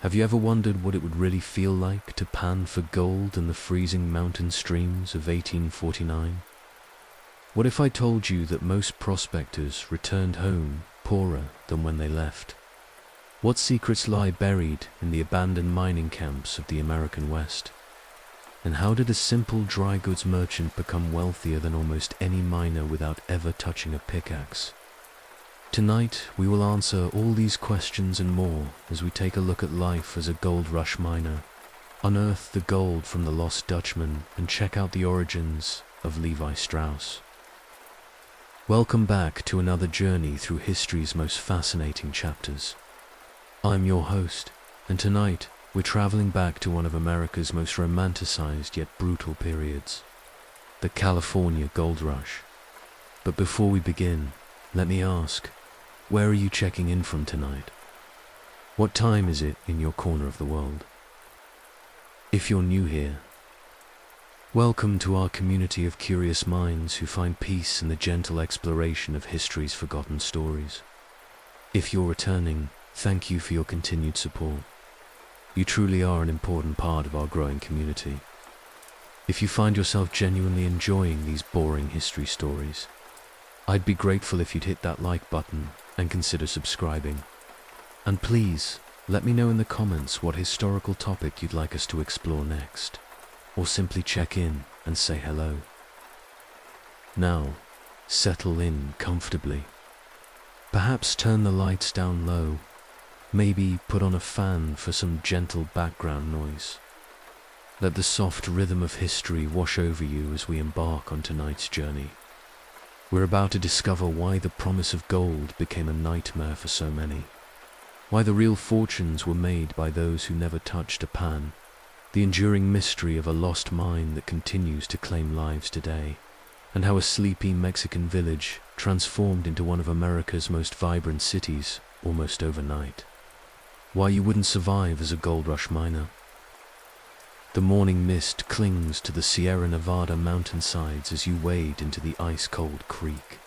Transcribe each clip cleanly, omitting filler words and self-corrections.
Have you ever wondered what it would really feel like to pan for gold in the freezing mountain streams of 1849? What if I told you that most prospectors returned home poorer than when they left? What secrets lie buried in the abandoned mining camps of the American West? And how did a simple dry goods merchant become wealthier than almost any miner without ever touching a pickaxe? Tonight, we will answer all these questions and more as we take a look at life as a gold rush miner, unearth the gold from the Lost Dutchman, and check out the origins of Levi Strauss. Welcome back to another journey through history's most fascinating chapters. I'm your host, and tonight we're traveling back to one of America's most romanticized yet brutal periods, the California Gold Rush. But before we begin, let me ask, where are you checking in from tonight? What time is it in your corner of the world? If you're new here, welcome to our community of curious minds who find peace in the gentle exploration of history's forgotten stories. If you're returning, thank you for your continued support. You truly are an important part of our growing community. If you find yourself genuinely enjoying these boring history stories, I'd be grateful if you'd hit that like button and consider subscribing. And please, let me know in the comments what historical topic you'd like us to explore next, or simply check in and say hello. Now, settle in comfortably. Perhaps turn the lights down low. Maybe put on a fan for some gentle background noise. Let the soft rhythm of history wash over you as we embark on tonight's journey. We're about to discover why the promise of gold became a nightmare for so many, why the real fortunes were made by those who never touched a pan, the enduring mystery of a lost mine that continues to claim lives today, and how a sleepy Mexican village transformed into one of America's most vibrant cities almost overnight. Why you wouldn't survive as a gold rush miner. The morning mist clings to the Sierra Nevada mountainsides as you wade into the ice-cold creek,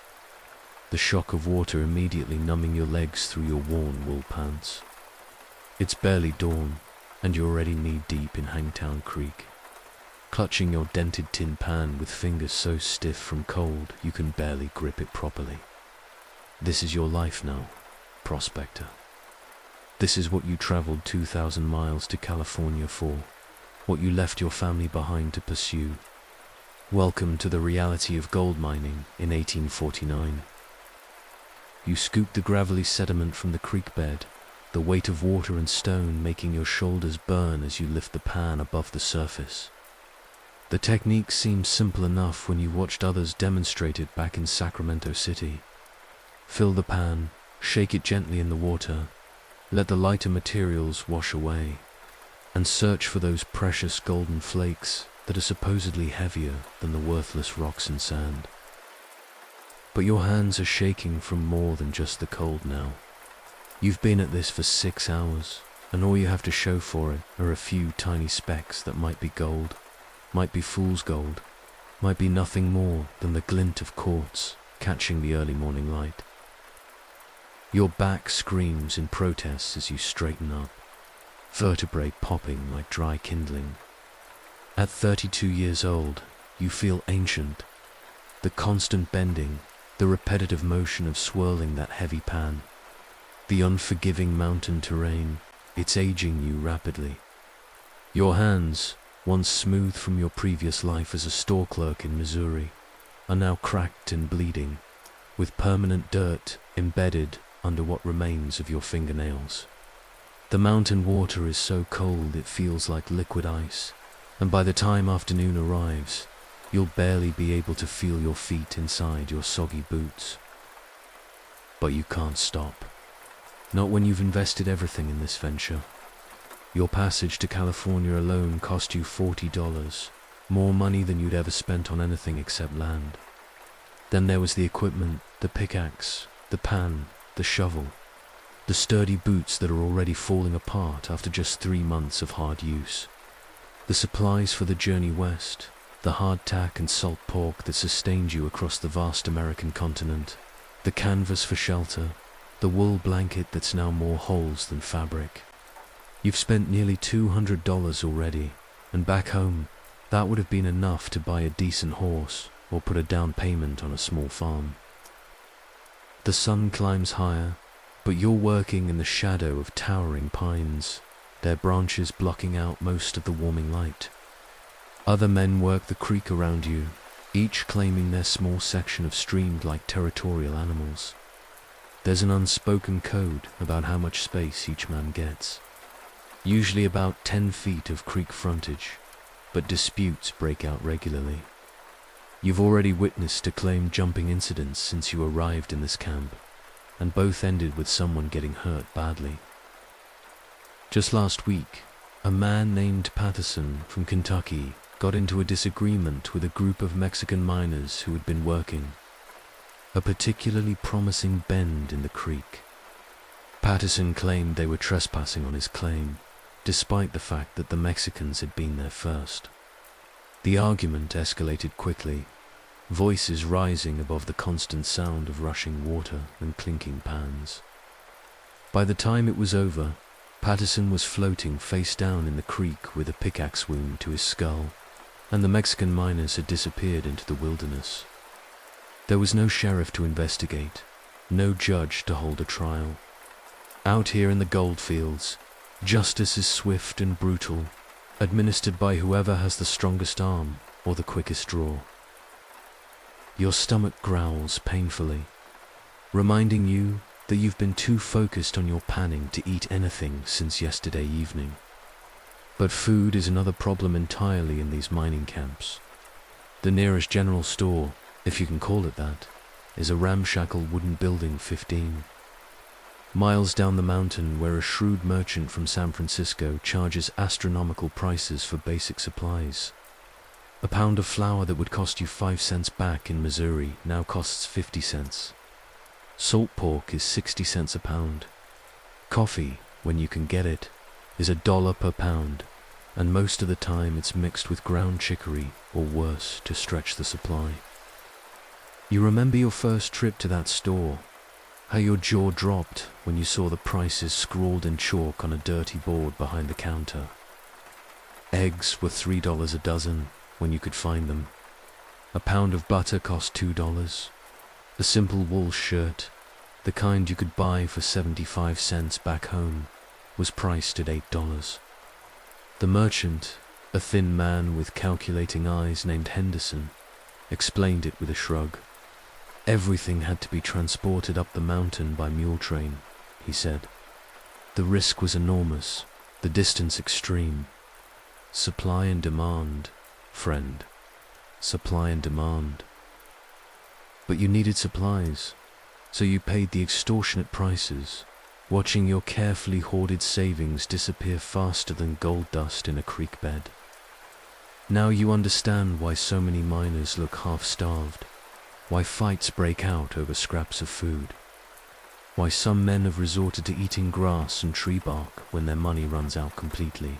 the shock of water immediately numbing your legs through your worn wool pants. It's barely dawn, and you're already knee-deep in Hangtown Creek, clutching your dented tin pan with fingers so stiff from cold you can barely grip it properly. This is your life now, prospector. This is what you traveled 2,000 miles to California for, what you left your family behind to pursue. Welcome to the reality of gold mining in 1849. You scoop the gravelly sediment from the creek bed, the weight of water and stone making your shoulders burn as you lift the pan above the surface. The technique seems simple enough when you watched others demonstrate it back in Sacramento City. Fill the pan, shake it gently in the water, let the lighter materials wash away, and search for those precious golden flakes that are supposedly heavier than the worthless rocks and sand. But your hands are shaking from more than just the cold now. You've been at this for 6 hours, and all you have to show for it are a few tiny specks that might be gold, might be fool's gold, might be nothing more than the glint of quartz catching the early morning light. Your back screams in protest as you straighten up, vertebrae popping like dry kindling. At 32 years old, you feel ancient. The constant bending, the repetitive motion of swirling that heavy pan, the unforgiving mountain terrain, it's aging you rapidly. Your hands, once smooth from your previous life as a store clerk in Missouri, are now cracked and bleeding, with permanent dirt embedded under what remains of your fingernails. The mountain water is so cold it feels like liquid ice, and by the time afternoon arrives, you'll barely be able to feel your feet inside your soggy boots. But you can't stop. Not when you've invested everything in this venture. Your passage to California alone cost you $40, more money than you'd ever spent on anything except land. Then there was the equipment, the pickaxe, the pan, the shovel, the sturdy boots that are already falling apart after just 3 months of hard use, the supplies for the journey west, the hardtack and salt pork that sustained you across the vast American continent, the canvas for shelter, the wool blanket that's now more holes than fabric. You've spent nearly $200 already, and back home, that would have been enough to buy a decent horse or put a down payment on a small farm. The sun climbs higher, but you're working in the shadow of towering pines, their branches blocking out most of the warming light. Other men work the creek around you, each claiming their small section of stream like territorial animals. There's an unspoken code about how much space each man gets. Usually about 10 feet of creek frontage, but disputes break out regularly. You've already witnessed acclaimed jumping incidents since you arrived in this camp, and both ended with someone getting hurt badly. Just last week, a man named Patterson from Kentucky got into a disagreement with a group of Mexican miners who had been working a particularly promising bend in the creek. Patterson claimed they were trespassing on his claim, despite the fact that the Mexicans had been there first. The argument escalated quickly, voices rising above the constant sound of rushing water and clinking pans. By the time it was over, Patterson was floating face down in the creek with a pickaxe wound to his skull, and the Mexican miners had disappeared into the wilderness. There was no sheriff to investigate, no judge to hold a trial. Out here in the goldfields, justice is swift and brutal, administered by whoever has the strongest arm or the quickest draw. Your stomach growls painfully, reminding you that you've been too focused on your panning to eat anything since yesterday evening. But food is another problem entirely in these mining camps. The nearest general store, if you can call it that, is a ramshackle wooden building 15 miles down the mountain, where a shrewd merchant from San Francisco charges astronomical prices for basic supplies. A pound of flour that would cost you 5 cents back in Missouri now costs 50 cents. Salt pork is 60 cents a pound. Coffee, when you can get it, is $1 per pound, and most of the time it's mixed with ground chicory or worse to stretch the supply. You remember your first trip to that store, how your jaw dropped when you saw the prices scrawled in chalk on a dirty board behind the counter. Eggs were $3 a dozen when you could find them. A pound of butter cost $2. A simple wool shirt, the kind you could buy for 75 cents back home, was priced at $8. The merchant, a thin man with calculating eyes named Henderson, explained it with a shrug. Everything had to be transported up the mountain by mule train, he said. The risk was enormous, the distance extreme. Supply and demand, friend. Supply and demand. But you needed supplies, so you paid the extortionate prices, watching your carefully hoarded savings disappear faster than gold dust in a creek bed. Now you understand why so many miners look half-starved, why fights break out over scraps of food, why some men have resorted to eating grass and tree bark when their money runs out completely.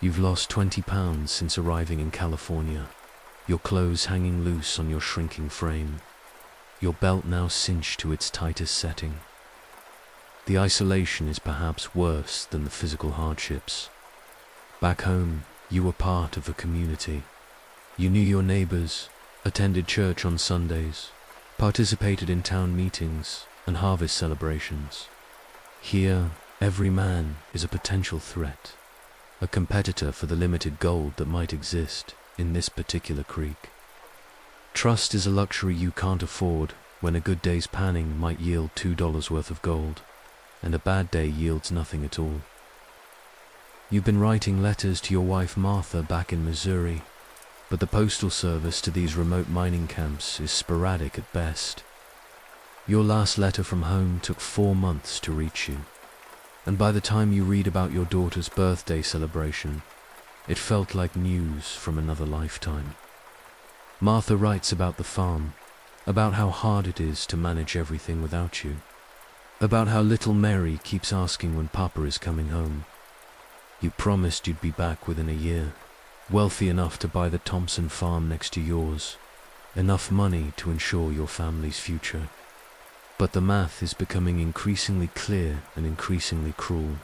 You've lost 20 pounds since arriving in California, your clothes hanging loose on your shrinking frame, your belt now cinched to its tightest setting. The isolation is perhaps worse than the physical hardships. Back home, you were part of a community. You knew your neighbors, attended church on Sundays, participated in town meetings and harvest celebrations. Here, every man is a potential threat, a competitor for the limited gold that might exist in this particular creek. Trust is a luxury you can't afford when a good day's panning might yield $2 worth of gold, and a bad day yields nothing at all. You've been writing letters to your wife Martha back in Missouri, but the postal service to these remote mining camps is sporadic at best. Your last letter from home took 4 months to reach you, and by the time you read about your daughter's birthday celebration, it felt like news from another lifetime. Martha writes about the farm, about how hard it is to manage everything without you, about how little Mary keeps asking when Papa is coming home. You promised you'd be back within a year, wealthy enough to buy the Thompson farm next to yours, enough money to ensure your family's future. But the math is becoming increasingly clear and increasingly cruel.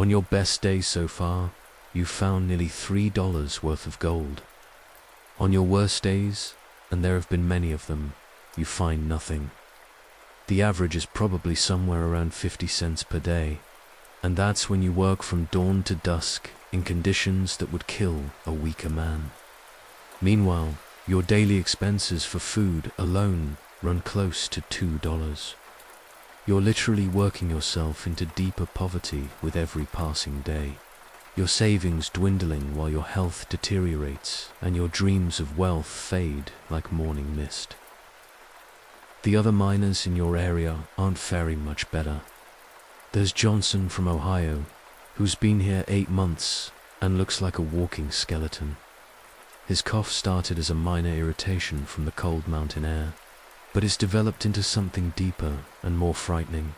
On your best day so far, you've found nearly $3 worth of gold. On your worst days, and there have been many of them, you find nothing. The average is probably somewhere around 50 cents per day, and that's when you work from dawn to dusk in conditions that would kill a weaker man. Meanwhile, your daily expenses for food alone run close to $2. You're literally working yourself into deeper poverty with every passing day. Your savings dwindling while your health deteriorates and your dreams of wealth fade like morning mist. The other miners in your area aren't faring much better. There's Johnson from Ohio, who's been here 8 months and looks like a walking skeleton. His cough started as a minor irritation from the cold mountain air, but it's developed into something deeper and more frightening.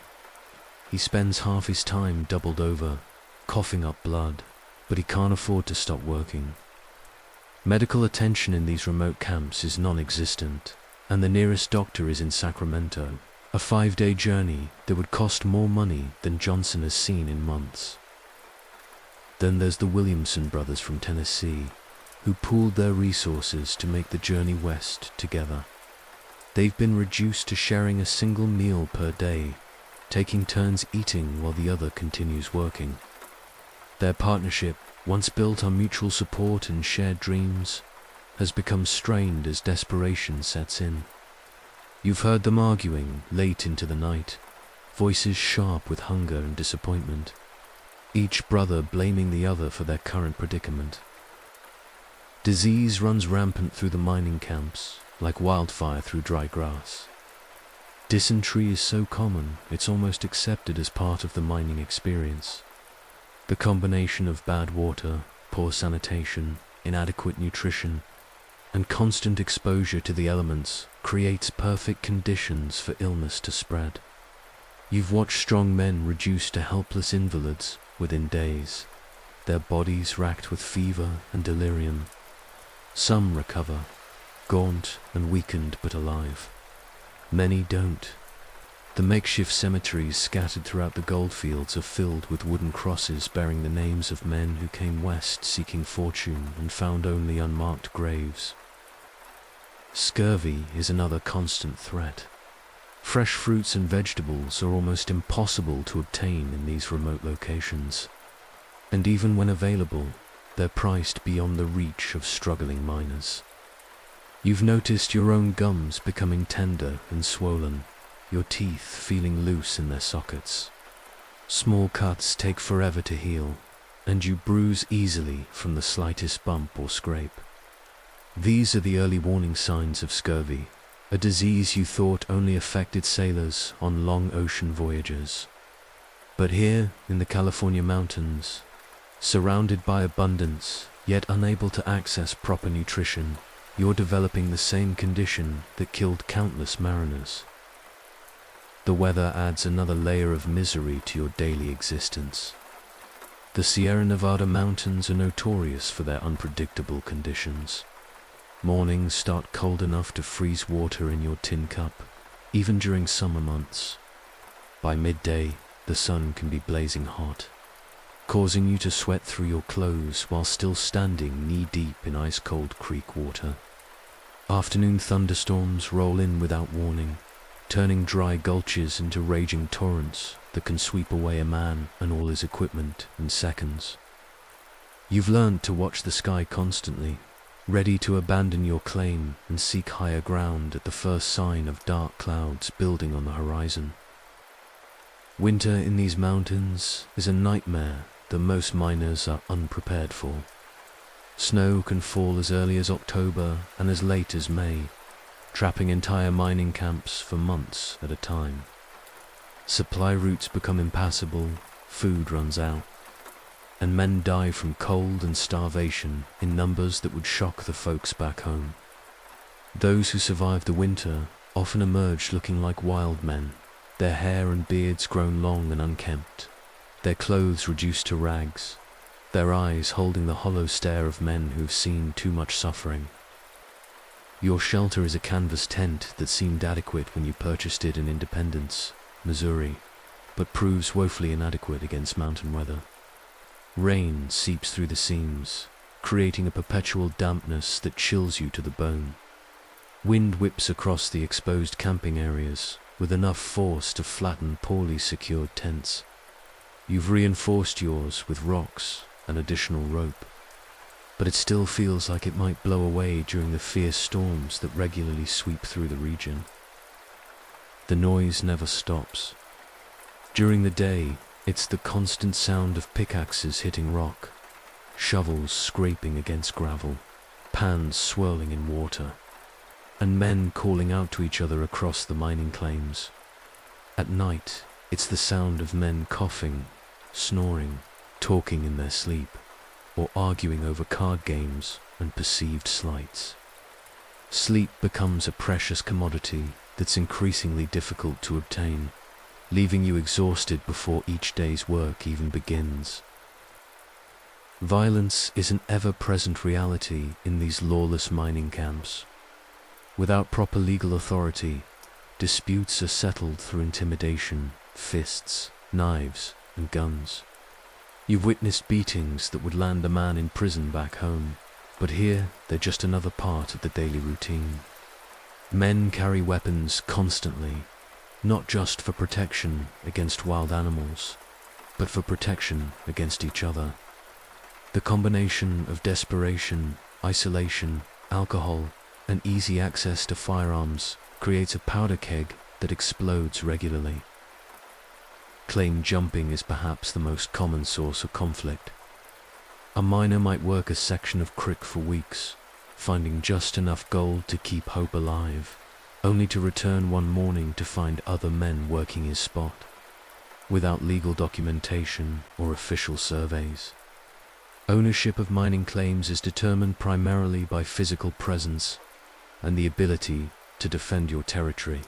He spends half his time doubled over, coughing up blood, but he can't afford to stop working. Medical attention in these remote camps is non-existent, and the nearest doctor is in Sacramento, a 5-day journey that would cost more money than Johnson has seen in months. Then there's the Williamson brothers from Tennessee, who pooled their resources to make the journey west together. They've been reduced to sharing a single meal per day, taking turns eating while the other continues working. Their partnership, once built on mutual support and shared dreams, has become strained as desperation sets in. You've heard them arguing late into the night, voices sharp with hunger and disappointment, each brother blaming the other for their current predicament. Disease runs rampant through the mining camps, like wildfire through dry grass. Dysentery is so common, it's almost accepted as part of the mining experience. The combination of bad water, poor sanitation, inadequate nutrition, and constant exposure to the elements creates perfect conditions for illness to spread. You've watched strong men reduced to helpless invalids within days, their bodies racked with fever and delirium. Some recover, gaunt and weakened but alive. Many don't. The makeshift cemeteries scattered throughout the goldfields are filled with wooden crosses bearing the names of men who came west seeking fortune and found only unmarked graves. Scurvy is another constant threat. Fresh fruits and vegetables are almost impossible to obtain in these remote locations, and even when available, they're priced beyond the reach of struggling miners. You've noticed your own gums becoming tender and swollen, your teeth feeling loose in their sockets. Small cuts take forever to heal, and you bruise easily from the slightest bump or scrape. These are the early warning signs of scurvy, a disease you thought only affected sailors on long ocean voyages. But here, in the California mountains, surrounded by abundance, yet unable to access proper nutrition, you're developing the same condition that killed countless mariners. The weather adds another layer of misery to your daily existence. The Sierra Nevada mountains are notorious for their unpredictable conditions. Mornings start cold enough to freeze water in your tin cup, even during summer months. By midday, the sun can be blazing hot, causing you to sweat through your clothes while still standing knee-deep in ice-cold creek water. Afternoon thunderstorms roll in without warning, turning dry gulches into raging torrents that can sweep away a man and all his equipment in seconds. You've learned to watch the sky constantly, ready to abandon your claim and seek higher ground at the first sign of dark clouds building on the horizon. Winter in these mountains is a nightmare that most miners are unprepared for. Snow can fall as early as October and as late as May, trapping entire mining camps for months at a time. Supply routes become impassable, food runs out, and men die from cold and starvation in numbers that would shock the folks back home. Those who survive the winter often emerge looking like wild men, their hair and beards grown long and unkempt, their clothes reduced to rags, their eyes holding the hollow stare of men who've seen too much suffering. Your shelter is a canvas tent that seemed adequate when you purchased it in Independence, Missouri, but proves woefully inadequate against mountain weather. Rain seeps through the seams, creating a perpetual dampness that chills you to the bone. Wind whips across the exposed camping areas with enough force to flatten poorly secured tents. You've reinforced yours with rocks and additional rope, but it still feels like it might blow away during the fierce storms that regularly sweep through the region. The noise never stops. During the day, it's the constant sound of pickaxes hitting rock, shovels scraping against gravel, pans swirling in water, and men calling out to each other across the mining claims. At night, it's the sound of men coughing, snoring, talking in their sleep, or arguing over card games and perceived slights. Sleep becomes a precious commodity that's increasingly difficult to obtain, leaving you exhausted before each day's work even begins. Violence is an ever-present reality in these lawless mining camps. Without proper legal authority, disputes are settled through intimidation, fists, knives, and guns. You've witnessed beatings that would land a man in prison back home, but here they're just another part of the daily routine. Men carry weapons constantly, not just for protection against wild animals, but for protection against each other. The combination of desperation, isolation, alcohol, and easy access to firearms creates a powder keg that explodes regularly. Claim jumping is perhaps the most common source of conflict. A miner might work a section of creek for weeks, finding just enough gold to keep hope alive, only to return one morning to find other men working his spot, without legal documentation or official surveys. Ownership of mining claims is determined primarily by physical presence and the ability to defend your territory.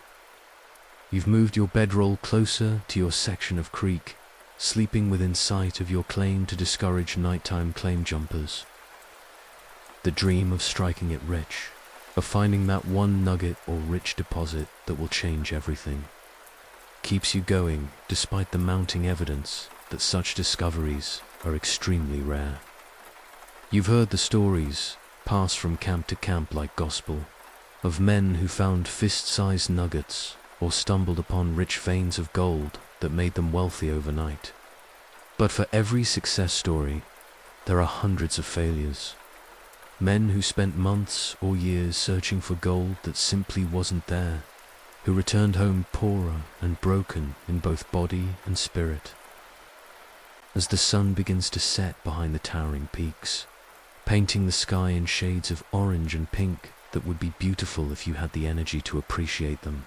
You've moved your bedroll closer to your section of creek, sleeping within sight of your claim to discourage nighttime claim jumpers. The dream of striking it rich, of finding that one nugget or rich deposit that will change everything, keeps you going despite the mounting evidence that such discoveries are extremely rare. You've heard the stories, passed from camp to camp like gospel, of men who found fist-sized nuggets or stumbled upon rich veins of gold that made them wealthy overnight. But for every success story, there are hundreds of failures. Men who spent months or years searching for gold that simply wasn't there, who returned home poorer and broken in both body and spirit. As the sun begins to set behind the towering peaks, painting the sky in shades of orange and pink that would be beautiful if you had the energy to appreciate them,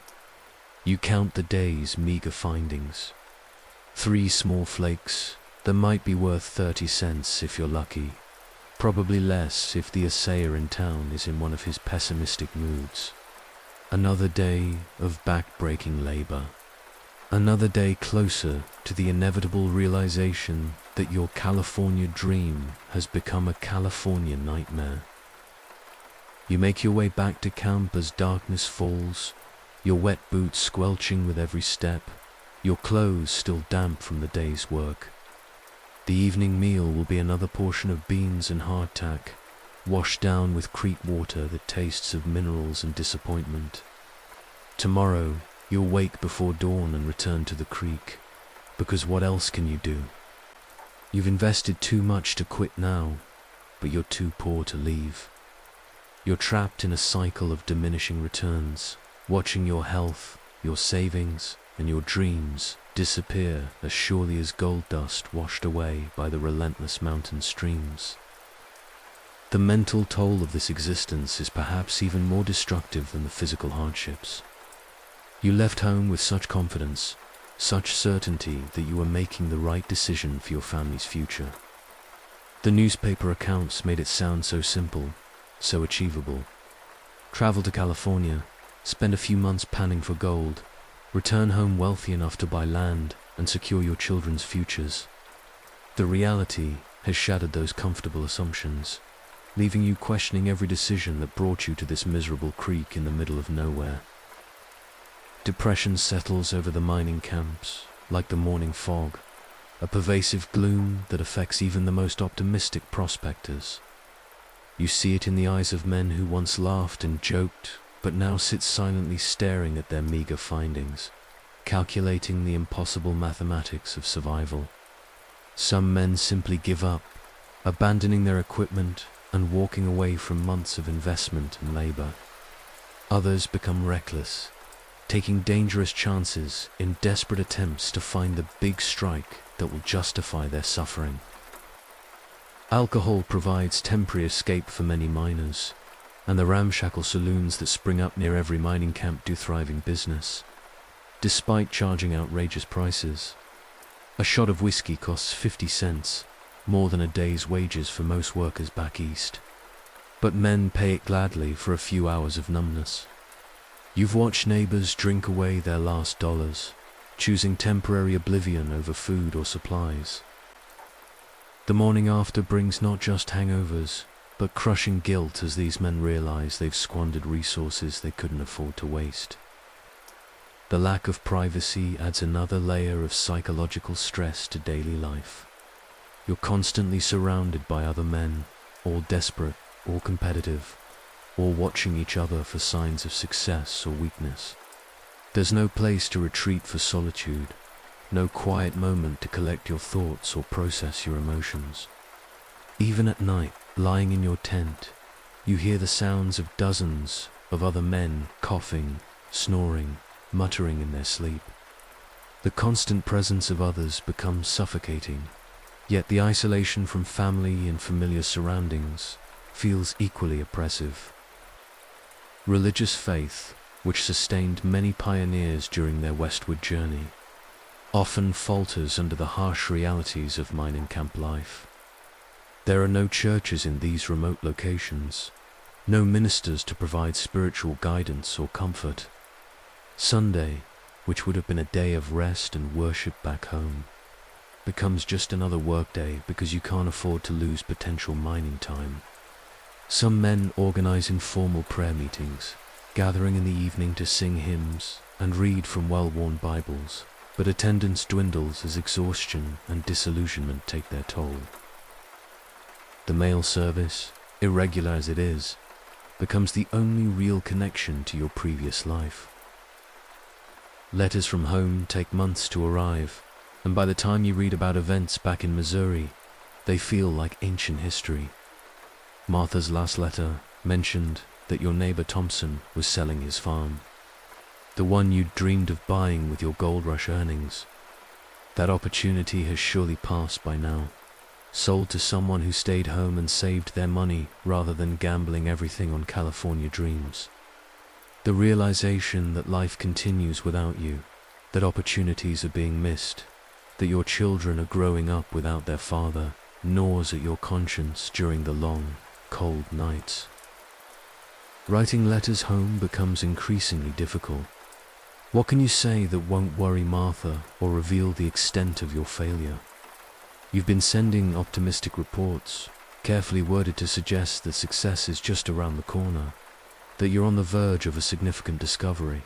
you count the day's meager findings. 3 small flakes that might be worth 30 cents if you're lucky, probably less if the assayer in town is in one of his pessimistic moods. Another day of back-breaking labor. Another day closer to the inevitable realization that your California dream has become a California nightmare. You make your way back to camp as darkness falls, your wet boots squelching with every step, your clothes still damp from the day's work. The evening meal will be another portion of beans and hardtack, washed down with creek water that tastes of minerals and disappointment. Tomorrow, you'll wake before dawn and return to the creek, because what else can you do? You've invested too much to quit now, but you're too poor to leave. You're trapped in a cycle of diminishing returns, watching your health, your savings, and your dreams disappear as surely as gold dust washed away by the relentless mountain streams. The mental toll of this existence is perhaps even more destructive than the physical hardships. You left home with such confidence, such certainty that you were making the right decision for your family's future. The newspaper accounts made it sound so simple, so achievable. Travel to California, spend a few months panning for gold, return home wealthy enough to buy land and secure your children's futures. The reality has shattered those comfortable assumptions, leaving you questioning every decision that brought you to this miserable creek in the middle of nowhere. Depression settles over the mining camps like the morning fog, a pervasive gloom that affects even the most optimistic prospectors. You see it in the eyes of men who once laughed and joked, but now sit silently staring at their meager findings, calculating the impossible mathematics of survival. Some men simply give up, abandoning their equipment and walking away from months of investment and labor. Others become reckless, taking dangerous chances in desperate attempts to find the big strike that will justify their suffering. Alcohol provides temporary escape for many miners, and the ramshackle saloons that spring up near every mining camp do thrive in business, despite charging outrageous prices. A shot of whiskey costs 50 cents, more than a day's wages for most workers back east. But men pay it gladly for a few hours of numbness. You've watched neighbors drink away their last dollars, choosing temporary oblivion over food or supplies. The morning after brings not just hangovers, but crushing guilt as these men realize they've squandered resources they couldn't afford to waste. The lack of privacy adds another layer of psychological stress to daily life. You're constantly surrounded by other men, all desperate, all competitive, all watching each other for signs of success or weakness. There's no place to retreat for solitude, no quiet moment to collect your thoughts or process your emotions. Even at night, lying in your tent, you hear the sounds of dozens of other men coughing, snoring, muttering in their sleep. The constant presence of others becomes suffocating, yet the isolation from family and familiar surroundings feels equally oppressive. Religious faith, which sustained many pioneers during their westward journey, often falters under the harsh realities of mining camp life. There are no churches in these remote locations, no ministers to provide spiritual guidance or comfort. Sunday, which would have been a day of rest and worship back home, becomes just another workday because you can't afford to lose potential mining time. Some men organize informal prayer meetings, gathering in the evening to sing hymns and read from well-worn Bibles, but attendance dwindles as exhaustion and disillusionment take their toll. The mail service, irregular as it is, becomes the only real connection to your previous life. Letters from home take months to arrive, and by the time you read about events back in Missouri, they feel like ancient history. Martha's last letter mentioned that your neighbor Thompson was selling his farm, the one you'd dreamed of buying with your gold rush earnings. That opportunity has surely passed by now, sold to someone who stayed home and saved their money rather than gambling everything on California dreams. The realization that life continues without you, that opportunities are being missed, that your children are growing up without their father, gnaws at your conscience during the long, cold nights. Writing letters home becomes increasingly difficult. What can you say that won't worry Martha or reveal the extent of your failure? You've been sending optimistic reports, carefully worded to suggest that success is just around the corner, that you're on the verge of a significant discovery.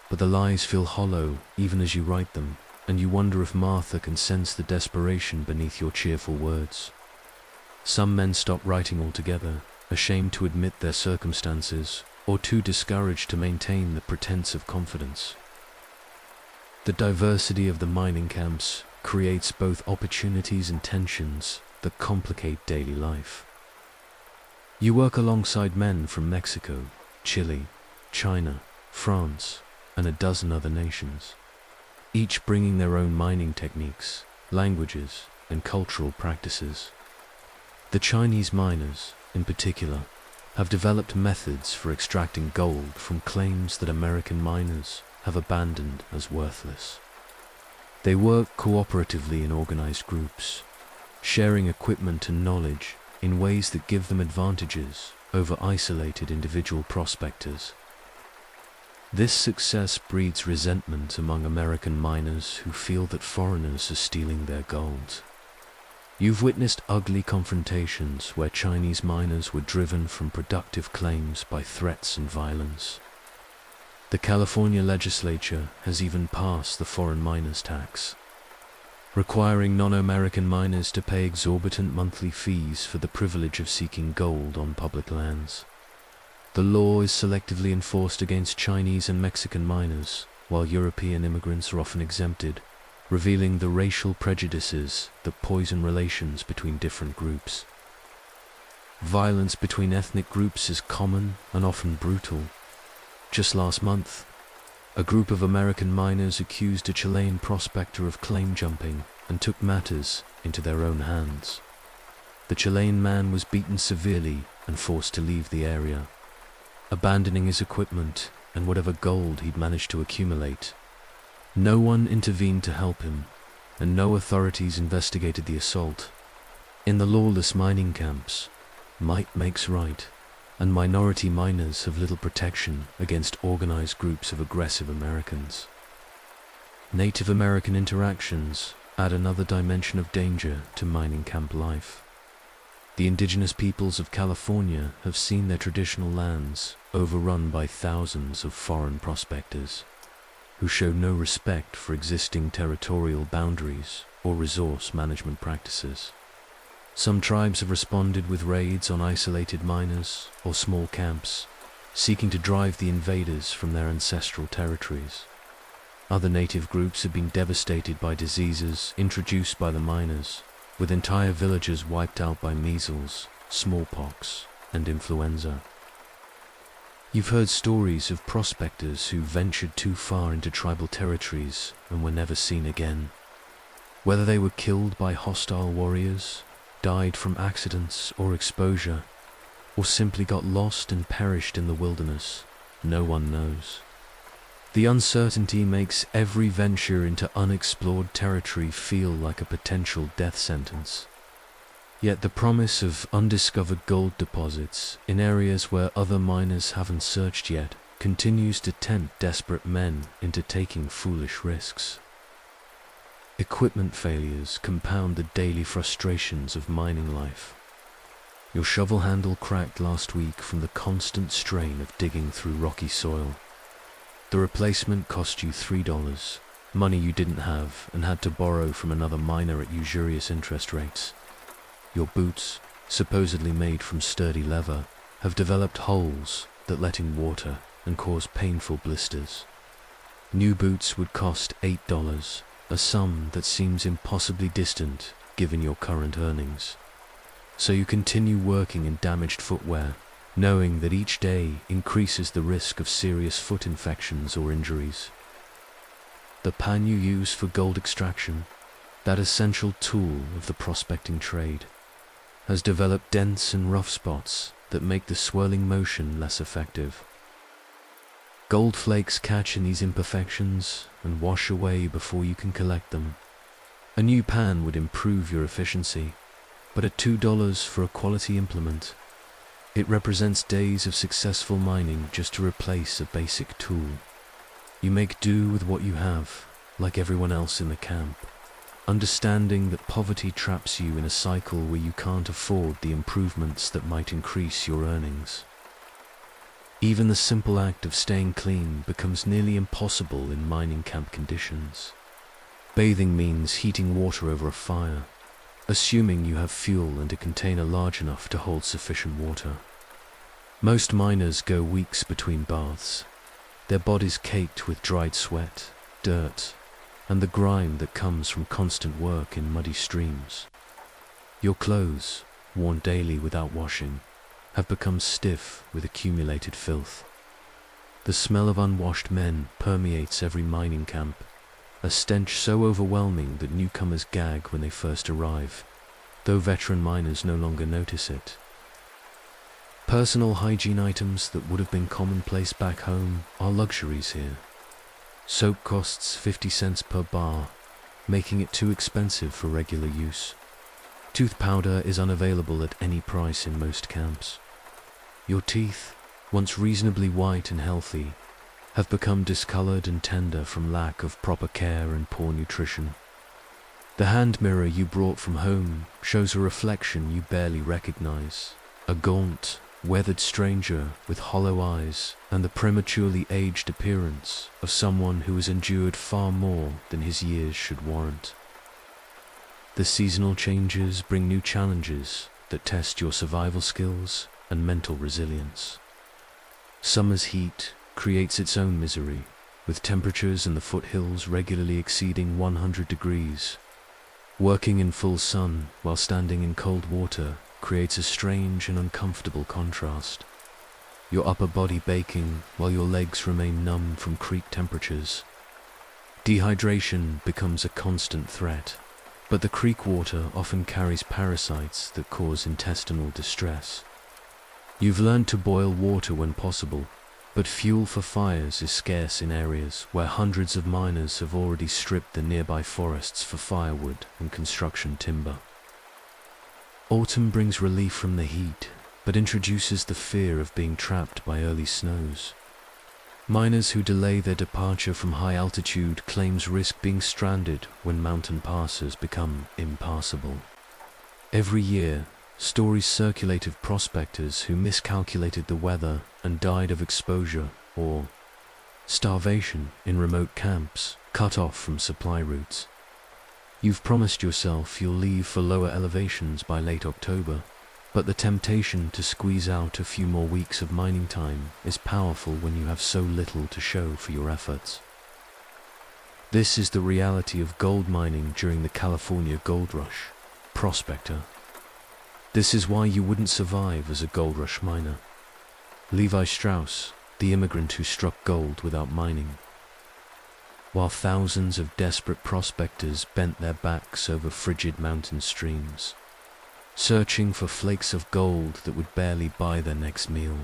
But the lies feel hollow even as you write them, and you wonder if Martha can sense the desperation beneath your cheerful words. Some men stop writing altogether, ashamed to admit their circumstances, or too discouraged to maintain the pretense of confidence. The diversity of the mining camps creates both opportunities and tensions that complicate daily life. You work alongside men from Mexico, Chile, China, France, and a dozen other nations, each bringing their own mining techniques, languages, and cultural practices. The Chinese miners, in particular, have developed methods for extracting gold from claims that American miners have abandoned as worthless. They work cooperatively in organized groups, sharing equipment and knowledge in ways that give them advantages over isolated individual prospectors. This success breeds resentment among American miners who feel that foreigners are stealing their gold. You've witnessed ugly confrontations where Chinese miners were driven from productive claims by threats and violence. The California legislature has even passed the foreign miners tax. requiring non-American miners to pay exorbitant monthly fees for the privilege of seeking gold on public lands. The law is selectively enforced against Chinese and Mexican miners, while European immigrants are often exempted, revealing the racial prejudices that poison relations between different groups. Violence between ethnic groups is common and often brutal. Just last month, a group of American miners accused a Chilean prospector of claim jumping and took matters into their own hands. The Chilean man was beaten severely and forced to leave the area, abandoning his equipment and whatever gold he'd managed to accumulate. No one intervened to help him, and no authorities investigated the assault. In the lawless mining camps, might makes right, and minority miners have little protection against organized groups of aggressive Americans. Native American interactions add another dimension of danger to mining camp life. The indigenous peoples of California have seen their traditional lands overrun by thousands of foreign prospectors, who show no respect for existing territorial boundaries or resource management practices. Some tribes have responded with raids on isolated miners or small camps, seeking to drive the invaders from their ancestral territories. Other native groups have been devastated by diseases introduced by the miners, with entire villages wiped out by measles, smallpox, and influenza. You've heard stories of prospectors who ventured too far into tribal territories and were never seen again. Whether they were killed by hostile warriors, died from accidents or exposure, or simply got lost and perished in the wilderness, no one knows. The uncertainty makes every venture into unexplored territory feel like a potential death sentence. Yet the promise of undiscovered gold deposits in areas where other miners haven't searched yet continues to tempt desperate men into taking foolish risks. Equipment failures compound the daily frustrations of mining life. Your shovel handle cracked last week from the constant strain of digging through rocky soil. The replacement cost you $3, money you didn't have and had to borrow from another miner at usurious interest rates. Your boots, supposedly made from sturdy leather, have developed holes that let in water and cause painful blisters. New boots would cost $8, a sum that seems impossibly distant given your current earnings. So you continue working in damaged footwear, knowing that each day increases the risk of serious foot infections or injuries. The pan you use for gold extraction, that essential tool of the prospecting trade, has developed dents and rough spots that make the swirling motion less effective. Gold flakes catch in these imperfections and wash away before you can collect them. A new pan would improve your efficiency, but at $2 for a quality implement, it represents days of successful mining just to replace a basic tool. You make do with what you have, like everyone else in the camp, understanding that poverty traps you in a cycle where you can't afford the improvements that might increase your earnings. Even the simple act of staying clean becomes nearly impossible in mining camp conditions. Bathing means heating water over a fire, assuming you have fuel and a container large enough to hold sufficient water. Most miners go weeks between baths, their bodies caked with dried sweat, dirt, and the grime that comes from constant work in muddy streams. Your clothes, worn daily without washing, have become stiff with accumulated filth. The smell of unwashed men permeates every mining camp, a stench so overwhelming that newcomers gag when they first arrive, though veteran miners no longer notice it. Personal hygiene items that would have been commonplace back home are luxuries here. Soap costs 50 cents per bar, making it too expensive for regular use. Tooth powder is unavailable at any price in most camps. Your teeth, once reasonably white and healthy, have become discolored and tender from lack of proper care and poor nutrition. The hand mirror you brought from home shows a reflection you barely recognize, a gaunt, weathered stranger with hollow eyes and the prematurely aged appearance of someone who has endured far more than his years should warrant. The seasonal changes bring new challenges that test your survival skills and mental resilience. Summer's heat creates its own misery, with temperatures in the foothills regularly exceeding 100 degrees. Working in full sun while standing in cold water creates a strange and uncomfortable contrast. Your upper body baking while your legs remain numb from creek temperatures. Dehydration becomes a constant threat, but the creek water often carries parasites that cause intestinal distress. You've learned to boil water when possible, but fuel for fires is scarce in areas where hundreds of miners have already stripped the nearby forests for firewood and construction timber. Autumn brings relief from the heat, but introduces the fear of being trapped by early snows. Miners who delay their departure from high altitude claims risk being stranded when mountain passes become impassable. Every year, stories circulate of prospectors who miscalculated the weather and died of exposure or starvation in remote camps, cut off from supply routes. You've promised yourself you'll leave for lower elevations by late October, but the temptation to squeeze out a few more weeks of mining time is powerful when you have so little to show for your efforts. This is the reality of gold mining during the California gold rush, prospector. This is why you wouldn't survive as a gold rush miner. Levi Strauss, the immigrant who struck gold without mining. While thousands of desperate prospectors bent their backs over frigid mountain streams, searching for flakes of gold that would barely buy their next meal.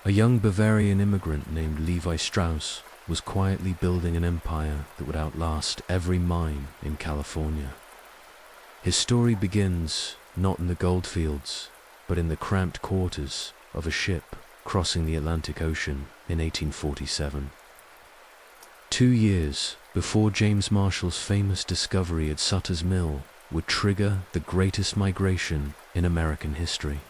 A young Bavarian immigrant named Levi Strauss was quietly building an empire that would outlast every mine in California. His story begins not in the goldfields, but in the cramped quarters of a ship crossing the Atlantic Ocean in 1847. 2 years before James Marshall's famous discovery at Sutter's Mill would trigger the greatest migration in American history.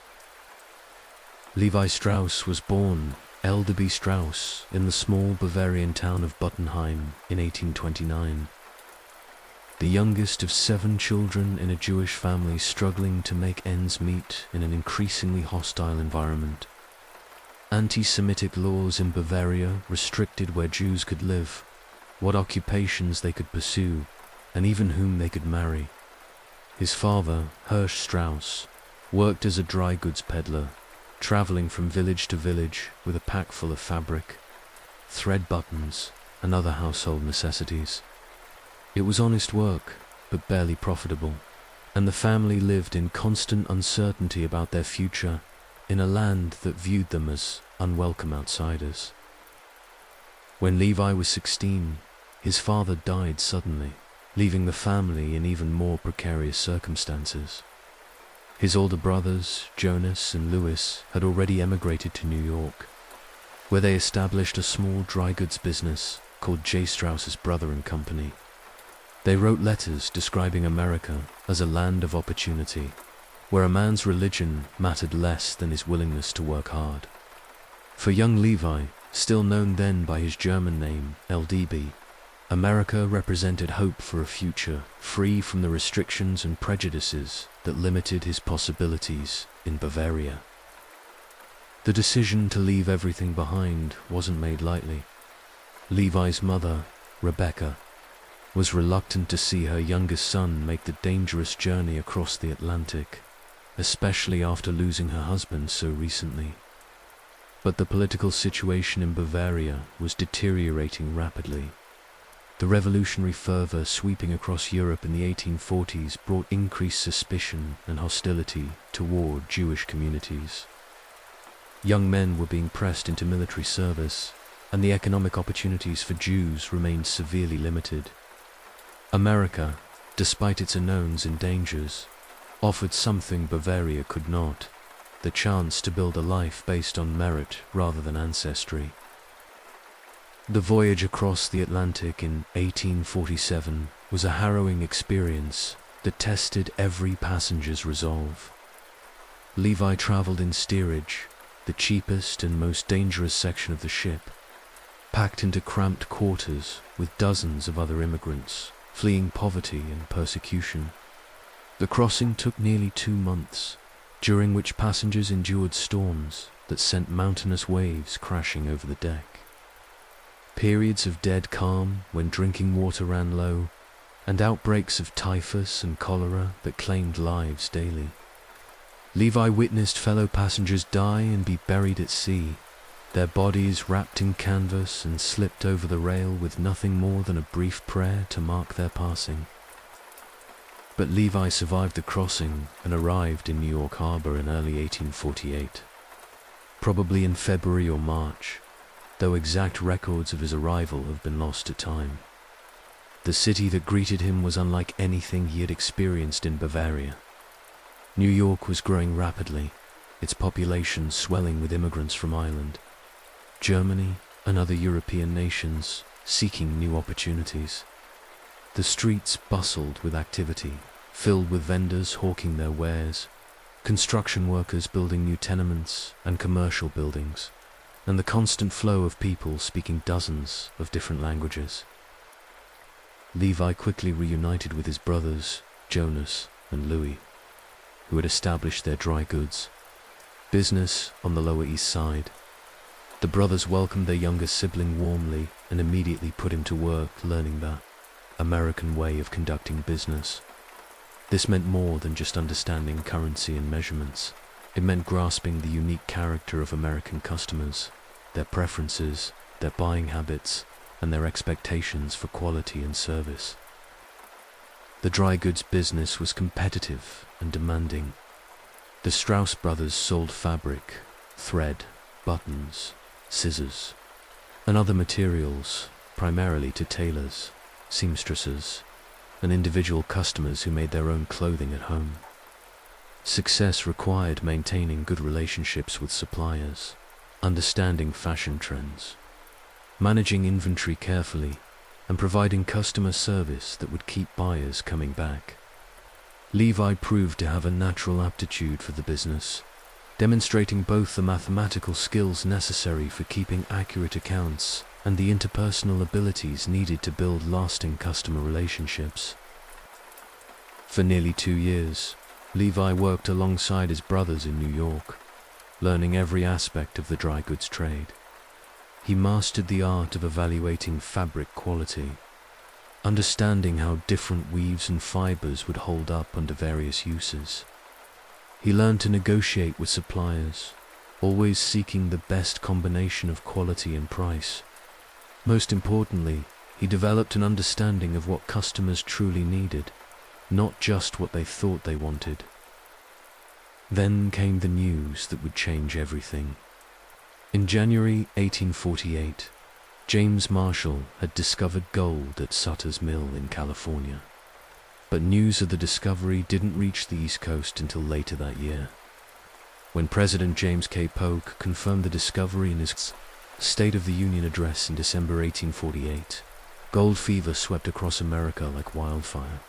Levi Strauss was born Levi Strauss in the small Bavarian town of Buttenheim in 1829. The youngest of 7 children in a Jewish family struggling to make ends meet in an increasingly hostile environment. Anti-Semitic laws in Bavaria restricted where Jews could live, what occupations they could pursue, and even whom they could marry. His father, Hirsch Strauss, worked as a dry goods peddler, traveling from village to village with a pack full of fabric, thread buttons, and other household necessities. It was honest work, but barely profitable, and the family lived in constant uncertainty about their future in a land that viewed them as unwelcome outsiders. When Levi was 16, his father died suddenly, leaving the family in even more precarious circumstances. His older brothers, Jonas and Louis, had already emigrated to New York, where they established a small dry goods business called J. Strauss's Brother and Company. They wrote letters describing America as a land of opportunity, where a man's religion mattered less than his willingness to work hard. For young Levi, still known then by his German name, LDB, America represented hope for a future free from the restrictions and prejudices that limited his possibilities in Bavaria. The decision to leave everything behind wasn't made lightly. Levi's mother, Rebecca, was reluctant to see her youngest son make the dangerous journey across the Atlantic, especially after losing her husband so recently. But the political situation in Bavaria was deteriorating rapidly. The revolutionary fervor sweeping across Europe in the 1840s brought increased suspicion and hostility toward Jewish communities. Young men were being pressed into military service, and the economic opportunities for Jews remained severely limited. America, despite its unknowns and dangers, offered something Bavaria could not: the chance to build a life based on merit rather than ancestry. The voyage across the Atlantic in 1847 was a harrowing experience that tested every passenger's resolve. Levi traveled in steerage, the cheapest and most dangerous section of the ship, packed into cramped quarters with dozens of other immigrants fleeing poverty and persecution. The crossing took nearly 2 months, during which passengers endured storms that sent mountainous waves crashing over the deck. Periods of dead calm when drinking water ran low, and outbreaks of typhus and cholera that claimed lives daily. Levi witnessed fellow passengers die and be buried at sea, their bodies wrapped in canvas and slipped over the rail with nothing more than a brief prayer to mark their passing. But Levi survived the crossing and arrived in New York Harbor in early 1848, probably in February or March, though exact records of his arrival have been lost to time. The city that greeted him was unlike anything he had experienced in Bavaria. New York was growing rapidly, its population swelling with immigrants from Ireland, Germany, and other European nations seeking new opportunities. The streets bustled with activity, filled with vendors hawking their wares, construction workers building new tenements and commercial buildings, and the constant flow of people speaking dozens of different languages. Levi quickly reunited with his brothers, Jonas and Louis, who had established their dry goods business on the Lower East Side. The brothers welcomed their younger sibling warmly and immediately put him to work learning that American way of conducting business. This meant more than just understanding currency and measurements. It meant grasping the unique character of American customers, their preferences, their buying habits, and their expectations for quality and service. The dry goods business was competitive and demanding. The Strauss brothers sold fabric, thread, buttons, scissors, and other materials, primarily to tailors, seamstresses, and individual customers who made their own clothing at home. Success required maintaining good relationships with suppliers, understanding fashion trends, managing inventory carefully, and providing customer service that would keep buyers coming back. Levi proved to have a natural aptitude for the business, demonstrating both the mathematical skills necessary for keeping accurate accounts and the interpersonal abilities needed to build lasting customer relationships. For nearly 2 years, Levi worked alongside his brothers in New York, learning every aspect of the dry goods trade. He mastered the art of evaluating fabric quality, understanding how different weaves and fibers would hold up under various uses. He learned to negotiate with suppliers, always seeking the best combination of quality and price. Most importantly, he developed an understanding of what customers truly needed, not just what they thought they wanted. Then came the news that would change everything. In January 1848, James Marshall had discovered gold at Sutter's Mill in California. But news of the discovery didn't reach the East Coast until later that year. When President James K. Polk confirmed the discovery in his State of the Union address in December 1848, gold fever swept across America like wildfire.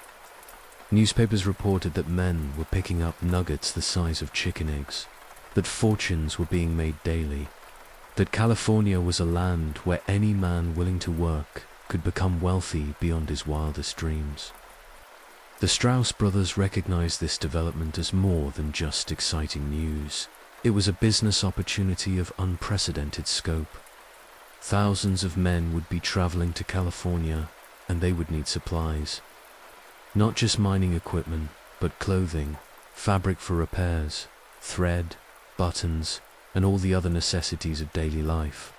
Newspapers reported that men were picking up nuggets the size of chicken eggs, that fortunes were being made daily, that California was a land where any man willing to work could become wealthy beyond his wildest dreams. The Strauss brothers recognized this development as more than just exciting news. It was a business opportunity of unprecedented scope. Thousands of men would be traveling to California, and they would need supplies. Not just mining equipment, but clothing, fabric for repairs, thread, buttons, and all the other necessities of daily life.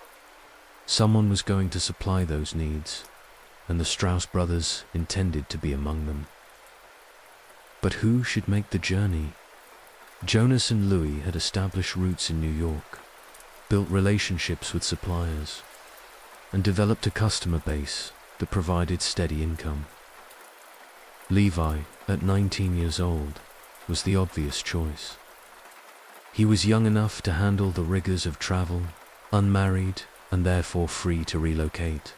Someone was going to supply those needs, and the Strauss brothers intended to be among them. But who should make the journey? Jonas and Louis had established roots in New York, built relationships with suppliers, and developed a customer base that provided steady income. Levi, at 19 years old, was the obvious choice. He was young enough to handle the rigors of travel, unmarried and therefore free to relocate,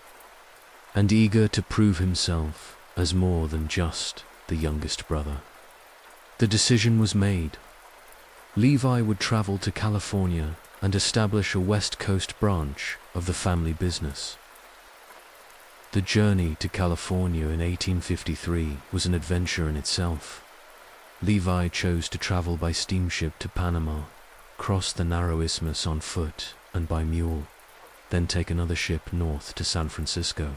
and eager to prove himself as more than just the youngest brother. The decision was made. Levi would travel to California and establish a West Coast branch of the family business. The journey to California in 1853 was an adventure in itself. Levi chose to travel by steamship to Panama, cross the narrow isthmus on foot and by mule, then take another ship north to San Francisco.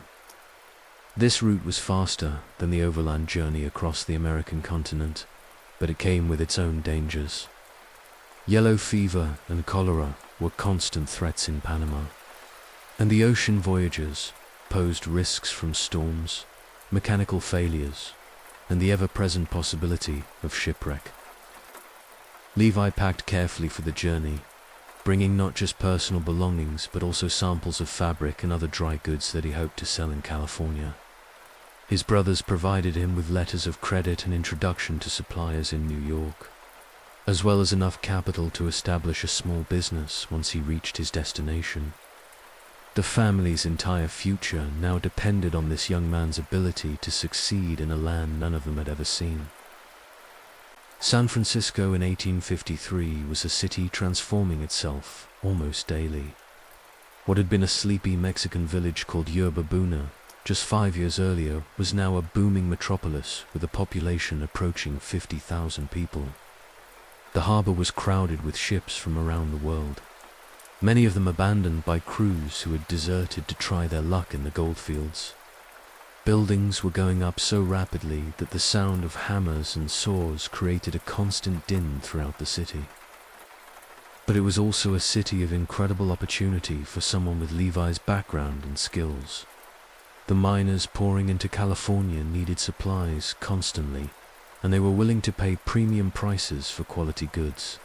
This route was faster than the overland journey across the American continent, but it came with its own dangers. Yellow fever and cholera were constant threats in Panama, and the ocean voyages posed risks from storms, mechanical failures, and the ever-present possibility of shipwreck. Levi packed carefully for the journey, bringing not just personal belongings but also samples of fabric and other dry goods that he hoped to sell in California. His brothers provided him with letters of credit and introduction to suppliers in New York, as well as enough capital to establish a small business once he reached his destination. The family's entire future now depended on this young man's ability to succeed in a land none of them had ever seen. San Francisco in 1853 was a city transforming itself almost daily. What had been a sleepy Mexican village called Yerba Buena just 5 years earlier was now a booming metropolis with a population approaching 50,000 people. The harbor was crowded with ships from around the world, many of them abandoned by crews who had deserted to try their luck in the goldfields. Buildings were going up so rapidly that the sound of hammers and saws created a constant din throughout the city. But it was also a city of incredible opportunity for someone with Levi's background and skills. The miners pouring into California needed supplies constantly, and they were willing to pay premium prices for quality goods.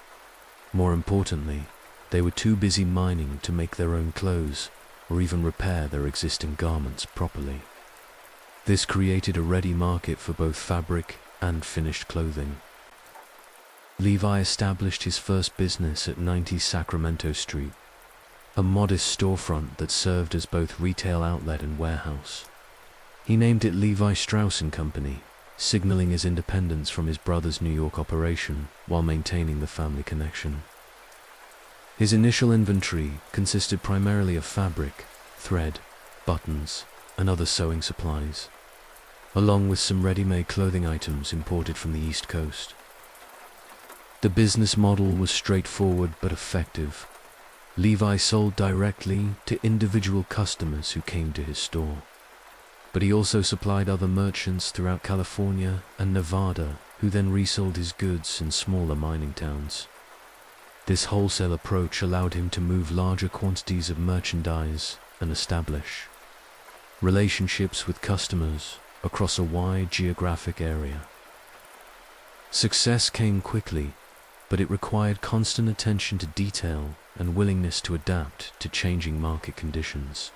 More importantly, they were too busy mining to make their own clothes or even repair their existing garments properly. This created a ready market for both fabric and finished clothing. Levi established his first business at 90 Sacramento Street, a modest storefront that served as both retail outlet and warehouse. He named it Levi Strauss & Company, signaling his independence from his brother's New York operation while maintaining the family connection. His initial inventory consisted primarily of fabric, thread, buttons, and other sewing supplies, along with some ready-made clothing items imported from the East Coast. The business model was straightforward but effective. Levi sold directly to individual customers who came to his store, but he also supplied other merchants throughout California and Nevada who then resold his goods in smaller mining towns. This wholesale approach allowed him to move larger quantities of merchandise and establish relationships with customers across a wide geographic area. Success came quickly, but it required constant attention to detail and willingness to adapt to changing market conditions.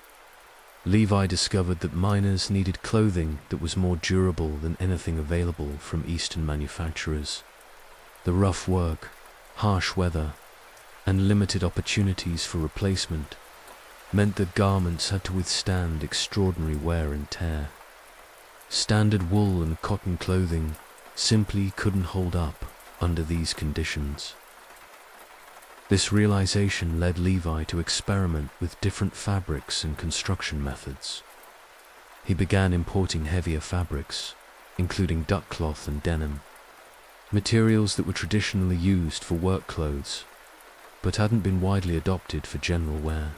Levi discovered that miners needed clothing that was more durable than anything available from Eastern manufacturers. The rough work, harsh weather, and limited opportunities for replacement meant that garments had to withstand extraordinary wear and tear. Standard wool and cotton clothing simply couldn't hold up under these conditions. This realization led Levi to experiment with different fabrics and construction methods. He began importing heavier fabrics, including duck cloth and denim, materials that were traditionally used for work clothes, but hadn't been widely adopted for general wear.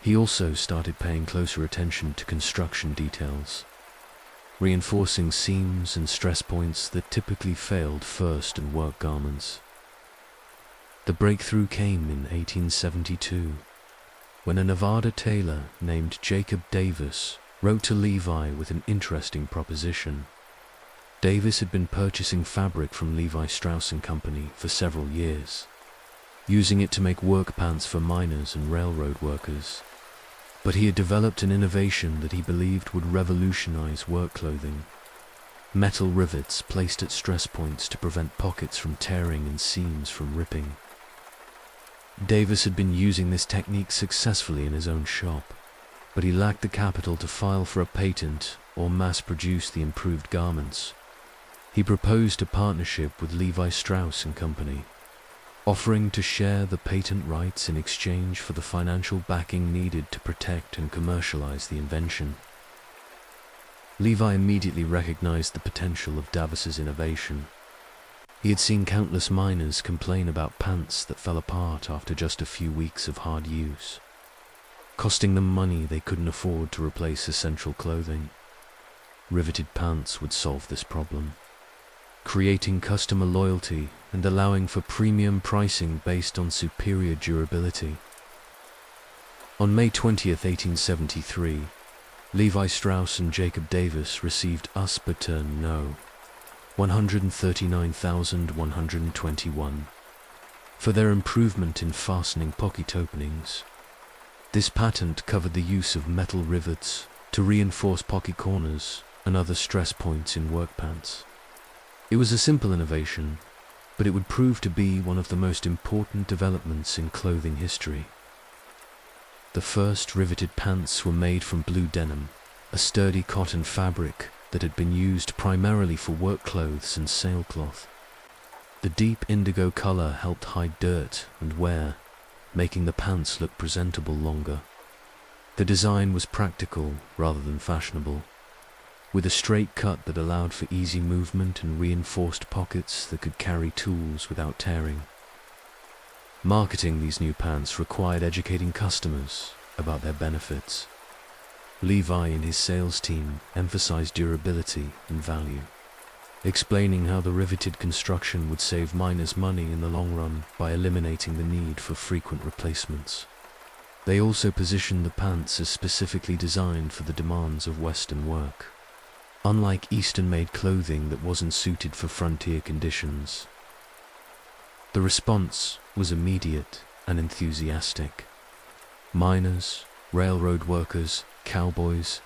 He also started paying closer attention to construction details, reinforcing seams and stress points that typically failed first and work garments. The breakthrough came in 1872, when a Nevada tailor named Jacob Davis wrote to Levi with an interesting proposition. Davis had been purchasing fabric from Levi Strauss & Company for several years, using it to make work pants for miners and railroad workers. But he had developed an innovation that he believed would revolutionize work clothing: metal rivets placed at stress points to prevent pockets from tearing and seams from ripping. Davis had been using this technique successfully in his own shop, but he lacked the capital to file for a patent or mass-produce the improved garments. He proposed a partnership with Levi Strauss & Company, offering to share the patent rights in exchange for the financial backing needed to protect and commercialize the invention. Levi immediately recognized the potential of Davis's innovation. He had seen countless miners complain about pants that fell apart after just a few weeks of hard use, costing them money they couldn't afford to replace essential clothing. Riveted pants would solve this problem, creating customer loyalty and allowing for premium pricing based on superior durability. On May 20th, 1873, Levi Strauss and Jacob Davis received bedtime No. 139,121 for their improvement in fastening pocket openings. This patent covered the use of metal rivets to reinforce pocket corners and other stress points in work pants. It was a simple innovation, but it would prove to be one of the most important developments in clothing history. The first riveted pants were made from blue denim, a sturdy cotton fabric that had been used primarily for work clothes and sailcloth. The deep indigo color helped hide dirt and wear, making the pants look presentable longer. The design was practical rather than fashionable, with a straight cut that allowed for easy movement and reinforced pockets that could carry tools without tearing. Marketing these new pants required educating customers about their benefits. Levi and his sales team emphasized durability and value, explaining how the riveted construction would save miners money in the long run by eliminating the need for frequent replacements. They also positioned the pants as specifically designed for the demands of Western work, unlike Eastern-made clothing that wasn't suited for frontier conditions. The response was immediate and enthusiastic. Miners, railroad workers, cowboys,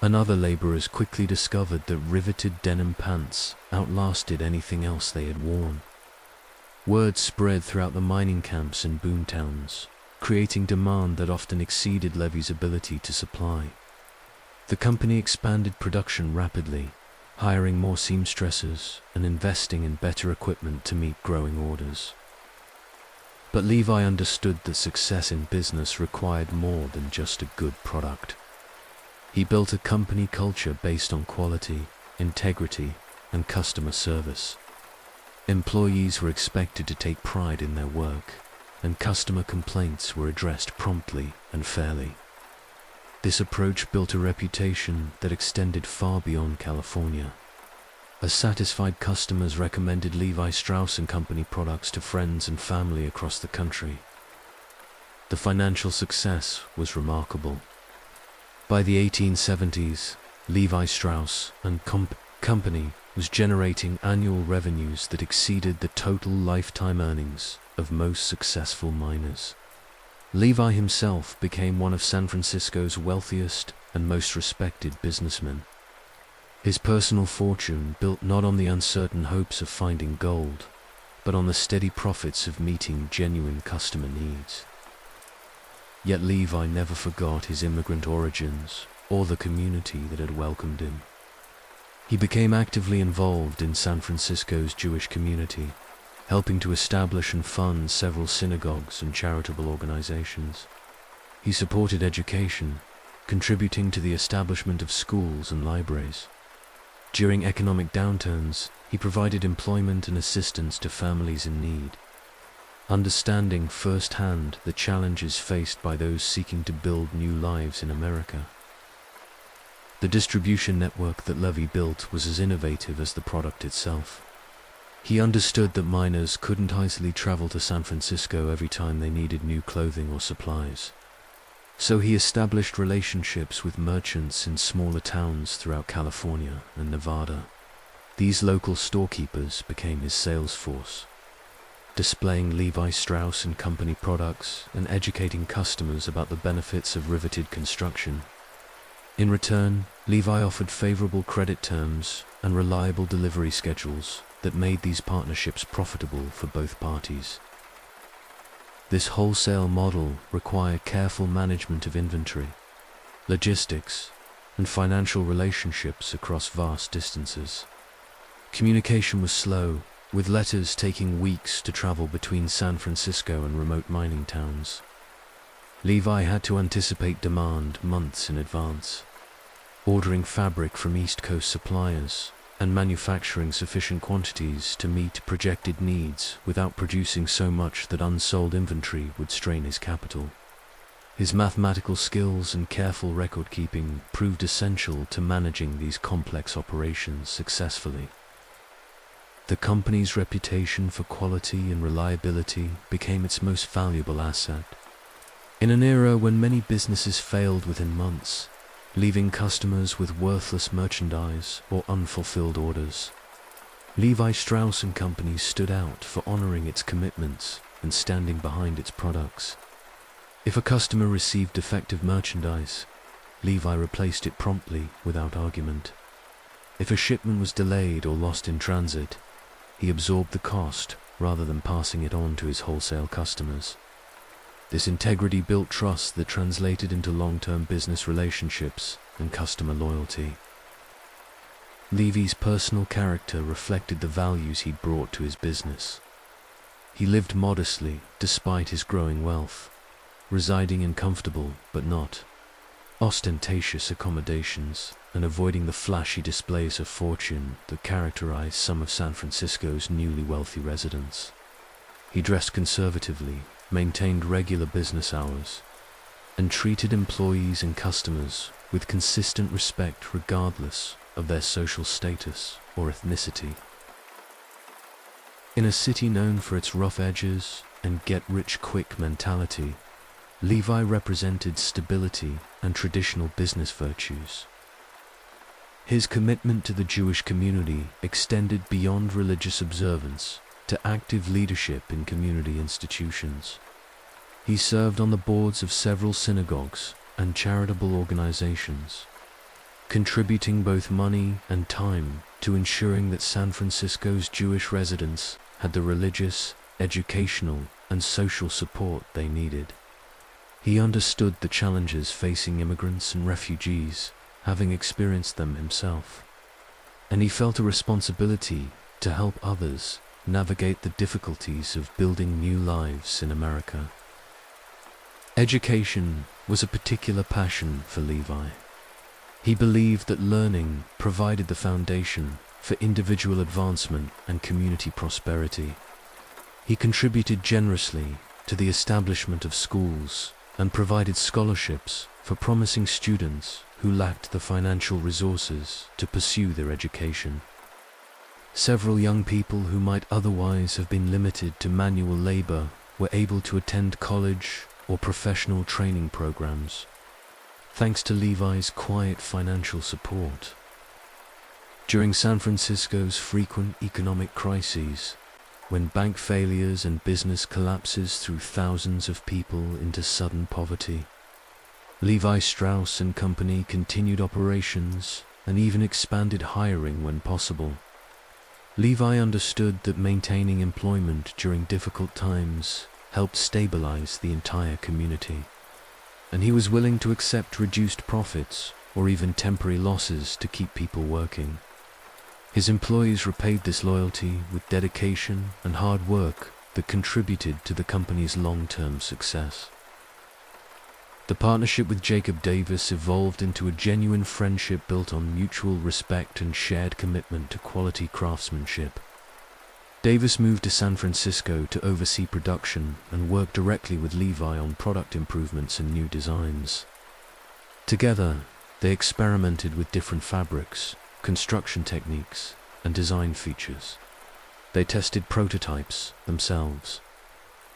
and other laborers quickly discovered that riveted denim pants outlasted anything else they had worn. Word spread throughout the mining camps and boomtowns, creating demand that often exceeded Levi's ability to supply. The company expanded production rapidly, hiring more seamstresses and investing in better equipment to meet growing orders. But Levi understood that success in business required more than just a good product. He built a company culture based on quality, integrity, and customer service. Employees were expected to take pride in their work, and customer complaints were addressed promptly and fairly. This approach built a reputation that extended far beyond California. As satisfied customers recommended Levi Strauss & Company products to friends and family across the country. The financial success was remarkable. By the 1870s, Levi Strauss & Company was generating annual revenues that exceeded the total lifetime earnings of most successful miners. Levi himself became one of San Francisco's wealthiest and most respected businessmen. His personal fortune built not on the uncertain hopes of finding gold, but on the steady profits of meeting genuine customer needs. Yet Levi never forgot his immigrant origins or the community that had welcomed him. He became actively involved in San Francisco's Jewish community, helping to establish and fund several synagogues and charitable organizations. He supported education, contributing to the establishment of schools and libraries. During economic downturns, he provided employment and assistance to families in need, understanding firsthand the challenges faced by those seeking to build new lives in America. The distribution network that Levi built was as innovative as the product itself. He understood that miners couldn't easily travel to San Francisco every time they needed new clothing or supplies. So he established relationships with merchants in smaller towns throughout California and Nevada. These local storekeepers became his sales force, displaying Levi Strauss & Company products and educating customers about the benefits of riveted construction. In return, Levi offered favorable credit terms and reliable delivery schedules that made these partnerships profitable for both parties. This wholesale model required careful management of inventory, logistics, and financial relationships across vast distances. Communication was slow, with letters taking weeks to travel between San Francisco and remote mining towns. Levi had to anticipate demand months in advance, ordering fabric from East Coast suppliers and manufacturing sufficient quantities to meet projected needs without producing so much that unsold inventory would strain his capital. His mathematical skills and careful record-keeping proved essential to managing these complex operations successfully. The company's reputation for quality and reliability became its most valuable asset. In an era when many businesses failed within months, leaving customers with worthless merchandise or unfulfilled orders, Levi Strauss & Company stood out for honoring its commitments and standing behind its products. If a customer received defective merchandise, Levi replaced it promptly without argument. If a shipment was delayed or lost in transit, he absorbed the cost rather than passing it on to his wholesale customers. This integrity built trust that translated into long-term business relationships and customer loyalty. Levi's personal character reflected the values he brought to his business. He lived modestly despite his growing wealth, residing in comfortable but not ostentatious accommodations and avoiding the flashy displays of fortune that characterized some of San Francisco's newly wealthy residents. He dressed conservatively, maintained regular business hours, and treated employees and customers with consistent respect regardless of their social status or ethnicity. In a city known for its rough edges and get-rich-quick mentality, Levi represented stability and traditional business virtues. His commitment to the Jewish community extended beyond religious observance to active leadership in community institutions. He served on the boards of several synagogues and charitable organizations, contributing both money and time to ensuring that San Francisco's Jewish residents had the religious, educational, and social support they needed. He understood the challenges facing immigrants and refugees, having experienced them himself, and he felt a responsibility to help others navigate the difficulties of building new lives in America. Education was a particular passion for Levi. He believed that learning provided the foundation for individual advancement and community prosperity. He contributed generously to the establishment of schools and provided scholarships for promising students who lacked the financial resources to pursue their education. Several young people who might otherwise have been limited to manual labor were able to attend college or professional training programs, thanks to Levi's quiet financial support. During San Francisco's frequent economic crises, when bank failures and business collapses threw thousands of people into sudden poverty, Levi Strauss & Company continued operations and even expanded hiring when possible. Levi understood that maintaining employment during difficult times helped stabilize the entire community, and he was willing to accept reduced profits or even temporary losses to keep people working. His employees repaid this loyalty with dedication and hard work that contributed to the company's long-term success. The partnership with Jacob Davis evolved into a genuine friendship built on mutual respect and shared commitment to quality craftsmanship. Davis moved to San Francisco to oversee production and work directly with Levi on product improvements and new designs. Together, they experimented with different fabrics, construction techniques, and design features. They tested prototypes themselves,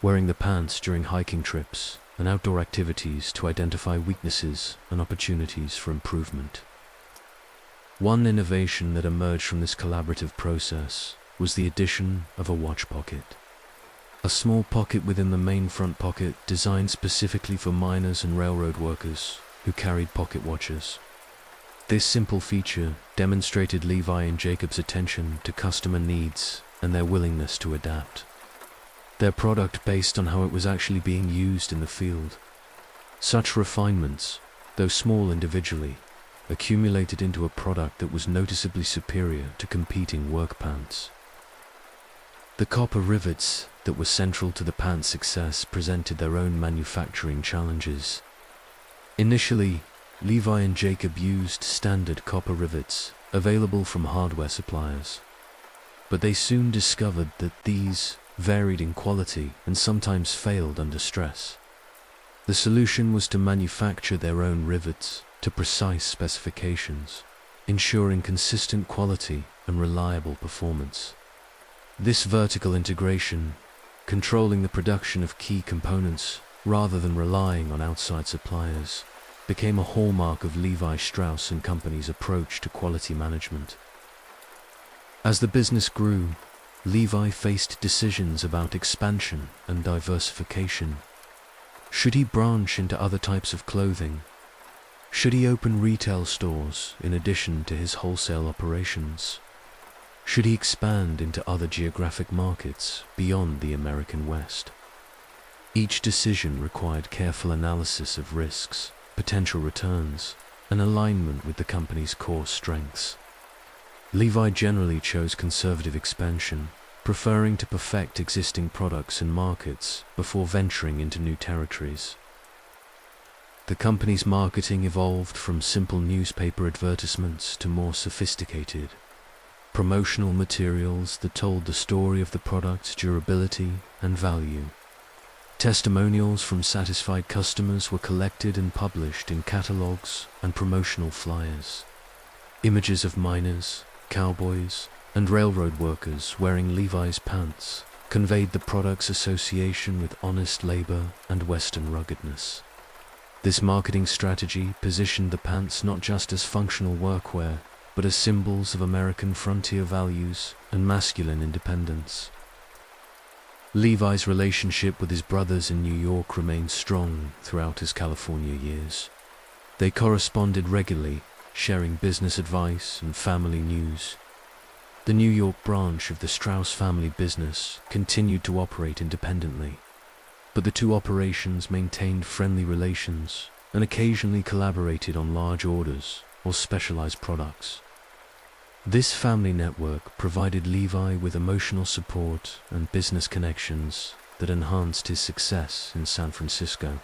wearing the pants during hiking trips and outdoor activities to identify weaknesses and opportunities for improvement. One innovation that emerged from this collaborative process was the addition of a watch pocket. A small pocket within the main front pocket designed specifically for miners and railroad workers who carried pocket watches. This simple feature demonstrated Levi and Jacob's attention to customer needs and their willingness to adapt. Their product based on how it was actually being used in the field. Such refinements, though small individually, accumulated into a product that was noticeably superior to competing work pants. The copper rivets that were central to the pant's success presented their own manufacturing challenges. Initially, Levi and Jacob used standard copper rivets available from hardware suppliers. But they soon discovered that these varied in quality and sometimes failed under stress. The solution was to manufacture their own rivets to precise specifications, ensuring consistent quality and reliable performance. This vertical integration, controlling the production of key components rather than relying on outside suppliers, became a hallmark of Levi Strauss & Company's approach to quality management. As the business grew, Levi faced decisions about expansion and diversification. Should he branch into other types of clothing? Should he open retail stores in addition to his wholesale operations? Should he expand into other geographic markets beyond the American West? Each decision required careful analysis of risks, potential returns, and alignment with the company's core strengths. Levi generally chose conservative expansion, preferring to perfect existing products and markets before venturing into new territories. The company's marketing evolved from simple newspaper advertisements to more sophisticated, promotional materials that told the story of the product's durability and value. Testimonials from satisfied customers were collected and published in catalogs and promotional flyers. Images of miners, cowboys, and railroad workers wearing Levi's pants conveyed the product's association with honest labor and Western ruggedness. This marketing strategy positioned the pants not just as functional workwear, but as symbols of American frontier values and masculine independence. Levi's relationship with his brothers in New York remained strong throughout his California years. They corresponded regularly, sharing business advice and family news. The New York branch of the Strauss family business continued to operate independently, but the two operations maintained friendly relations and occasionally collaborated on large orders or specialized products. This family network provided Levi with emotional support and business connections that enhanced his success in San Francisco.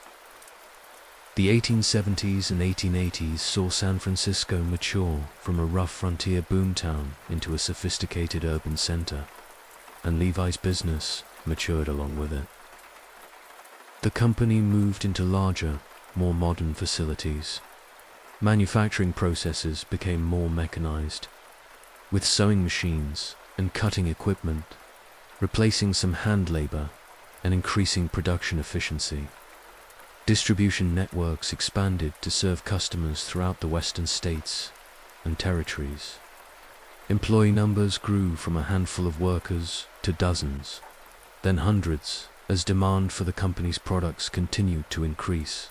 The 1870s and 1880s saw San Francisco mature from a rough frontier boomtown into a sophisticated urban center, and Levi's business matured along with it. The company moved into larger, more modern facilities. Manufacturing processes became more mechanized, with sewing machines and cutting equipment, replacing some hand labor and increasing production efficiency. Distribution networks expanded to serve customers throughout the western states and territories. Employee numbers grew from a handful of workers to dozens, then hundreds, as demand for the company's products continued to increase.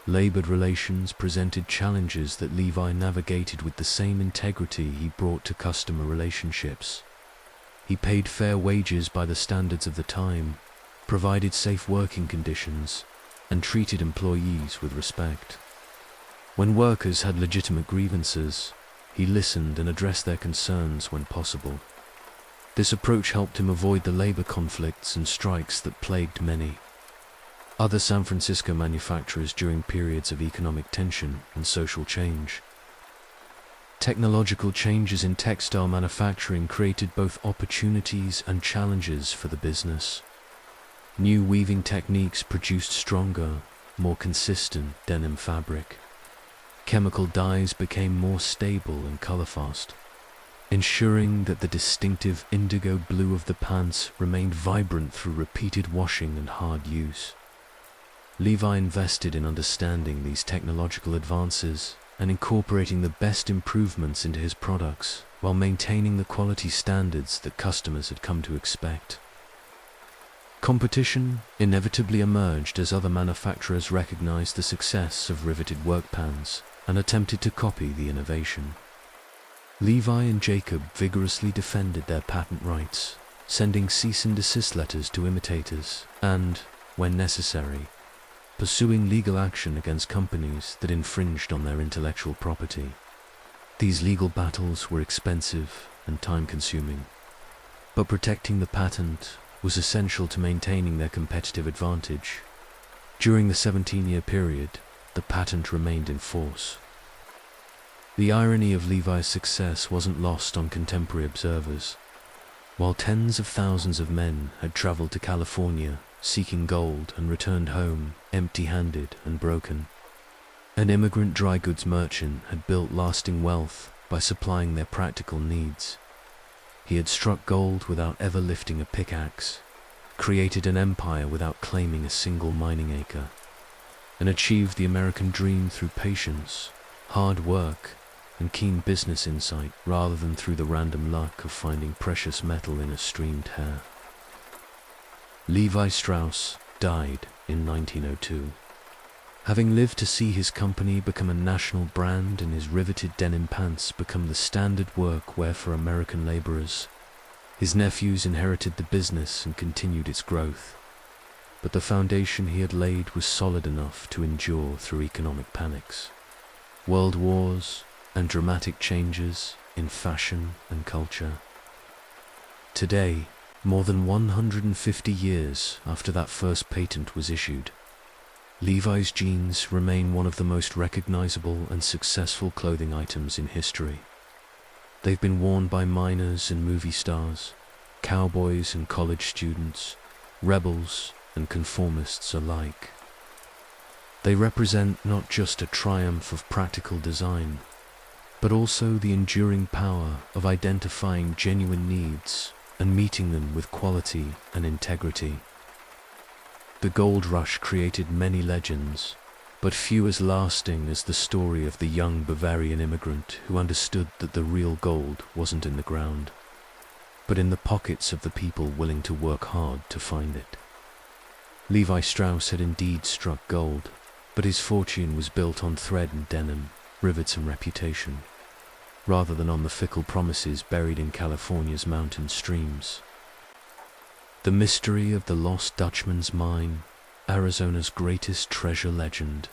Labor relations presented challenges that Levi navigated with the same integrity he brought to customer relationships. He paid fair wages by the standards of the time, provided safe working conditions, and treated employees with respect. When workers had legitimate grievances, he listened and addressed their concerns when possible. This approach helped him avoid the labor conflicts and strikes that plagued many other San Francisco manufacturers during periods of economic tension and social change. Technological changes in textile manufacturing created both opportunities and challenges for the business. New weaving techniques produced stronger, more consistent denim fabric. Chemical dyes became more stable and color-fast, ensuring that the distinctive indigo blue of the pants remained vibrant through repeated washing and hard use. Levi invested in understanding these technological advances and incorporating the best improvements into his products while maintaining the quality standards that customers had come to expect. Competition inevitably emerged as other manufacturers recognized the success of riveted work pans and attempted to copy the innovation. Levi and Jacob vigorously defended their patent rights, sending cease and desist letters to imitators and, when necessary, pursuing legal action against companies that infringed on their intellectual property. These legal battles were expensive and time-consuming, but protecting the patent was essential to maintaining their competitive advantage. During the 17-year period, the patent remained in force. The irony of Levi's success wasn't lost on contemporary observers. While tens of thousands of men had traveled to California seeking gold and returned home empty-handed and broken, an immigrant dry goods merchant had built lasting wealth by supplying their practical needs. He had struck gold without ever lifting a pickaxe, created an empire without claiming a single mining acre, and achieved the American dream through patience, hard work, and keen business insight rather than through the random luck of finding precious metal in a streamed hair. Levi Strauss died in 1902. Having lived to see his company become a national brand and his riveted denim pants become the standard workwear for American laborers, his nephews inherited the business and continued its growth. But the foundation he had laid was solid enough to endure through economic panics, world wars, and dramatic changes in fashion and culture. Today, more than 150 years after that first patent was issued, Levi's jeans remain one of the most recognizable and successful clothing items in history. They've been worn by miners and movie stars, cowboys and college students, rebels and conformists alike. They represent not just a triumph of practical design, but also the enduring power of identifying genuine needs and meeting them with quality and integrity. The gold rush created many legends, but few as lasting as the story of the young Bavarian immigrant who understood that the real gold wasn't in the ground, but in the pockets of the people willing to work hard to find it. Levi Strauss had indeed struck gold, but his fortune was built on thread and denim, rivets and reputation, rather than on the fickle promises buried in California's mountain streams. The mystery of the Lost Dutchman's Mine, Arizona's greatest treasure legend.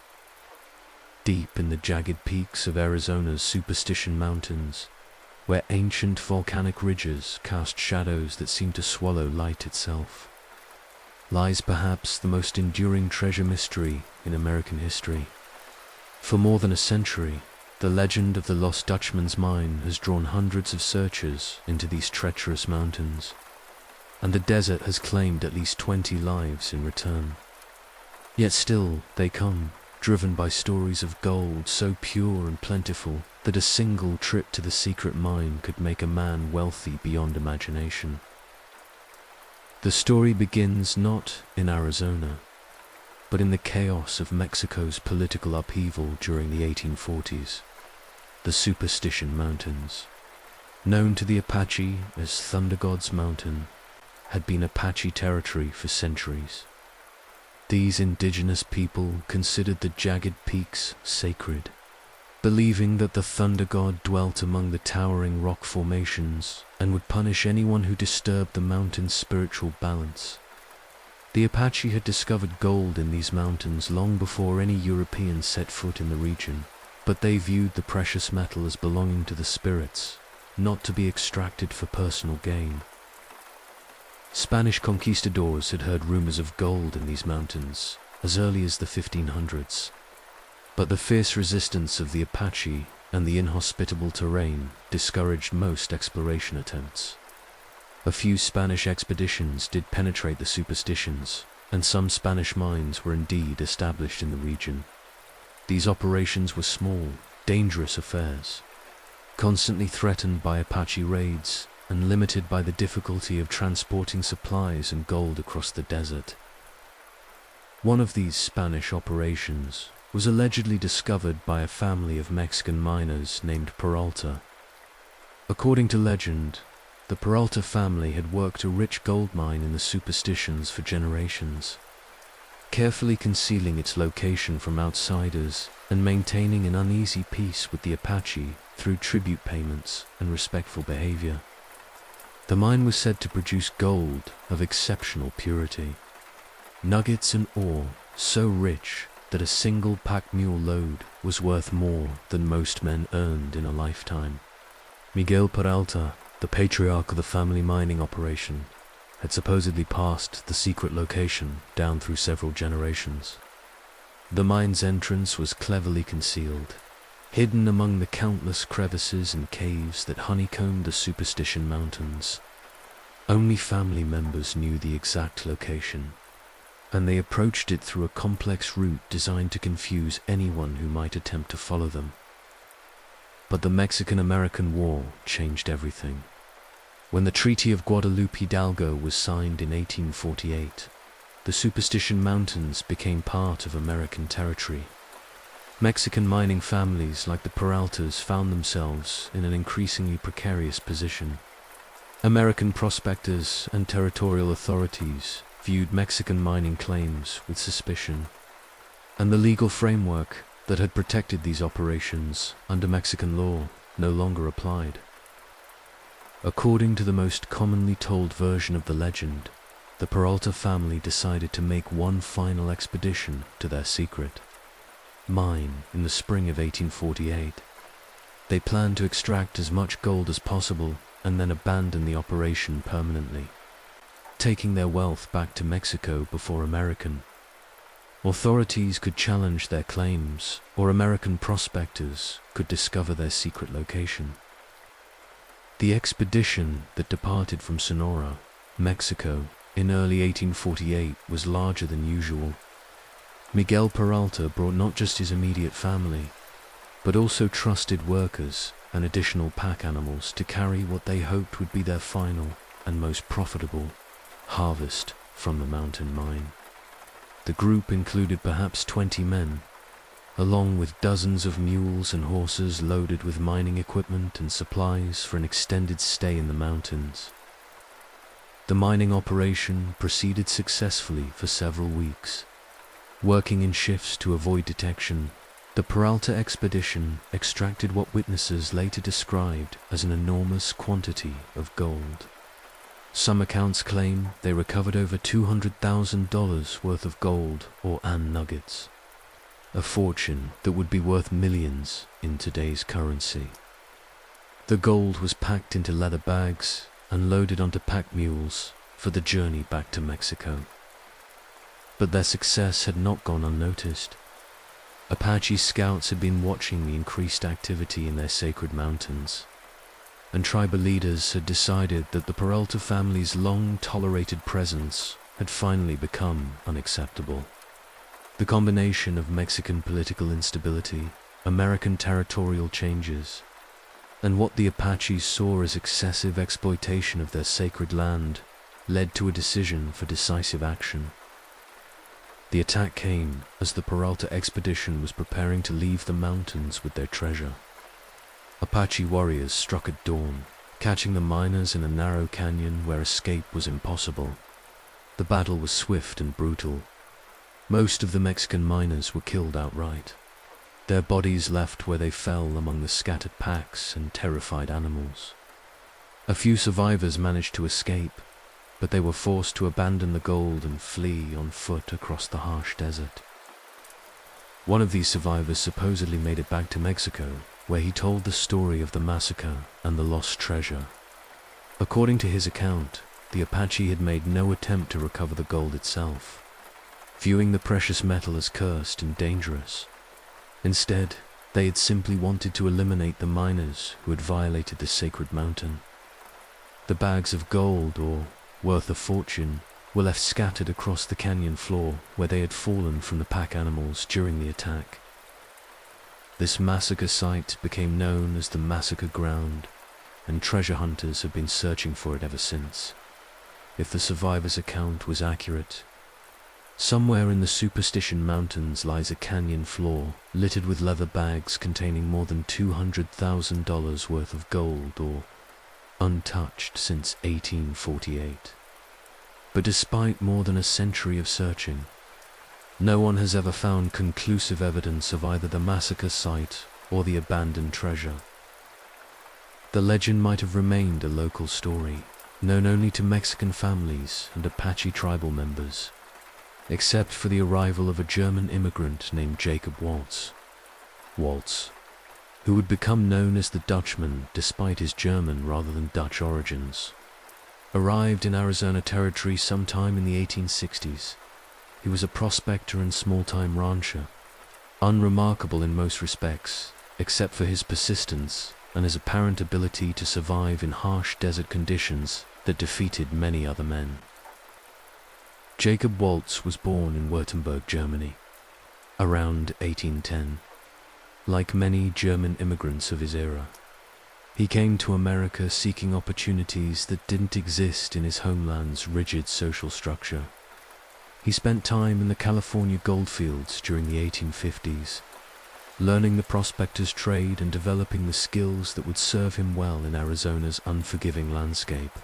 Deep in the jagged peaks of Arizona's Superstition Mountains, where ancient volcanic ridges cast shadows that seem to swallow light itself, lies perhaps the most enduring treasure mystery in American history. For more than a century, the legend of the Lost Dutchman's Mine has drawn hundreds of searchers into these treacherous mountains, and the desert has claimed at least 20 lives in return. Yet still they come, driven by stories of gold so pure and plentiful that a single trip to the secret mine could make a man wealthy beyond imagination. The story begins not in Arizona, but in the chaos of Mexico's political upheaval during the 1840s. The Superstition Mountains, known to the Apache as Thunder God's Mountain, had been Apache territory for centuries. These indigenous people considered the jagged peaks sacred, believing that the Thunder God dwelt among the towering rock formations and would punish anyone who disturbed the mountain's spiritual balance. The Apache had discovered gold in these mountains long before any Europeans set foot in the region, but they viewed the precious metal as belonging to the spirits, not to be extracted for personal gain. Spanish conquistadors had heard rumors of gold in these mountains as early as the 1500s, but the fierce resistance of the Apache and the inhospitable terrain discouraged most exploration attempts. A few Spanish expeditions did penetrate the Superstitions, and some Spanish mines were indeed established in the region. These operations were small, dangerous affairs, constantly threatened by Apache raids and limited by the difficulty of transporting supplies and gold across the desert. One of these Spanish operations was allegedly discovered by a family of Mexican miners named Peralta. According to legend, the Peralta family had worked a rich gold mine in the Superstitions for generations, carefully concealing its location from outsiders and maintaining an uneasy peace with the Apache through tribute payments and respectful behavior. The mine was said to produce gold of exceptional purity, nuggets and ore so rich that a single pack mule load was worth more than most men earned in a lifetime. Miguel Peralta, the patriarch of the family mining operation, had supposedly passed the secret location down through several generations. The mine's entrance was cleverly concealed, hidden among the countless crevices and caves that honeycombed the Superstition Mountains. Only family members knew the exact location, and they approached it through a complex route designed to confuse anyone who might attempt to follow them. But the Mexican-American War changed everything. When the Treaty of Guadalupe Hidalgo was signed in 1848, the Superstition Mountains became part of American territory. Mexican mining families like the Peraltas found themselves in an increasingly precarious position. American prospectors and territorial authorities viewed Mexican mining claims with suspicion, and the legal framework that had protected these operations under Mexican law no longer applied. According to the most commonly told version of the legend, the Peralta family decided to make one final expedition to their secret mine in the spring of 1848. They planned to extract as much gold as possible and then abandon the operation permanently, taking their wealth back to Mexico before American authorities could challenge their claims, or American prospectors could discover their secret location. The expedition that departed from Sonora, Mexico, in early 1848 was larger than usual. Miguel Peralta brought not just his immediate family, but also trusted workers and additional pack animals to carry what they hoped would be their final and most profitable harvest from the mountain mine. The group included perhaps 20 men, along with dozens of mules and horses loaded with mining equipment and supplies for an extended stay in the mountains. The mining operation proceeded successfully for several weeks. Working in shifts to avoid detection, the Peralta expedition extracted what witnesses later described as an enormous quantity of gold. Some accounts claim they recovered over $200,000 worth of gold or Ann nuggets, a fortune that would be worth millions in today's currency. The gold was packed into leather bags and loaded onto pack mules for the journey back to Mexico. But their success had not gone unnoticed. Apache scouts had been watching the increased activity in their sacred mountains, and tribal leaders had decided that the Peralta family's long-tolerated presence had finally become unacceptable. The combination of Mexican political instability, American territorial changes, and what the Apaches saw as excessive exploitation of their sacred land led to a decision for decisive action. The attack came as the Peralta expedition was preparing to leave the mountains with their treasure. Apache warriors struck at dawn, catching the miners in a narrow canyon where escape was impossible. The battle was swift and brutal. Most of the Mexican miners were killed outright, their bodies left where they fell among the scattered packs and terrified animals. A few survivors managed to escape, but they were forced to abandon the gold and flee on foot across the harsh desert. One of these survivors supposedly made it back to Mexico, where he told the story of the massacre and the lost treasure. According to his account, the Apache had made no attempt to recover the gold itself, viewing the precious metal as cursed and dangerous. Instead, they had simply wanted to eliminate the miners who had violated the sacred mountain. The bags of gold, or worth a fortune, were left scattered across the canyon floor where they had fallen from the pack animals during the attack. This massacre site became known as the Massacre Ground, and treasure hunters have been searching for it ever since. If the survivors' account was accurate, somewhere in the Superstition Mountains lies a canyon floor littered with leather bags containing more than $200,000 worth of gold, or untouched since 1848. But despite more than a century of searching, no one has ever found conclusive evidence of either the massacre site or the abandoned treasure. The legend might have remained a local story, known only to Mexican families and Apache tribal members, except for the arrival of a German immigrant named Jacob Waltz, who would become known as the Dutchman despite his German rather than Dutch origins. Arrived in Arizona Territory sometime in the 1860s, he was a prospector and small-time rancher, unremarkable in most respects, except for his persistence and his apparent ability to survive in harsh desert conditions that defeated many other men. Jacob Waltz was born in Württemberg, Germany, around 1810. Like many German immigrants of his era, he came to America seeking opportunities that didn't exist in his homeland's rigid social structure. He spent time in the California goldfields during the 1850s, learning the prospector's trade and developing the skills that would serve him well in Arizona's unforgiving landscape.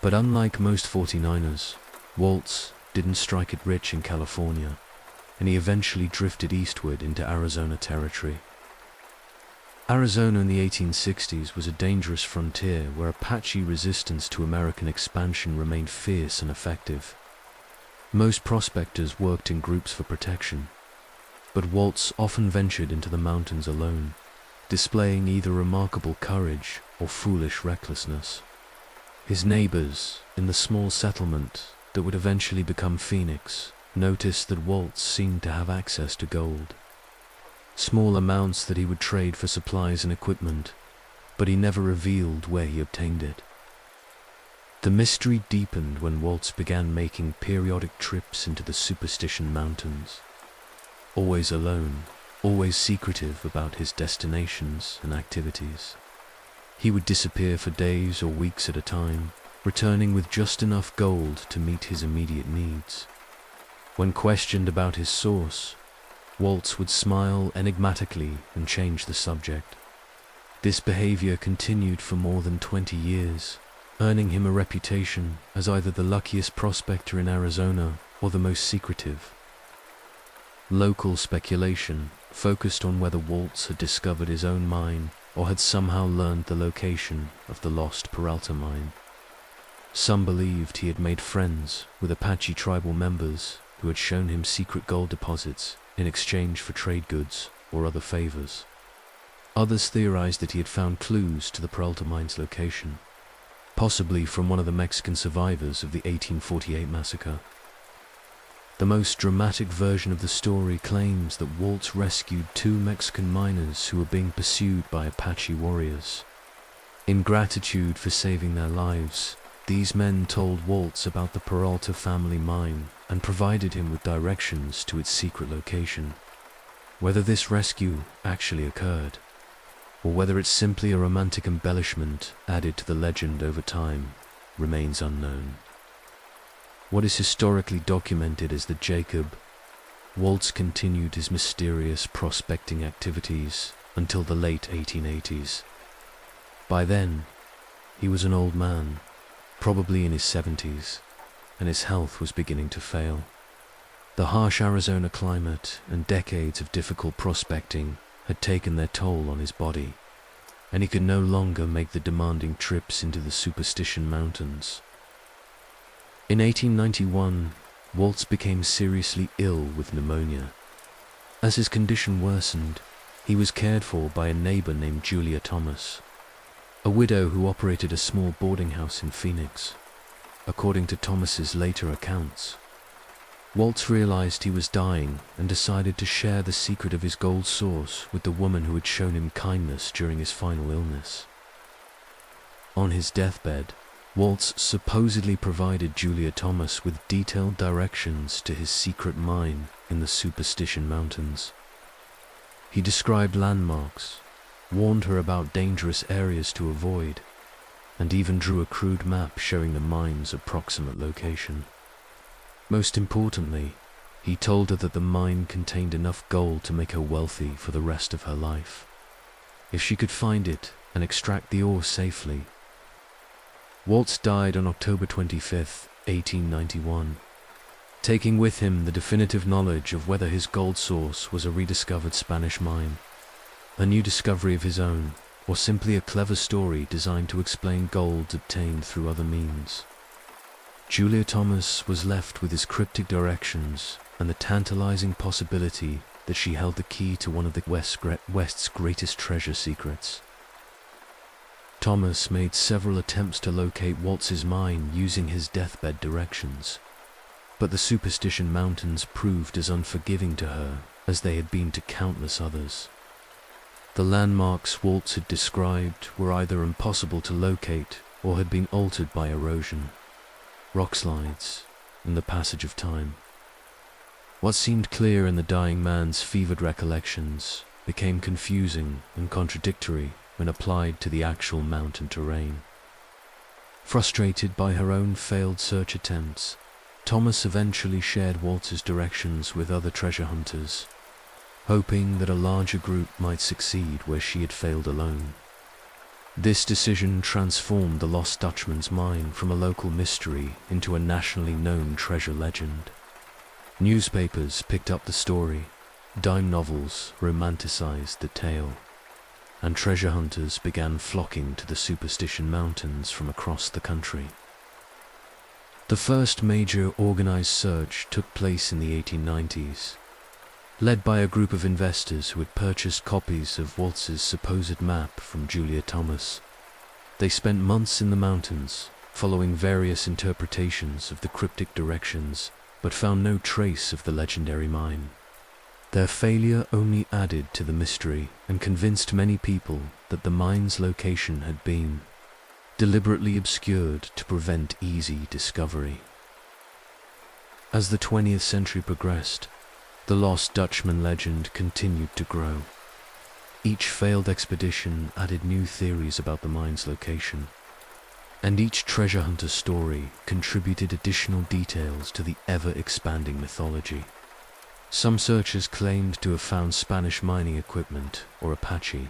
But unlike most 49ers, Waltz didn't strike it rich in California, and he eventually drifted eastward into Arizona territory. Arizona in the 1860s was a dangerous frontier where Apache resistance to American expansion remained fierce and effective. Most prospectors worked in groups for protection, but Waltz often ventured into the mountains alone, displaying either remarkable courage or foolish recklessness. His neighbors in the small settlement that would eventually become Phoenix noticed that Waltz seemed to have access to gold. Small amounts that he would trade for supplies and equipment, but he never revealed where he obtained it. The mystery deepened when Waltz began making periodic trips into the Superstition Mountains. Always alone, always secretive about his destinations and activities. He would disappear for days or weeks at a time, returning with just enough gold to meet his immediate needs. When questioned about his source, Waltz would smile enigmatically and change the subject. This behavior continued for more than 20 years, earning him a reputation as either the luckiest prospector in Arizona or the most secretive. Local speculation focused on whether Waltz had discovered his own mine or had somehow learned the location of the Lost Peralta Mine. Some believed he had made friends with Apache tribal members who had shown him secret gold deposits in exchange for trade goods or other favors. Others theorized that he had found clues to the Peralta Mine's location, possibly from one of the Mexican survivors of the 1848 massacre. The most dramatic version of the story claims that Waltz rescued 2 Mexican miners who were being pursued by Apache warriors. In gratitude for saving their lives, these men told Waltz about the Peralta family mine and provided him with directions to its secret location. Whether this rescue actually occurred, or whether it's simply a romantic embellishment added to the legend over time, remains unknown. What is historically documented is that Jacob Waltz continued his mysterious prospecting activities until the late 1880s. By then, he was an old man, probably in his 70s, and his health was beginning to fail. The harsh Arizona climate and decades of difficult prospecting had taken their toll on his body, and he could no longer make the demanding trips into the Superstition Mountains. In 1891, Waltz became seriously ill with pneumonia. As his condition worsened, he was cared for by a neighbor named Julia Thomas, a widow who operated a small boarding house in Phoenix. According to Thomas's later accounts, Waltz realized he was dying and decided to share the secret of his gold source with the woman who had shown him kindness during his final illness. On his deathbed, Waltz supposedly provided Julia Thomas with detailed directions to his secret mine in the Superstition Mountains. He described landmarks, warned her about dangerous areas to avoid, and even drew a crude map showing the mine's approximate location. Most importantly, he told her that the mine contained enough gold to make her wealthy for the rest of her life, if she could find it and extract the ore safely. Waltz died on October 25, 1891, taking with him the definitive knowledge of whether his gold source was a rediscovered Spanish mine, a new discovery of his own, or simply a clever story designed to explain gold obtained through other means. Julia Thomas was left with his cryptic directions and the tantalizing possibility that she held the key to one of the West's greatest treasure secrets. Thomas made several attempts to locate Waltz's mine using his deathbed directions, but the Superstition Mountains proved as unforgiving to her as they had been to countless others. The landmarks Waltz had described were either impossible to locate or had been altered by erosion, rock slides, and the passage of time. What seemed clear in the dying man's fevered recollections became confusing and contradictory when applied to the actual mountain terrain. Frustrated by her own failed search attempts, Thomas eventually shared Waltz's directions with other treasure hunters, hoping that a larger group might succeed where she had failed alone. This decision transformed the Lost Dutchman's Mine from a local mystery into a nationally known treasure legend. Newspapers picked up the story, dime novels romanticized the tale, and treasure hunters began flocking to the Superstition Mountains from across the country. The first major organized search took place in the 1890s, led by a group of investors who had purchased copies of Waltz's supposed map from Julia Thomas. They spent months in the mountains, following various interpretations of the cryptic directions, but found no trace of the legendary mine. Their failure only added to the mystery and convinced many people that the mine's location had been deliberately obscured to prevent easy discovery. As the 20th century progressed, the Lost Dutchman legend continued to grow. Each failed expedition added new theories about the mine's location, and each treasure hunter story contributed additional details to the ever-expanding mythology. Some searchers claimed to have found Spanish mining equipment or Apache,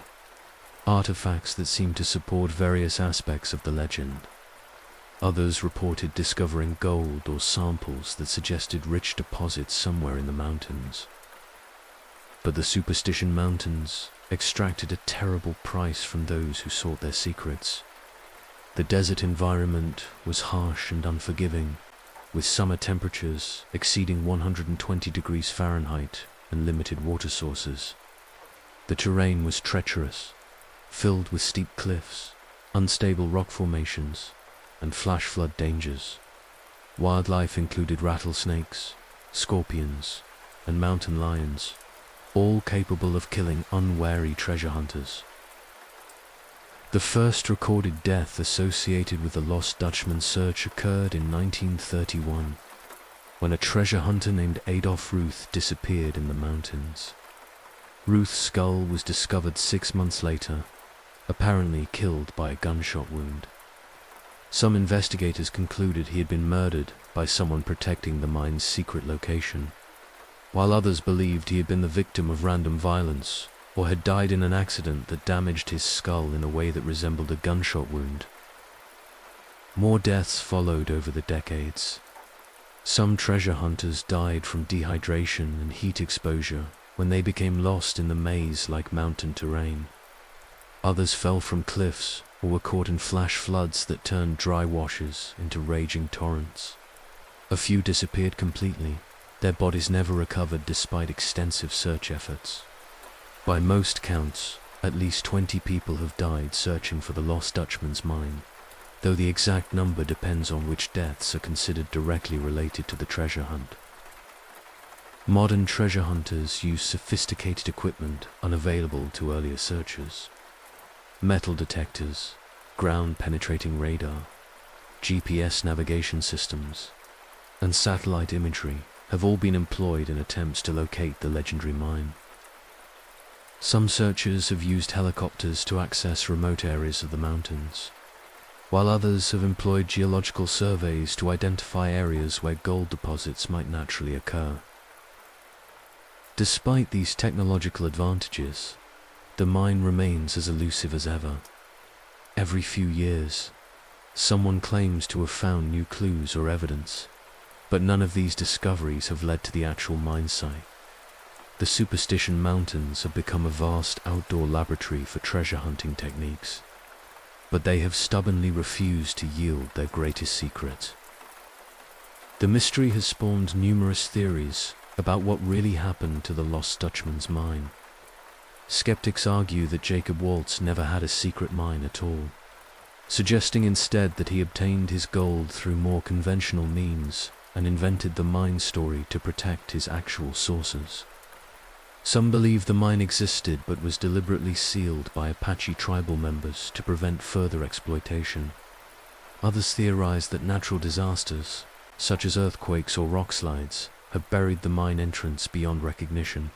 artifacts that seemed to support various aspects of the legend. Others reported discovering gold or samples that suggested rich deposits somewhere in the mountains. But the Superstition Mountains extracted a terrible price from those who sought their secrets. The desert environment was harsh and unforgiving, with summer temperatures exceeding 120 degrees Fahrenheit and limited water sources. The terrain was treacherous, filled with steep cliffs, unstable rock formations, and flash flood dangers. Wildlife included rattlesnakes, scorpions, and mountain lions, all capable of killing unwary treasure hunters. The first recorded death associated with the Lost Dutchman search occurred in 1931, when a treasure hunter named Adolf Ruth disappeared in the mountains. Ruth's skull was discovered 6 months later, apparently killed by a gunshot wound. Some investigators concluded he had been murdered by someone protecting the mine's secret location, while others believed he had been the victim of random violence or had died in an accident that damaged his skull in a way that resembled a gunshot wound. More deaths followed over the decades. Some treasure hunters died from dehydration and heat exposure when they became lost in the maze-like mountain terrain. Others fell from cliffs or were caught in flash floods that turned dry washes into raging torrents. A few disappeared completely, their bodies never recovered despite extensive search efforts. By most counts, at least 20 people have died searching for the Lost Dutchman's Mine, though the exact number depends on which deaths are considered directly related to the treasure hunt. Modern treasure hunters use sophisticated equipment unavailable to earlier searchers. Metal detectors, ground-penetrating radar, GPS navigation systems, and satellite imagery have all been employed in attempts to locate the legendary mine. Some searchers have used helicopters to access remote areas of the mountains, while others have employed geological surveys to identify areas where gold deposits might naturally occur. Despite these technological advantages, the mine remains as elusive as ever. Every few years, someone claims to have found new clues or evidence, but none of these discoveries have led to the actual mine site. The Superstition Mountains have become a vast outdoor laboratory for treasure hunting techniques, but they have stubbornly refused to yield their greatest secret. The mystery has spawned numerous theories about what really happened to the Lost Dutchman's Mine. Skeptics argue that Jacob Waltz never had a secret mine at all, suggesting instead that he obtained his gold through more conventional means and invented the mine story to protect his actual sources. Some believe the mine existed but was deliberately sealed by Apache tribal members to prevent further exploitation. Others theorize that natural disasters, such as earthquakes or rock slides, have buried the mine entrance beyond recognition.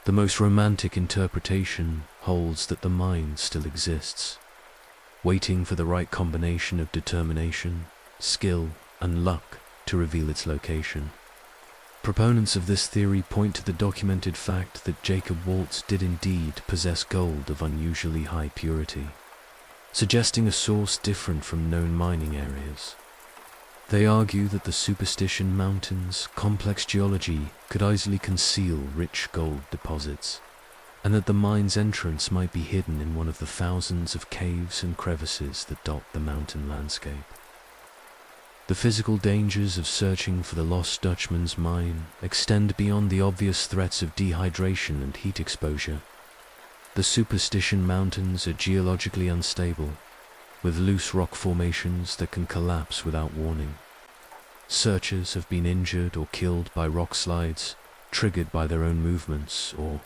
The most romantic interpretation holds that the mine still exists, waiting for the right combination of determination, skill, and luck to reveal its location. Proponents of this theory point to the documented fact that Jacob Waltz did indeed possess gold of unusually high purity, suggesting a source different from known mining areas. They argue that the Superstition Mountains' complex geology could easily conceal rich gold deposits, and that the mine's entrance might be hidden in one of the thousands of caves and crevices that dot the mountain landscape. The physical dangers of searching for the Lost Dutchman Mine extend beyond the obvious threats of dehydration and heat exposure. The Superstition Mountains are geologically unstable, with loose rock formations that can collapse without warning. Searchers have been injured or killed by rock slides, triggered by their own movements, or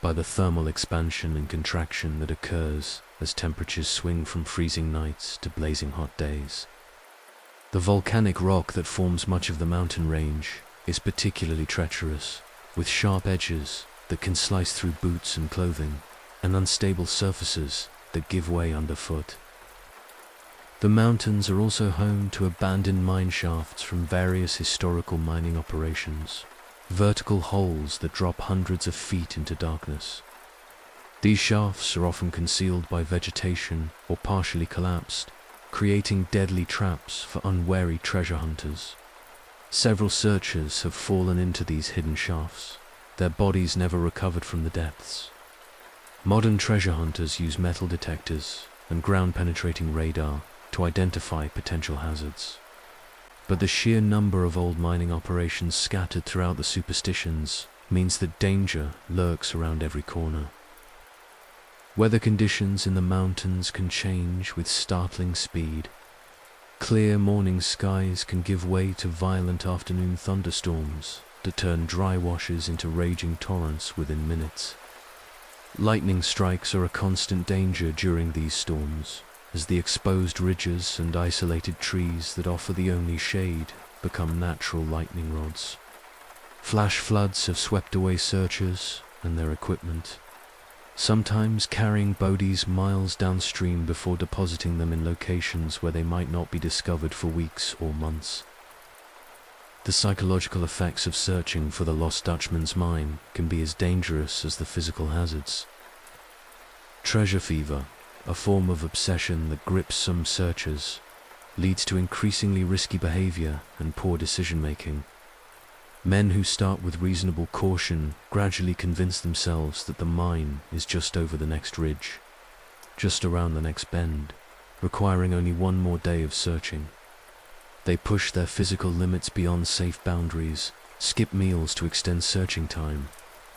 by the thermal expansion and contraction that occurs as temperatures swing from freezing nights to blazing hot days. The volcanic rock that forms much of the mountain range is particularly treacherous, with sharp edges that can slice through boots and clothing, and unstable surfaces that give way underfoot. The mountains are also home to abandoned mine shafts from various historical mining operations, vertical holes that drop hundreds of feet into darkness. These shafts are often concealed by vegetation or partially collapsed, creating deadly traps for unwary treasure hunters. Several searchers have fallen into these hidden shafts, their bodies never recovered from the depths. Modern treasure hunters use metal detectors and ground-penetrating radar to identify potential hazards. But the sheer number of old mining operations scattered throughout the Superstitions means that danger lurks around every corner. Weather conditions in the mountains can change with startling speed. Clear morning skies can give way to violent afternoon thunderstorms that turn dry washes into raging torrents within minutes. Lightning strikes are a constant danger during these storms, as the exposed ridges and isolated trees that offer the only shade become natural lightning rods. Flash floods have swept away searchers and their equipment, sometimes carrying bodies miles downstream before depositing them in locations where they might not be discovered for weeks or months. The psychological effects of searching for the Lost Dutchman Mine can be as dangerous as the physical hazards. Treasure fever, a form of obsession that grips some searchers, leads to increasingly risky behavior and poor decision-making. Men who start with reasonable caution gradually convince themselves that the mine is just over the next ridge, just around the next bend, requiring only one more day of searching. They push their physical limits beyond safe boundaries, skip meals to extend searching time,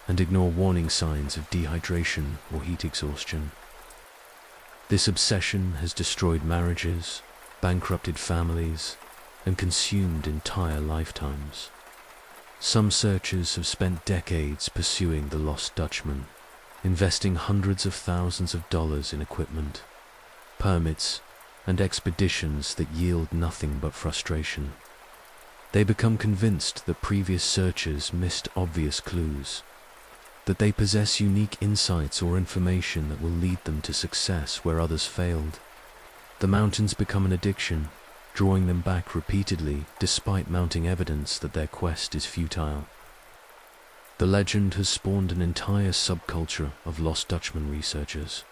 and ignore warning signs of dehydration or heat exhaustion. This obsession has destroyed marriages, bankrupted families, and consumed entire lifetimes. Some searchers have spent decades pursuing the Lost Dutchman, investing hundreds of thousands of dollars in equipment, permits, and expeditions that yield nothing but frustration. They become convinced that previous searchers missed obvious clues, that they possess unique insights or information that will lead them to success where others failed. The mountains become an addiction, drawing them back repeatedly despite mounting evidence that their quest is futile. The legend has spawned an entire subculture of Lost Dutchman researchers,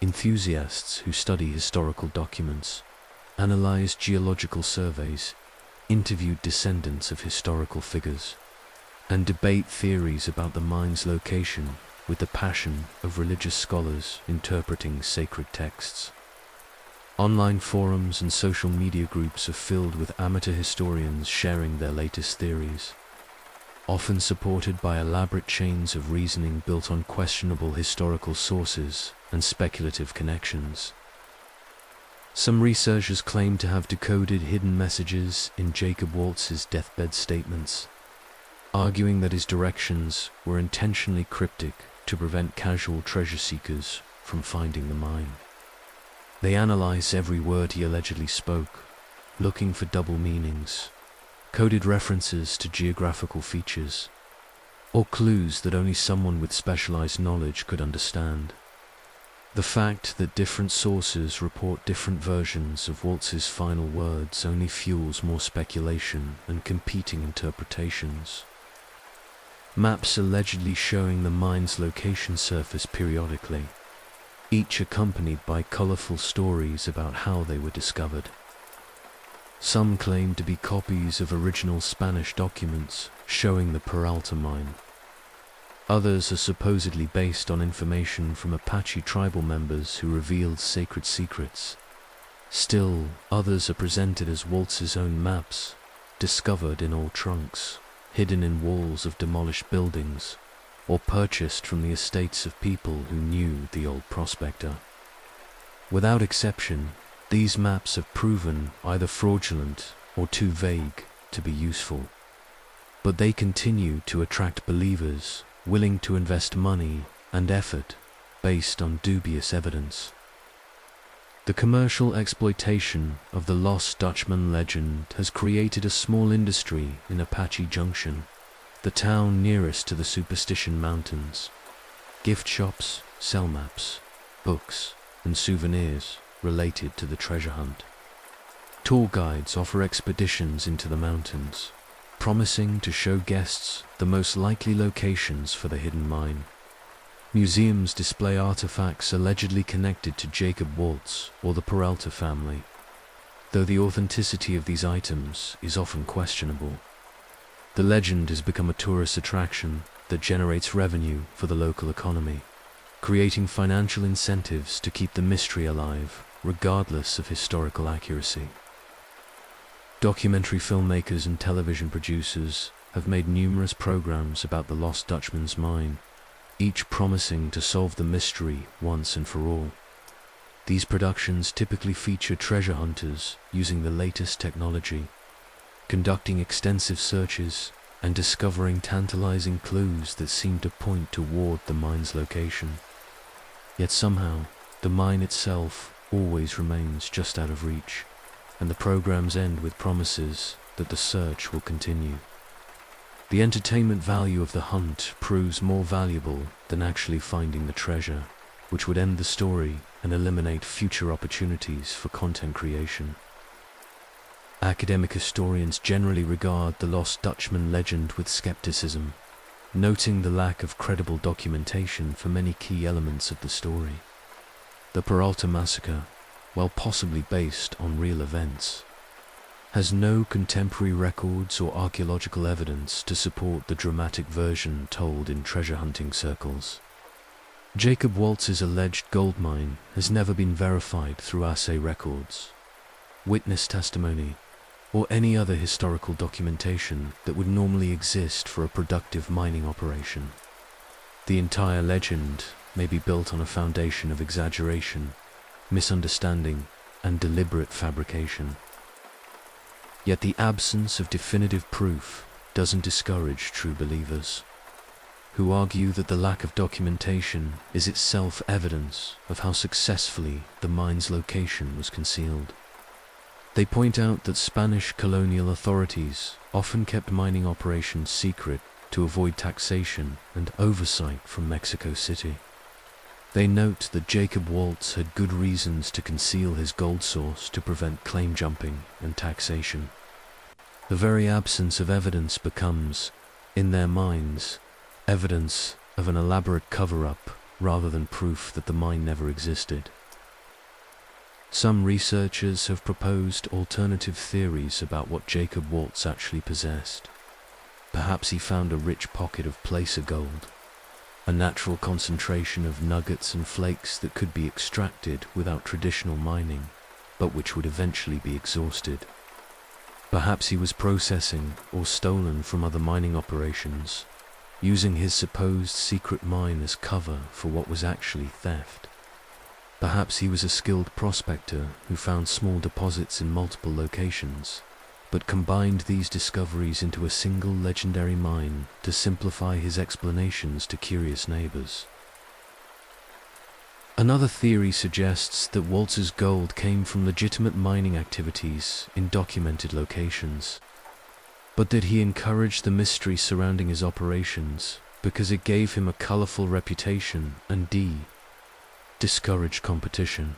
enthusiasts who study historical documents, analyze geological surveys, interview descendants of historical figures, and debate theories about the mine's location with the passion of religious scholars interpreting sacred texts. Online forums and social media groups are filled with amateur historians sharing their latest theories, often supported by elaborate chains of reasoning built on questionable historical sources and speculative connections. Some researchers claim to have decoded hidden messages in Jacob Waltz's deathbed statements, arguing that his directions were intentionally cryptic to prevent casual treasure seekers from finding the mine. They analyze every word he allegedly spoke, looking for double meanings, coded references to geographical features, or clues that only someone with specialized knowledge could understand. The fact that different sources report different versions of Waltz's final words only fuels more speculation and competing interpretations. Maps allegedly showing the mine's location surface periodically, each accompanied by colorful stories about how they were discovered. Some claim to be copies of original Spanish documents showing the Peralta mine. Others are supposedly based on information from Apache tribal members who revealed sacred secrets. Still, others are presented as Waltz's own maps, discovered in old trunks, hidden in walls of demolished buildings, or purchased from the estates of people who knew the old prospector. Without exception, these maps have proven either fraudulent or too vague to be useful. But they continue to attract believers willing to invest money and effort based on dubious evidence. The commercial exploitation of the Lost Dutchman legend has created a small industry in Apache Junction, the town nearest to the Superstition Mountains. Gift shops sell maps, books, and souvenirs related to the treasure hunt. Tour guides offer expeditions into the mountains, promising to show guests the most likely locations for the hidden mine. Museums display artifacts allegedly connected to Jacob Waltz or the Peralta family, though the authenticity of these items is often questionable. The legend has become a tourist attraction that generates revenue for the local economy, creating financial incentives to keep the mystery alive, regardless of historical accuracy. Documentary filmmakers and television producers have made numerous programs about the Lost Dutchman's mine, each promising to solve the mystery once and for all. These productions typically feature treasure hunters using the latest technology, conducting extensive searches and discovering tantalizing clues that seem to point toward the mine's location. Yet somehow, the mine itself always remains just out of reach, and the programs end with promises that the search will continue. The entertainment value of the hunt proves more valuable than actually finding the treasure, which would end the story and eliminate future opportunities for content creation. Academic historians generally regard the Lost Dutchman legend with skepticism, noting the lack of credible documentation for many key elements of the story. The Peralta massacre, while possibly based on real events, has no contemporary records or archaeological evidence to support the dramatic version told in treasure hunting circles. Jacob Waltz's alleged gold mine has never been verified through assay records, witness testimony, or any other historical documentation that would normally exist for a productive mining operation. The entire legend may be built on a foundation of exaggeration, misunderstanding, and deliberate fabrication. Yet the absence of definitive proof doesn't discourage true believers, who argue that the lack of documentation is itself evidence of how successfully the mine's location was concealed. They point out that Spanish colonial authorities often kept mining operations secret to avoid taxation and oversight from Mexico City. They note that Jacob Waltz had good reasons to conceal his gold source to prevent claim jumping and taxation. The very absence of evidence becomes, in their minds, evidence of an elaborate cover-up rather than proof that the mine never existed. Some researchers have proposed alternative theories about what Jacob Waltz actually possessed. Perhaps he found a rich pocket of placer gold, a natural concentration of nuggets and flakes that could be extracted without traditional mining, but which would eventually be exhausted. Perhaps he was processing or stolen from other mining operations, using his supposed secret mine as cover for what was actually theft. Perhaps he was a skilled prospector who found small deposits in multiple locations, but combined these discoveries into a single legendary mine to simplify his explanations to curious neighbors. Another theory suggests that Waltz's gold came from legitimate mining activities in documented locations, but that he encouraged the mystery surrounding his operations because it gave him a colorful reputation and discouraged competition.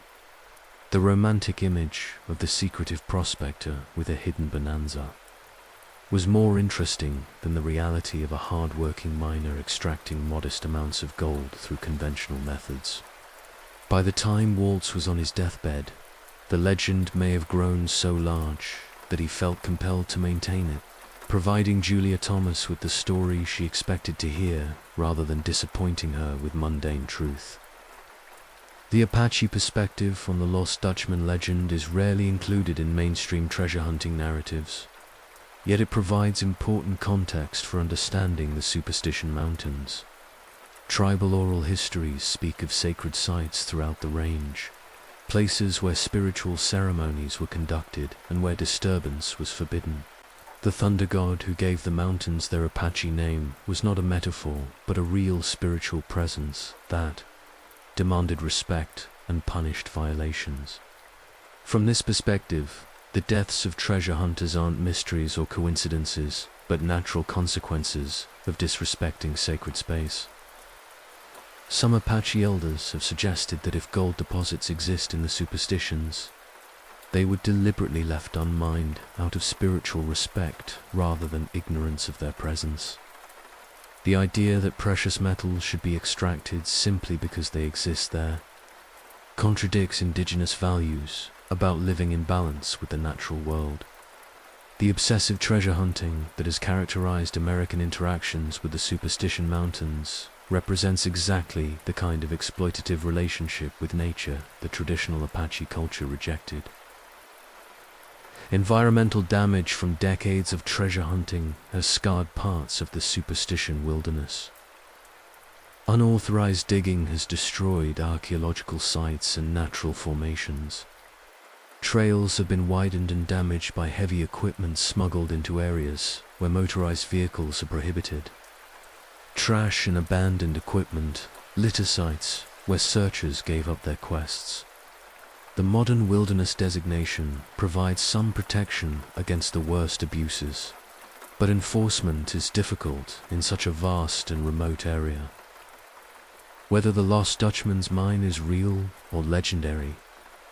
The romantic image of the secretive prospector with a hidden bonanza was more interesting than the reality of a hard-working miner extracting modest amounts of gold through conventional methods. By the time Waltz was on his deathbed, the legend may have grown so large that he felt compelled to maintain it, providing Julia Thomas with the story she expected to hear rather than disappointing her with mundane truth. The Apache perspective on the Lost Dutchman legend is rarely included in mainstream treasure hunting narratives, yet it provides important context for understanding the Superstition Mountains. Tribal oral histories speak of sacred sites throughout the range, places where spiritual ceremonies were conducted and where disturbance was forbidden. The thunder god who gave the mountains their Apache name was not a metaphor, but a real spiritual presence that demanded respect and punished violations. From this perspective, the deaths of treasure hunters aren't mysteries or coincidences, but natural consequences of disrespecting sacred space. Some Apache elders have suggested that if gold deposits exist in the superstitions, they were deliberately left unmined out of spiritual respect rather than ignorance of their presence. The idea that precious metals should be extracted simply because they exist there contradicts indigenous values about living in balance with the natural world. The obsessive treasure hunting that has characterized American interactions with the Superstition Mountains represents exactly the kind of exploitative relationship with nature that traditional Apache culture rejected. Environmental damage from decades of treasure hunting has scarred parts of the Superstition wilderness. Unauthorized digging has destroyed archaeological sites and natural formations. Trails have been widened and damaged by heavy equipment smuggled into areas where motorized vehicles are prohibited. Trash and abandoned equipment litter sites where searchers gave up their quests. The modern wilderness designation provides some protection against the worst abuses, but enforcement is difficult in such a vast and remote area. Whether the Lost Dutchman's Mine is real or legendary,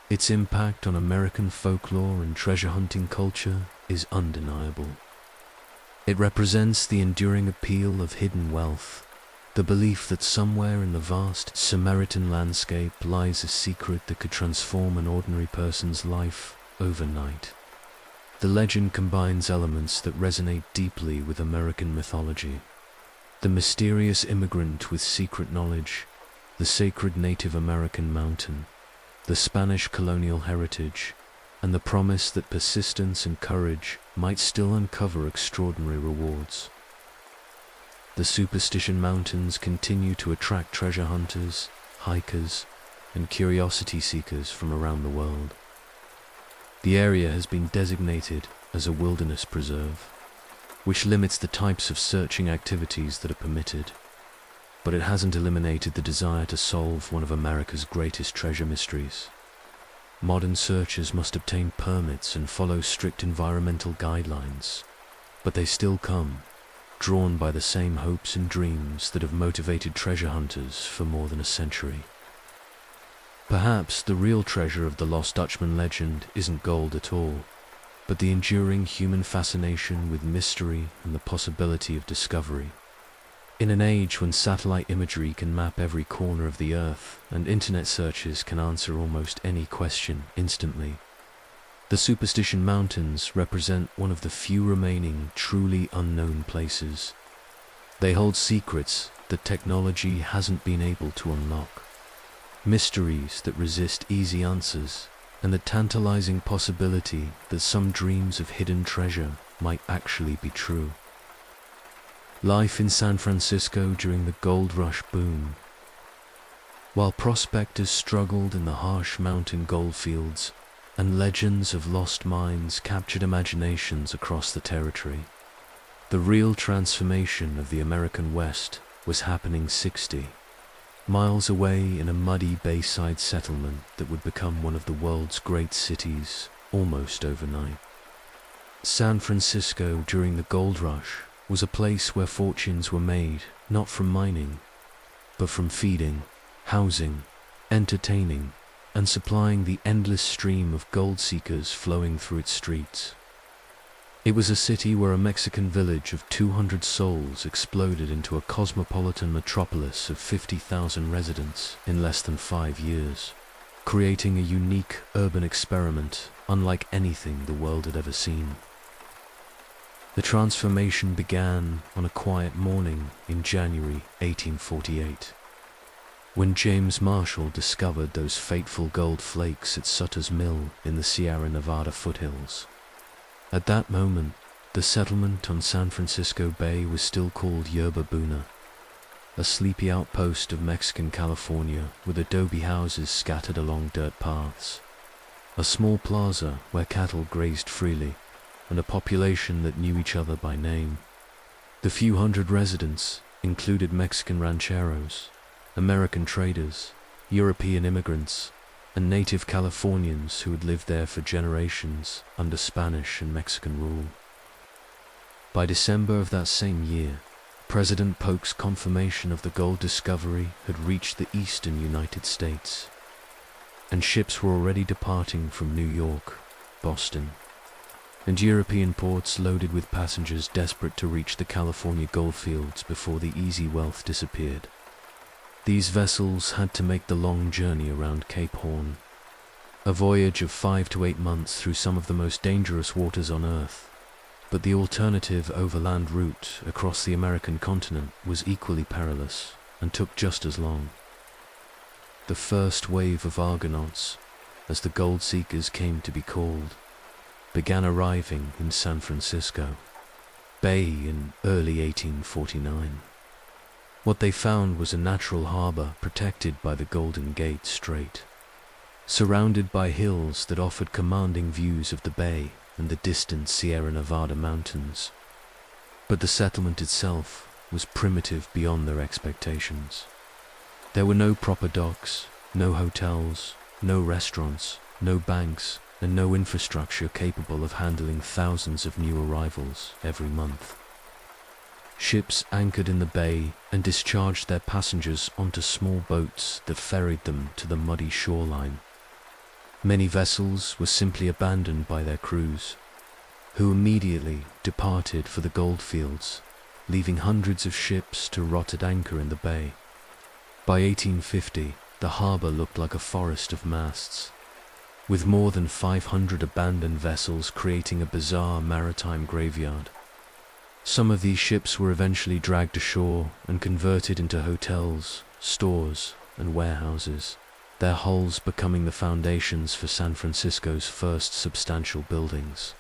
its impact on American folklore and treasure hunting culture is undeniable. It represents the enduring appeal of hidden wealth, the belief that somewhere in the vast Samaritan landscape lies a secret that could transform an ordinary person's life overnight. The legend combines elements that resonate deeply with American mythology: the mysterious immigrant with secret knowledge, the sacred Native American mountain, the Spanish colonial heritage, and the promise that persistence and courage might still uncover extraordinary rewards. The Superstition Mountains continue to attract treasure hunters, hikers, and curiosity seekers from around the world. The area has been designated as a wilderness preserve, which limits the types of searching activities that are permitted, but it hasn't eliminated the desire to solve one of America's greatest treasure mysteries. Modern searchers must obtain permits and follow strict environmental guidelines, but they still come, drawn by the same hopes and dreams that have motivated treasure hunters for more than a century. Perhaps the real treasure of the Lost Dutchman legend isn't gold at all, but the enduring human fascination with mystery and the possibility of discovery. In an age when satellite imagery can map every corner of the earth and internet searches can answer almost any question instantly, the Superstition Mountains represent one of the few remaining truly unknown places. They hold secrets that technology hasn't been able to unlock, mysteries that resist easy answers, and the tantalizing possibility that some dreams of hidden treasure might actually be true. Life in San Francisco during the gold rush boom. While prospectors struggled in the harsh mountain goldfields, and legends of lost mines captured imaginations across the territory. The real transformation of the American West was happening 60 miles away in a muddy bayside settlement that would become one of the world's great cities almost overnight. San Francisco during the gold rush was a place where fortunes were made not from mining, but from feeding, housing, entertaining, and supplying the endless stream of gold seekers flowing through its streets. It was a city where a Mexican village of 200 souls exploded into a cosmopolitan metropolis of 50,000 residents in less than 5 years, creating a unique urban experiment unlike anything the world had ever seen. The transformation began on a quiet morning in January 1848, when James Marshall discovered those fateful gold flakes at Sutter's Mill in the Sierra Nevada foothills. At that moment, the settlement on San Francisco Bay was still called Yerba Buena, a sleepy outpost of Mexican California with adobe houses scattered along dirt paths, a small plaza where cattle grazed freely, and a population that knew each other by name. The few hundred residents included Mexican rancheros, American traders, European immigrants, and native Californians who had lived there for generations under Spanish and Mexican rule. By December of that same year, President Polk's confirmation of the gold discovery had reached the eastern United States, and ships were already departing from New York, Boston, and European ports loaded with passengers desperate to reach the California goldfields before the easy wealth disappeared. These vessels had to make the long journey around Cape Horn, a voyage of 5 to 8 months through some of the most dangerous waters on Earth, but the alternative overland route across the American continent was equally perilous and took just as long. The first wave of Argonauts, as the gold seekers came to be called, began arriving in San Francisco Bay in early 1849. What they found was a natural harbor protected by the Golden Gate Strait, surrounded by hills that offered commanding views of the bay and the distant Sierra Nevada mountains. But the settlement itself was primitive beyond their expectations. There were no proper docks, no hotels, no restaurants, no banks, and no infrastructure capable of handling thousands of new arrivals every month. Ships anchored in the bay and discharged their passengers onto small boats that ferried them to the muddy shoreline. Many vessels were simply abandoned by their crews, who immediately departed for the goldfields, leaving hundreds of ships to rot at anchor in the bay. By 1850, the harbor looked like a forest of masts, with more than 500 abandoned vessels creating a bizarre maritime graveyard. Some of these ships were eventually dragged ashore and converted into hotels, stores, and warehouses, their hulls becoming the foundations for San Francisco's first substantial buildings.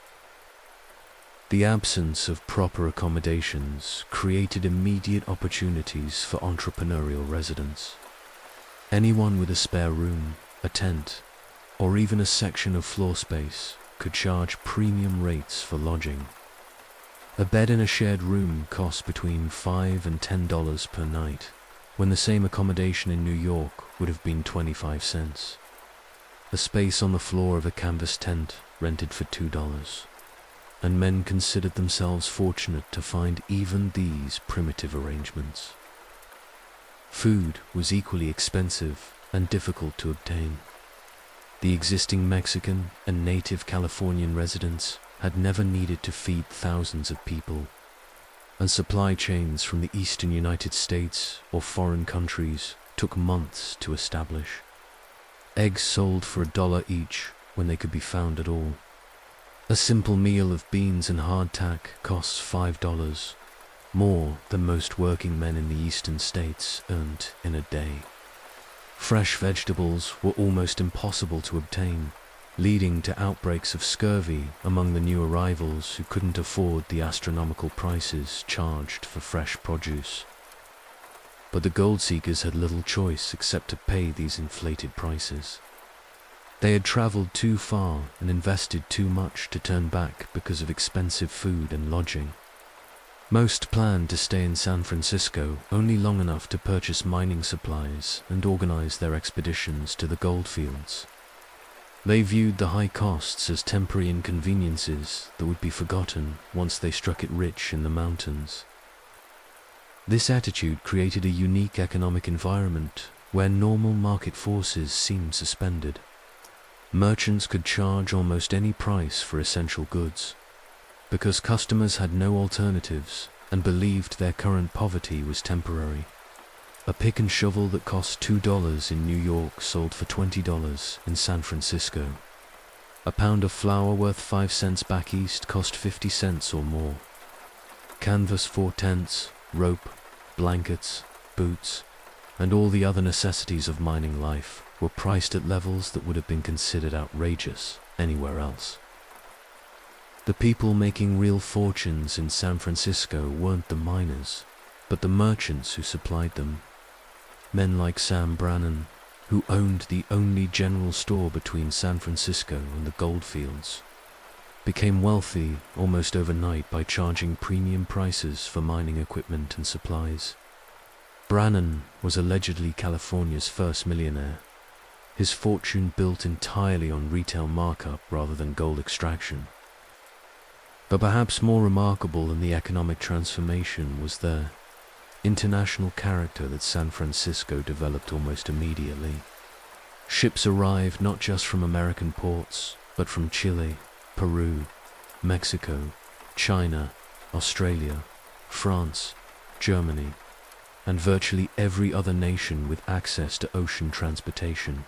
The absence of proper accommodations created immediate opportunities for entrepreneurial residents. Anyone with a spare room, a tent, or even a section of floor space could charge premium rates for lodging. A bed in a shared room cost between $5 and $10 per night, when the same accommodation in New York would have been 25 cents. A space on the floor of a canvas tent rented for $2, and men considered themselves fortunate to find even these primitive arrangements. Food was equally expensive and difficult to obtain. The existing Mexican and native Californian residents had never needed to feed thousands of people, and supply chains from the eastern United States or foreign countries took months to establish. Eggs sold for $1 each when they could be found at all. A simple meal of beans and hardtack costs $5, more than most working men in the eastern states earned in a day. Fresh vegetables were almost impossible to obtain, leading to outbreaks of scurvy among the new arrivals who couldn't afford the astronomical prices charged for fresh produce. But the gold seekers had little choice except to pay these inflated prices. They had traveled too far and invested too much to turn back because of expensive food and lodging. Most planned to stay in San Francisco only long enough to purchase mining supplies and organize their expeditions to the goldfields. They viewed the high costs as temporary inconveniences that would be forgotten once they struck it rich in the mountains. This attitude created a unique economic environment where normal market forces seemed suspended. Merchants could charge almost any price for essential goods, because customers had no alternatives and believed their current poverty was temporary. A pick and shovel that cost $2 in New York sold for $20 in San Francisco. A pound of flour worth 5 cents back east cost 50 cents or more. Canvas for tents, rope, blankets, boots, and all the other necessities of mining life were priced at levels that would have been considered outrageous anywhere else. The people making real fortunes in San Francisco weren't the miners, but the merchants who supplied them. Men like Sam Brannan, who owned the only general store between San Francisco and the goldfields, became wealthy almost overnight by charging premium prices for mining equipment and supplies. Brannan was allegedly California's first millionaire, his fortune built entirely on retail markup rather than gold extraction. But perhaps more remarkable than the economic transformation was the international character that San Francisco developed almost immediately. Ships arrived not just from American ports, but from Chile, Peru, Mexico, China, Australia, France, Germany, and virtually every other nation with access to ocean transportation.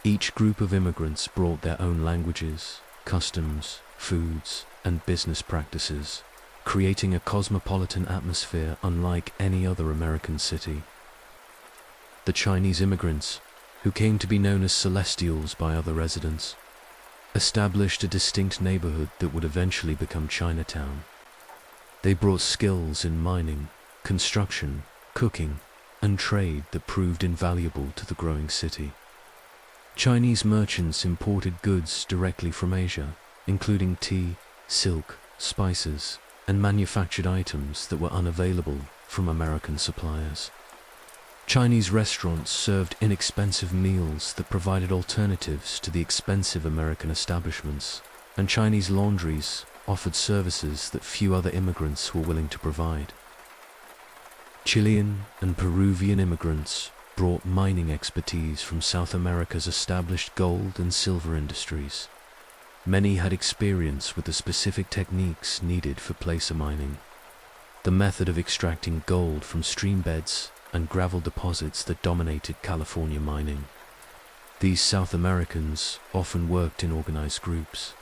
Each group of immigrants brought their own languages, customs, foods, and business practices, creating a cosmopolitan atmosphere unlike any other American city. The Chinese immigrants, who came to be known as Celestials by other residents, established a distinct neighborhood that would eventually become Chinatown. They brought skills in mining, construction, cooking, and trade that proved invaluable to the growing city. Chinese merchants imported goods directly from Asia, including tea, silk, spices, and manufactured items that were unavailable from American suppliers. Chinese restaurants served inexpensive meals that provided alternatives to the expensive American establishments, and Chinese laundries offered services that few other immigrants were willing to provide. Chilean and Peruvian immigrants brought mining expertise from South America's established gold and silver industries. Many had experience with the specific techniques needed for placer mining, the method of extracting gold from stream beds and gravel deposits that dominated California mining. These South Americans often worked in organized groups,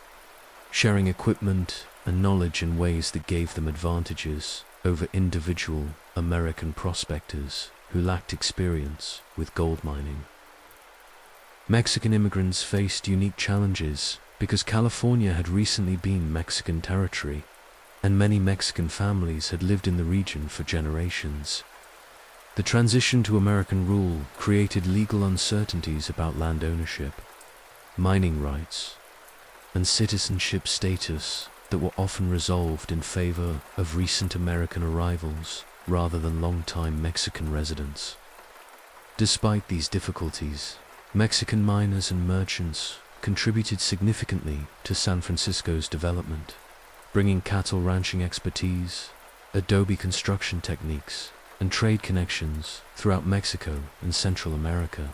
sharing equipment and knowledge in ways that gave them advantages over individual American prospectors who lacked experience with gold mining. Mexican immigrants faced unique challenges because California had recently been Mexican territory, and many Mexican families had lived in the region for generations. The transition to American rule created legal uncertainties about land ownership, mining rights, and citizenship status that were often resolved in favor of recent American arrivals rather than long-time Mexican residents. Despite these difficulties, Mexican miners and merchants contributed significantly to San Francisco's development, bringing cattle ranching expertise, adobe construction techniques, and trade connections throughout Mexico and Central America.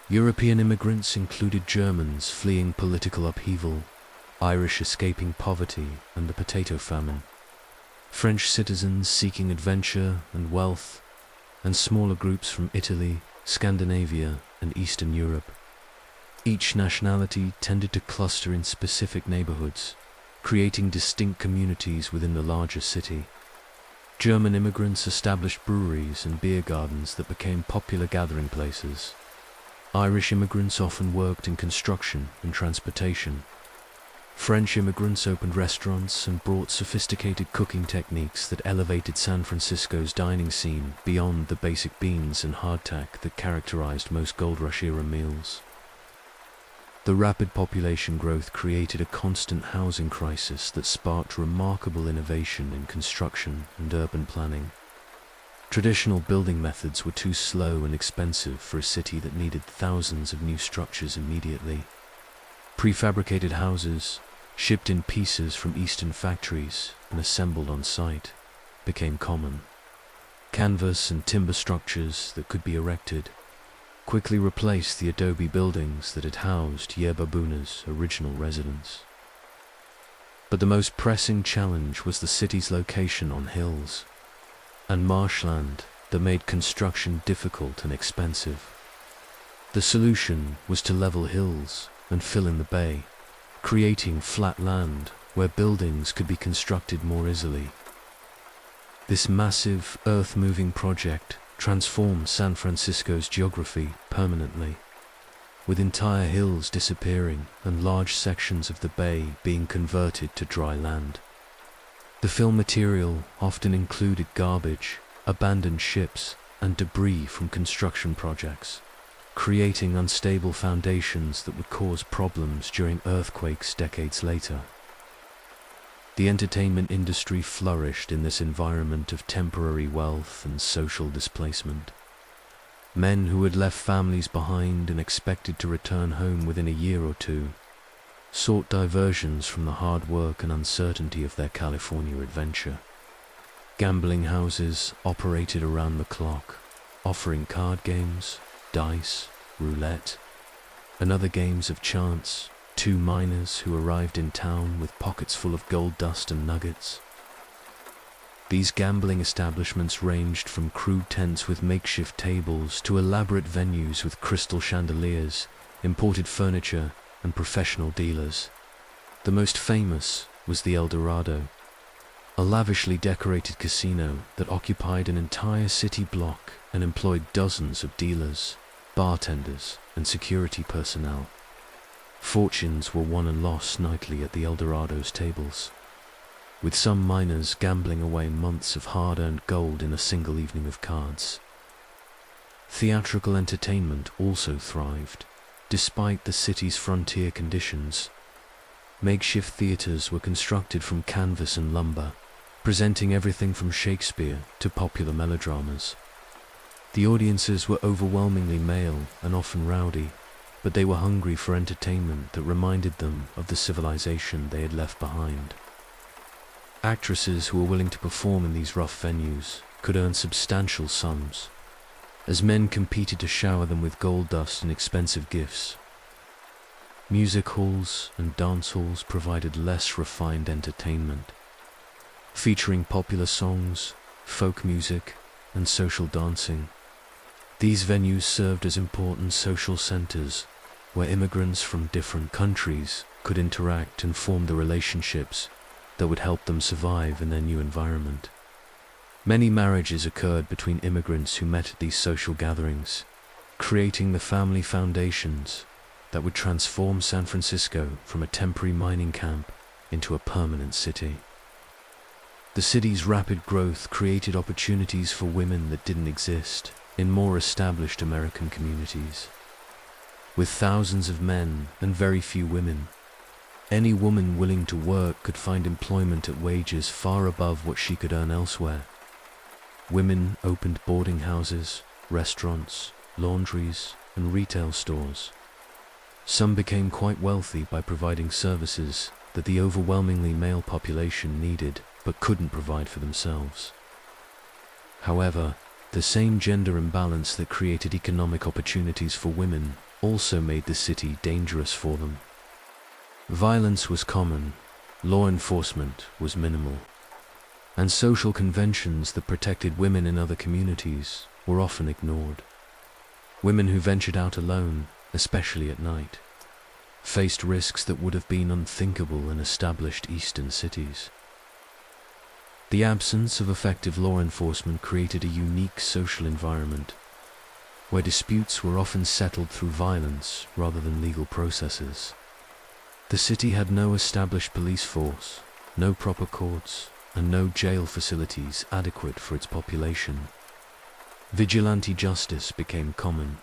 European immigrants included Germans fleeing political upheaval, Irish escaping poverty and the potato famine, French citizens seeking adventure and wealth, and smaller groups from Italy, Scandinavia, and Eastern Europe. Each nationality tended to cluster in specific neighborhoods, creating distinct communities within the larger city. German immigrants established breweries and beer gardens that became popular gathering places. Irish immigrants often worked in construction and transportation. French immigrants opened restaurants and brought sophisticated cooking techniques that elevated San Francisco's dining scene beyond the basic beans and hardtack that characterized most Gold Rush-era meals. The rapid population growth created a constant housing crisis that sparked remarkable innovation in construction and urban planning. Traditional building methods were too slow and expensive for a city that needed thousands of new structures immediately. Prefabricated houses, shipped in pieces from eastern factories and assembled on site, became common. Canvas and timber structures that could be erected quickly replaced the adobe buildings that had housed Yerba Buena's original residents. But the most pressing challenge was the city's location on hills and marshland that made construction difficult and expensive. The solution was to level hills and fill in the bay, creating flat land where buildings could be constructed more easily. This massive, earth-moving project transformed San Francisco's geography permanently, with entire hills disappearing and large sections of the bay being converted to dry land. The fill material often included garbage, abandoned ships, and debris from construction projects, creating unstable foundations that would cause problems during earthquakes decades later. The entertainment industry flourished in this environment of temporary wealth and social displacement. Men who had left families behind and expected to return home within a year or two sought diversions from the hard work and uncertainty of their California adventure. Gambling houses operated around the clock, offering card games, dice, roulette, and other games of chance. Two miners who arrived in town with pockets full of gold dust and nuggets. These gambling establishments ranged from crude tents with makeshift tables to elaborate venues with crystal chandeliers, imported furniture, and professional dealers. The most famous was the El Dorado, a lavishly decorated casino that occupied an entire city block and employed dozens of dealers, bartenders, and security personnel. Fortunes were won and lost nightly at the El Dorado's tables, with some miners gambling away months of hard-earned gold in a single evening of cards. Theatrical entertainment also thrived, despite the city's frontier conditions. Makeshift theaters were constructed from canvas and lumber, presenting everything from Shakespeare to popular melodramas. The audiences were overwhelmingly male and often rowdy, but they were hungry for entertainment that reminded them of the civilization they had left behind. Actresses who were willing to perform in these rough venues could earn substantial sums, as men competed to shower them with gold dust and expensive gifts. Music halls and dance halls provided less refined entertainment, featuring popular songs, folk music, and social dancing. These venues served as important social centers where immigrants from different countries could interact and form the relationships that would help them survive in their new environment. Many marriages occurred between immigrants who met at these social gatherings, creating the family foundations that would transform San Francisco from a temporary mining camp into a permanent city. The city's rapid growth created opportunities for women that didn't exist in more established American communities. With thousands of men and very few women, any woman willing to work could find employment at wages far above what she could earn elsewhere. Women opened boarding houses, restaurants, laundries, and retail stores. Some became quite wealthy by providing services that the overwhelmingly male population needed but couldn't provide for themselves. However, the same gender imbalance that created economic opportunities for women also made the city dangerous for them. Violence was common, law enforcement was minimal, and social conventions that protected women in other communities were often ignored. Women who ventured out alone, especially at night, faced risks that would have been unthinkable in established eastern cities. The absence of effective law enforcement created a unique social environment where disputes were often settled through violence rather than legal processes. The city had no established police force, no proper courts, and no jail facilities adequate for its population. Vigilante justice became common,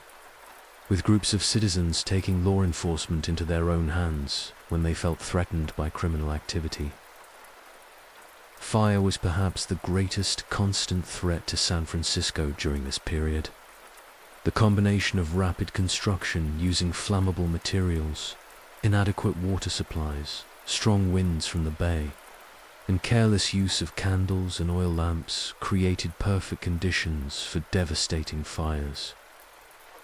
with groups of citizens taking law enforcement into their own hands when they felt threatened by criminal activity. Fire was perhaps the greatest constant threat to San Francisco during this period. The combination of rapid construction using flammable materials, inadequate water supplies, strong winds from the bay, and careless use of candles and oil lamps created perfect conditions for devastating fires.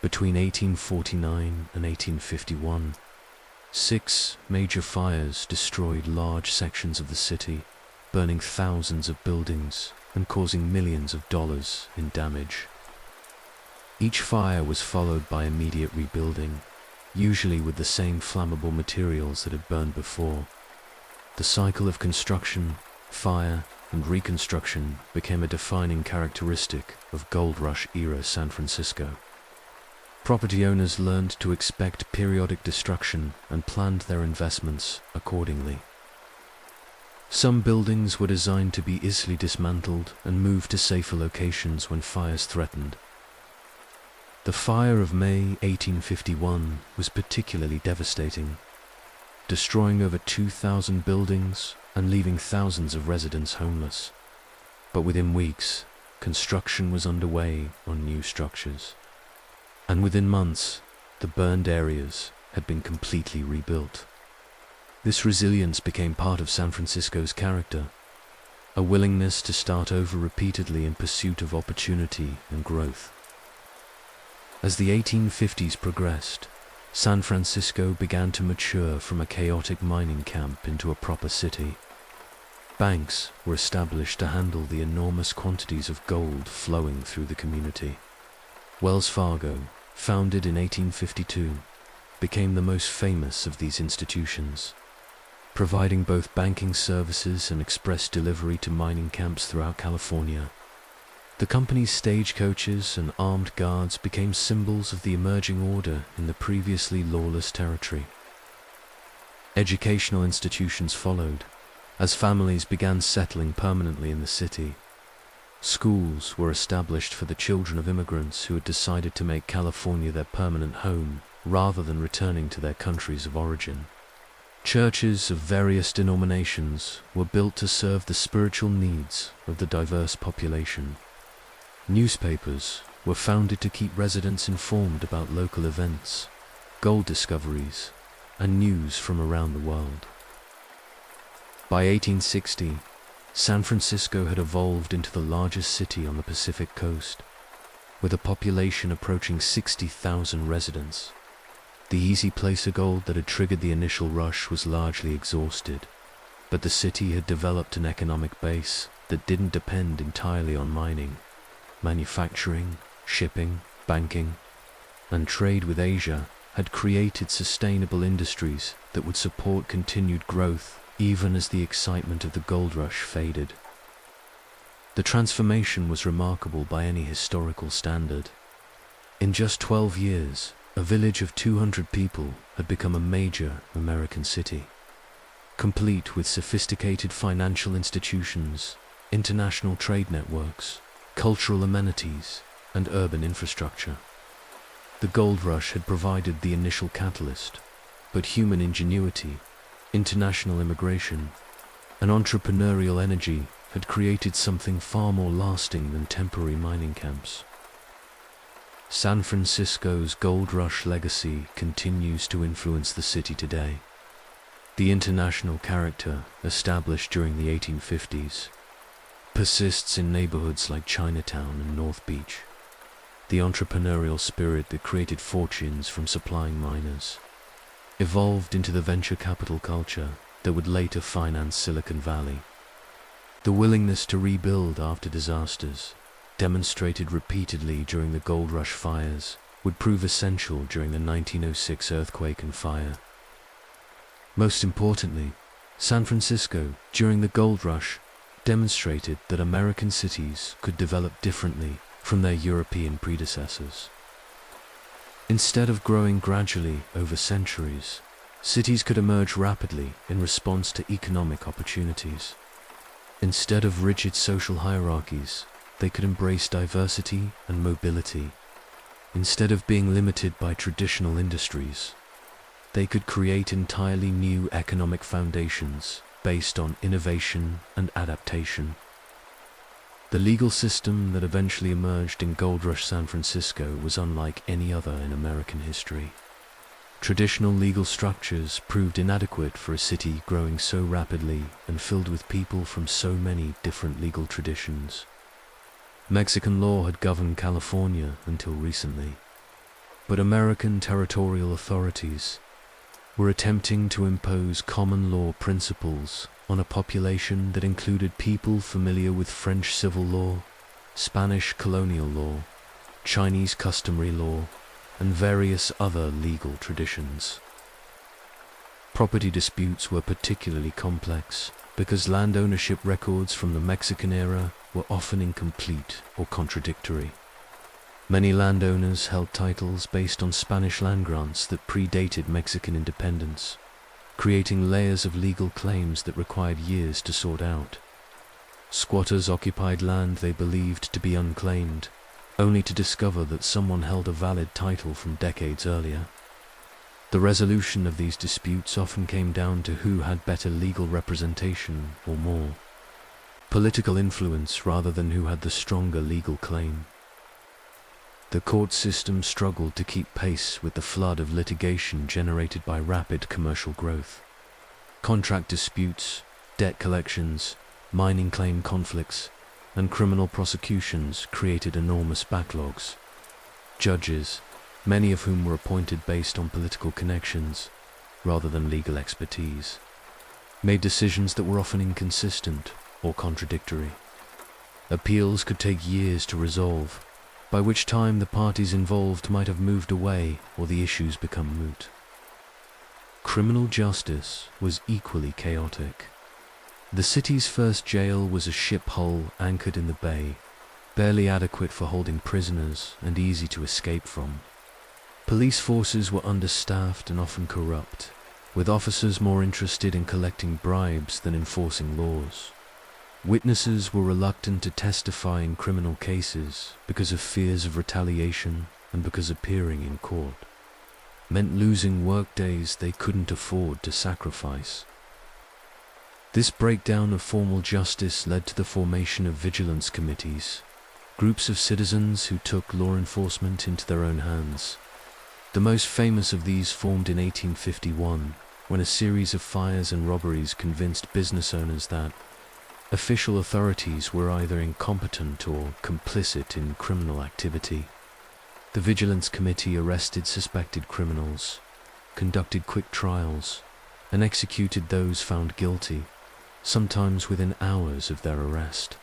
Between 1849 and 1851, 6 major fires destroyed large sections of the city, burning thousands of buildings and causing millions of dollars in damage. Each fire was followed by immediate rebuilding, usually with the same flammable materials that had burned before. The cycle of construction, fire, and reconstruction became a defining characteristic of Gold Rush-era San Francisco. Property owners learned to expect periodic destruction and planned their investments accordingly. Some buildings were designed to be easily dismantled and moved to safer locations when fires threatened. The fire of May 1851 was particularly devastating, destroying over 2,000 buildings and leaving thousands of residents homeless. But within weeks, construction was underway on new structures. And within months, the burned areas had been completely rebuilt. This resilience became part of San Francisco's character, a willingness to start over repeatedly in pursuit of opportunity and growth. As the 1850s progressed, San Francisco began to mature from a chaotic mining camp into a proper city. Banks were established to handle the enormous quantities of gold flowing through the community. Wells Fargo, founded in 1852, became the most famous of these institutions, providing both banking services and express delivery to mining camps throughout California. The company's stagecoaches and armed guards became symbols of the emerging order in the previously lawless territory. Educational institutions followed, as families began settling permanently in the city. Schools were established for the children of immigrants who had decided to make California their permanent home rather than returning to their countries of origin. Churches of various denominations were built to serve the spiritual needs of the diverse population. Newspapers were founded to keep residents informed about local events, gold discoveries, and news from around the world. By 1860, San Francisco had evolved into the largest city on the Pacific coast, with a population approaching 60,000 residents. The easy place of gold that had triggered the initial rush was largely exhausted, but the city had developed an economic base that didn't depend entirely on mining. Manufacturing, shipping, banking, and trade with Asia had created sustainable industries that would support continued growth even as the excitement of the gold rush faded. The transformation was remarkable by any historical standard. In just 12 years, a village of 200 people had become a major American city, complete with sophisticated financial institutions, international trade networks, cultural amenities, and urban infrastructure. The gold rush had provided the initial catalyst, but human ingenuity, international immigration, and entrepreneurial energy had created something far more lasting than temporary mining camps. San Francisco's gold rush legacy continues to influence the city today. The international character established during the 1850s persists in neighborhoods like Chinatown and North Beach. The entrepreneurial spirit that created fortunes from supplying miners evolved into the venture capital culture that would later finance Silicon Valley. The willingness to rebuild after disasters, demonstrated repeatedly during the gold rush fires, would prove essential during the 1906 earthquake and fire. Most importantly, San Francisco, during the gold rush, demonstrated that American cities could develop differently from their European predecessors. Instead of growing gradually over centuries, cities could emerge rapidly in response to economic opportunities. Instead of rigid social hierarchies, they could embrace diversity and mobility, Instead of being limited by traditional industries, they could create entirely new economic foundations based on innovation and adaptation. The legal system that eventually emerged in Gold Rush San Francisco was unlike any other in American history. Traditional legal structures proved inadequate for a city growing so rapidly and filled with people from so many different legal traditions. Mexican law had governed California until recently, but American territorial authorities were attempting to impose common law principles on a population that included people familiar with French civil law, Spanish colonial law, Chinese customary law, and various other legal traditions. Property disputes were particularly complex because land ownership records from the Mexican era were often incomplete or contradictory. Many landowners held titles based on Spanish land grants that predated Mexican independence, creating layers of legal claims that required years to sort out. Squatters occupied land they believed to be unclaimed, only to discover that someone held a valid title from decades earlier. The resolution of these disputes often came down to who had better legal representation or more political influence rather than who had the stronger legal claim. The court system struggled to keep pace with the flood of litigation generated by rapid commercial growth. Contract disputes, debt collections, mining claim conflicts, and criminal prosecutions created enormous backlogs. Judges, many of whom were appointed based on political connections rather than legal expertise, made decisions that were often inconsistent or contradictory. Appeals could take years to resolve, by which time the parties involved might have moved away or the issues become moot. Criminal justice was equally chaotic. The city's first jail was a ship hull anchored in the bay, barely adequate for holding prisoners and easy to escape from. Police forces were understaffed and often corrupt, with officers more interested in collecting bribes than enforcing laws. Witnesses were reluctant to testify in criminal cases because of fears of retaliation and because appearing in court meant losing workdays they couldn't afford to sacrifice. This breakdown of formal justice led to the formation of vigilance committees, groups of citizens who took law enforcement into their own hands. The most famous of these formed in 1851, when a series of fires and robberies convinced business owners that official authorities were either incompetent or complicit in criminal activity. The Vigilance Committee arrested suspected criminals, conducted quick trials, and executed those found guilty, sometimes within hours of their arrest.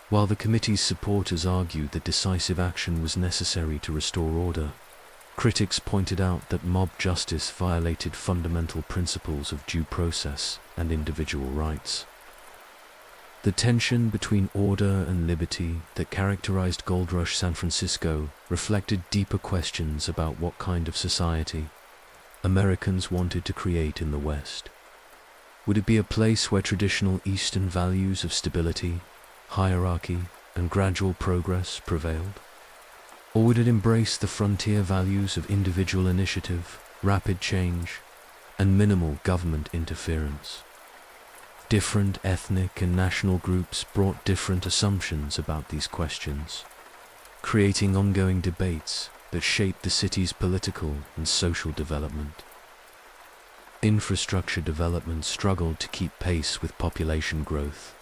While the committee's supporters argued that decisive action was necessary to restore order, critics pointed out that mob justice violated fundamental principles of due process and individual rights. The tension between order and liberty that characterized Gold Rush San Francisco reflected deeper questions about what kind of society Americans wanted to create in the West. Would it be a place where traditional Eastern values of stability, hierarchy, and gradual progress prevailed? Or would it embrace the frontier values of individual initiative, rapid change, and minimal government interference? Different ethnic and national groups brought different assumptions about these questions, creating ongoing debates that shaped the city's political and social development. Infrastructure development struggled to keep pace with population growth.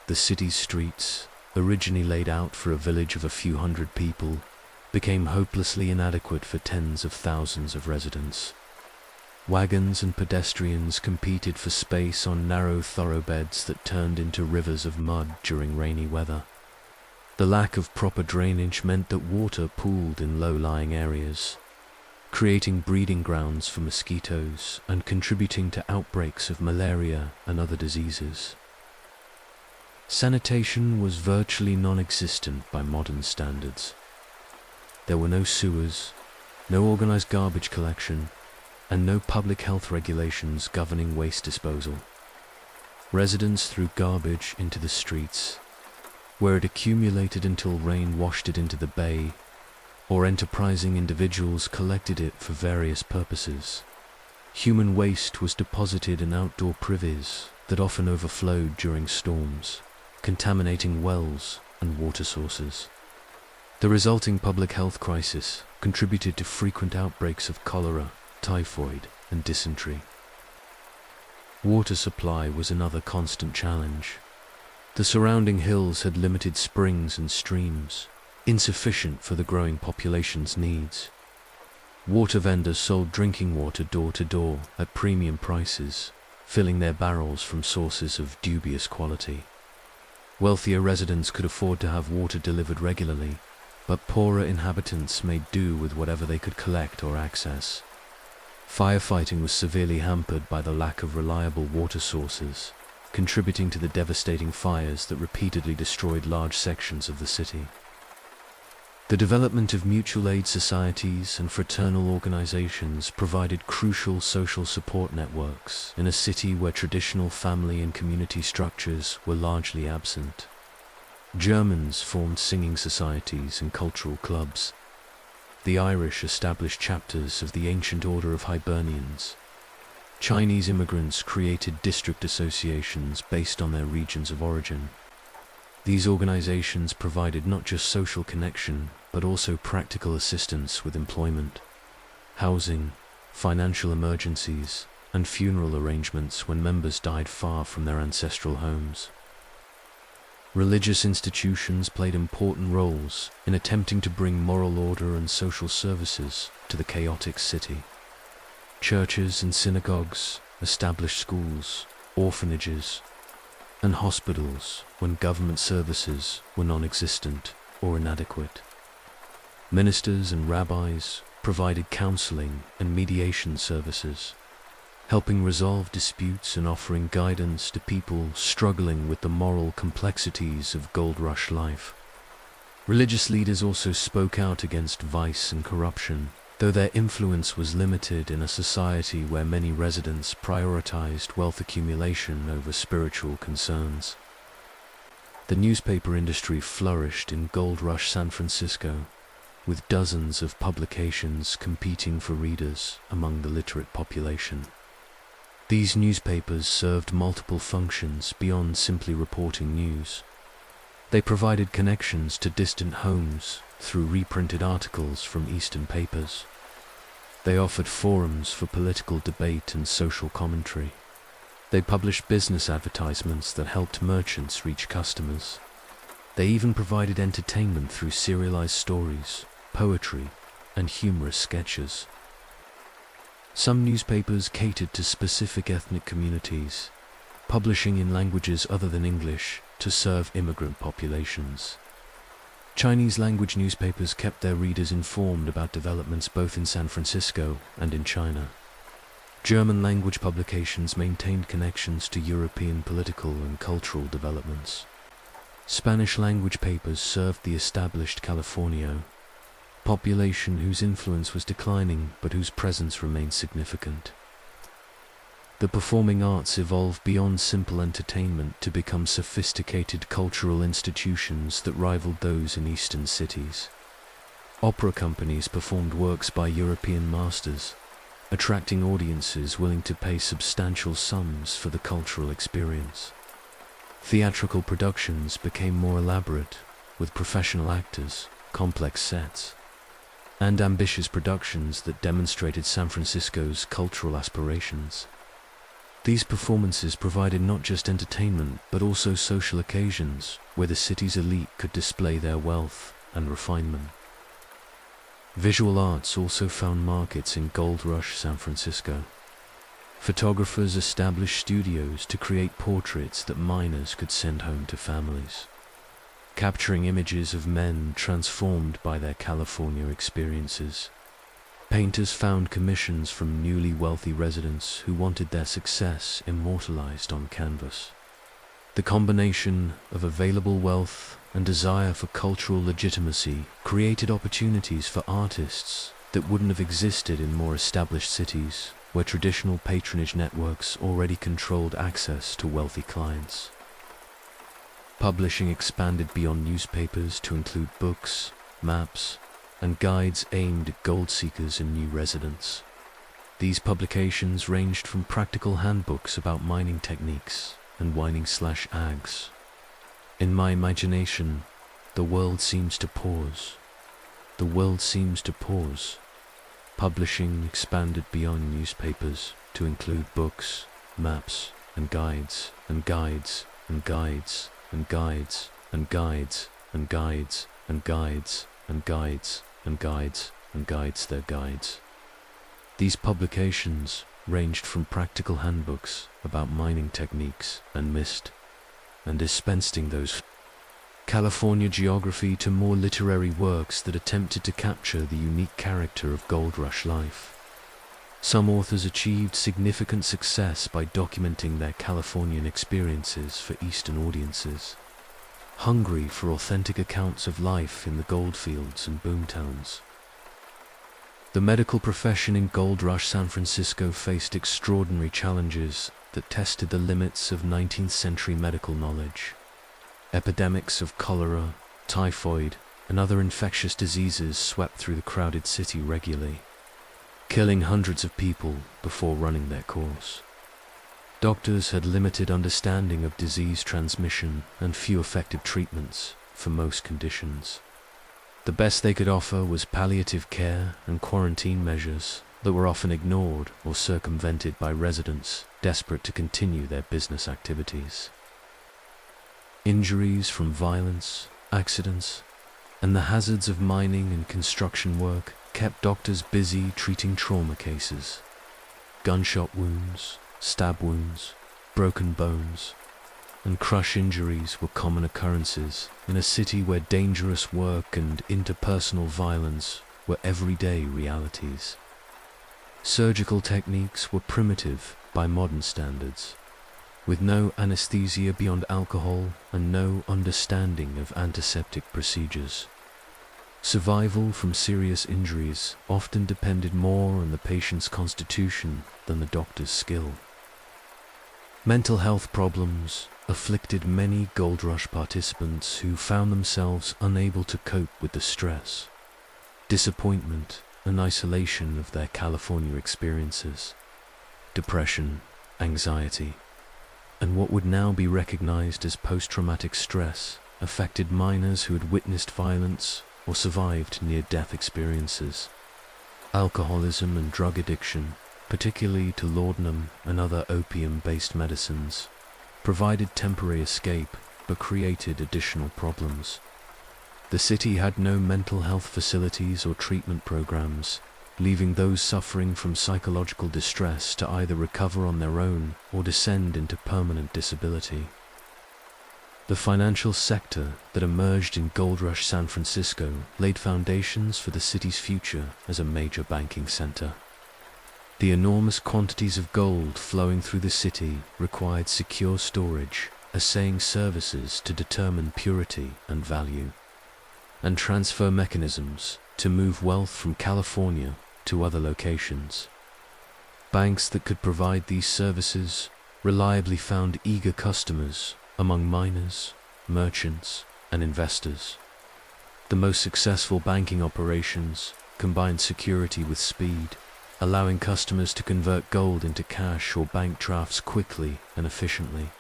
The city's streets, originally laid out for a village of a few hundred people, became hopelessly inadequate for tens of thousands of residents. Wagons and pedestrians competed for space on narrow thoroughbeds that turned into rivers of mud during rainy weather. The lack of proper drainage meant that water pooled in low-lying areas, creating breeding grounds for mosquitoes and contributing to outbreaks of malaria and other diseases. Sanitation was virtually non-existent by modern standards. There were no sewers, no organized garbage collection, and no public health regulations governing waste disposal. Residents threw garbage into the streets, where it accumulated until rain washed it into the bay, or enterprising individuals collected it for various purposes. Human waste was deposited in outdoor privies that often overflowed during storms, contaminating wells and water sources. The resulting public health crisis contributed to frequent outbreaks of cholera, typhoid, and dysentery. Water supply was another constant challenge. The surrounding hills had limited springs and streams, insufficient for the growing population's needs. Water vendors sold drinking water door to door at premium prices, filling their barrels from sources of dubious quality. Wealthier residents could afford to have water delivered regularly, but poorer inhabitants made do with whatever they could collect or access. Firefighting was severely hampered by the lack of reliable water sources, contributing to the devastating fires that repeatedly destroyed large sections of the city. The development of mutual aid societies and fraternal organizations provided crucial social support networks in a city where traditional family and community structures were largely absent. Germans formed singing societies and cultural clubs. The Irish established chapters of the ancient order of Hibernians. Chinese immigrants created district associations based on their regions of origin. These organizations provided not just social connection, but also practical assistance with employment, housing, financial emergencies, and funeral arrangements when members died far from their ancestral homes. Religious institutions played important roles in attempting to bring moral order and social services to the chaotic city. Churches and synagogues established schools, orphanages, and hospitals when government services were non-existent or inadequate. Ministers and rabbis provided counseling and mediation services, helping resolve disputes and offering guidance to people struggling with the moral complexities of gold rush life. Religious leaders also spoke out against vice and corruption, though their influence was limited in a society where many residents prioritized wealth accumulation over spiritual concerns. The newspaper industry flourished in gold rush San Francisco, with dozens of publications competing for readers among the literate population. These newspapers served multiple functions beyond simply reporting news. They provided connections to distant homes through reprinted articles from Eastern papers. They offered forums for political debate and social commentary. They published business advertisements that helped merchants reach customers. They even provided entertainment through serialized stories, poetry, and humorous sketches. Some newspapers catered to specific ethnic communities, publishing in languages other than English to serve immigrant populations. Chinese language newspapers kept their readers informed about developments both in San Francisco and in China. German language publications maintained connections to European political and cultural developments. Spanish language papers served the established Californio, population whose influence was declining but whose presence remained significant. The performing arts evolved beyond simple entertainment to become sophisticated cultural institutions that rivaled those in eastern cities. Opera companies performed works by European masters, attracting audiences willing to pay substantial sums for the cultural experience. Theatrical productions became more elaborate, with professional actors, complex sets, and ambitious productions that demonstrated San Francisco's cultural aspirations. These performances provided not just entertainment, but also social occasions where the city's elite could display their wealth and refinement. Visual arts also found markets in Gold Rush San Francisco. Photographers established studios to create portraits that miners could send home to families, capturing images of men transformed by their California experiences. Painters found commissions from newly wealthy residents who wanted their success immortalized on canvas. The combination of available wealth and desire for cultural legitimacy created opportunities for artists that wouldn't have existed in more established cities where traditional patronage networks already controlled access to wealthy clients. Publishing expanded beyond newspapers to include books, maps, and guides aimed at gold seekers and new residents. These publications ranged from practical handbooks about mining techniques and mining/ags. In my imagination, the world seems to pause. The world seems to pause. Publishing expanded beyond newspapers to include books, maps, and guides, and guides, and guides, and guides, and guides, and guides, and guides, and guides, and guides, and guides their guides. These publications ranged from practical handbooks about mining techniques and mist, and dispensing those California geography to more literary works that attempted to capture the unique character of gold rush life. Some authors achieved significant success by documenting their Californian experiences for Eastern audiences, hungry for authentic accounts of life in the goldfields and boomtowns. The medical profession in Gold Rush San Francisco faced extraordinary challenges that tested the limits of 19th century medical knowledge. Epidemics of cholera, typhoid, and other infectious diseases swept through the crowded city regularly, killing hundreds of people before running their course. Doctors had limited understanding of disease transmission and few effective treatments for most conditions. The best they could offer was palliative care and quarantine measures that were often ignored or circumvented by residents desperate to continue their business activities. Injuries from violence, accidents, and the hazards of mining and construction work kept doctors busy treating trauma cases. Gunshot wounds, stab wounds, broken bones, and crush injuries were common occurrences in a city where dangerous work and interpersonal violence were everyday realities. Surgical techniques were primitive by modern standards, with no anesthesia beyond alcohol and no understanding of antiseptic procedures. Survival from serious injuries often depended more on the patient's constitution than the doctor's skill. Mental health problems afflicted many Gold Rush participants who found themselves unable to cope with the stress, disappointment, and isolation of their California experiences. Depression, anxiety, and what would now be recognized as post-traumatic stress affected miners who had witnessed violence or survived near-death experiences. Alcoholism and drug addiction, particularly to laudanum and other opium-based medicines, provided temporary escape but created additional problems. The city had no mental health facilities or treatment programs, leaving those suffering from psychological distress to either recover on their own or descend into permanent disability. The financial sector that emerged in Gold Rush San Francisco laid foundations for the city's future as a major banking center. The enormous quantities of gold flowing through the city required secure storage, assaying services to determine purity and value, and transfer mechanisms to move wealth from California to other locations. Banks that could provide these services reliably found eager customers among miners, merchants, and investors. The most successful banking operations combined security with speed, allowing customers to convert gold into cash or bank drafts quickly and efficiently.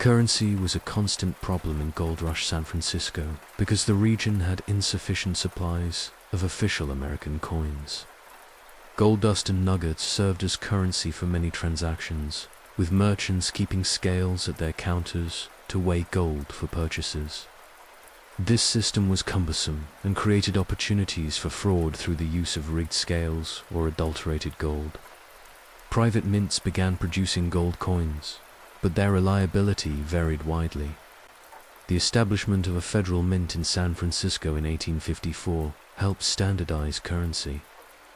Currency was a constant problem in Gold Rush San Francisco because the region had insufficient supplies of official American coins. Gold dust and nuggets served as currency for many transactions, with merchants keeping scales at their counters to weigh gold for purchases. This system was cumbersome and created opportunities for fraud through the use of rigged scales or adulterated gold. Private mints began producing gold coins, but their reliability varied widely. The establishment of a federal mint in San Francisco in 1854 helped standardize currency,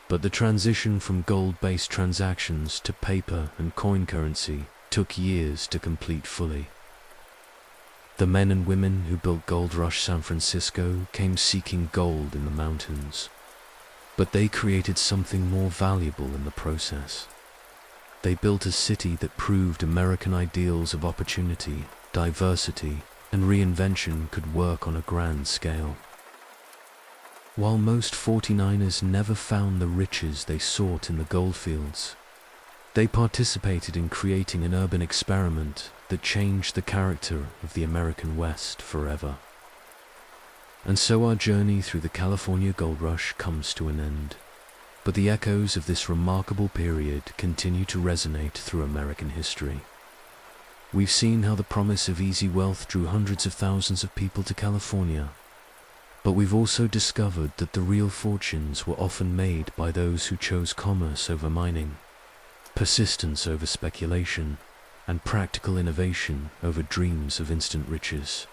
but the transition from gold-based transactions to paper and coin currency took years to complete fully. The men and women who built Gold Rush San Francisco came seeking gold in the mountains, but they created something more valuable in the process. They built a city that proved American ideals of opportunity, diversity, and reinvention could work on a grand scale. While most 49ers never found the riches they sought in the goldfields, they participated in creating an urban experiment that changed the character of the American West forever. And so our journey through the California Gold Rush comes to an end. But the echoes of this remarkable period continue to resonate through American history. We've seen how the promise of easy wealth drew hundreds of thousands of people to California. But we've also discovered that the real fortunes were often made by those who chose commerce over mining, persistence over speculation, and practical innovation over dreams of instant riches.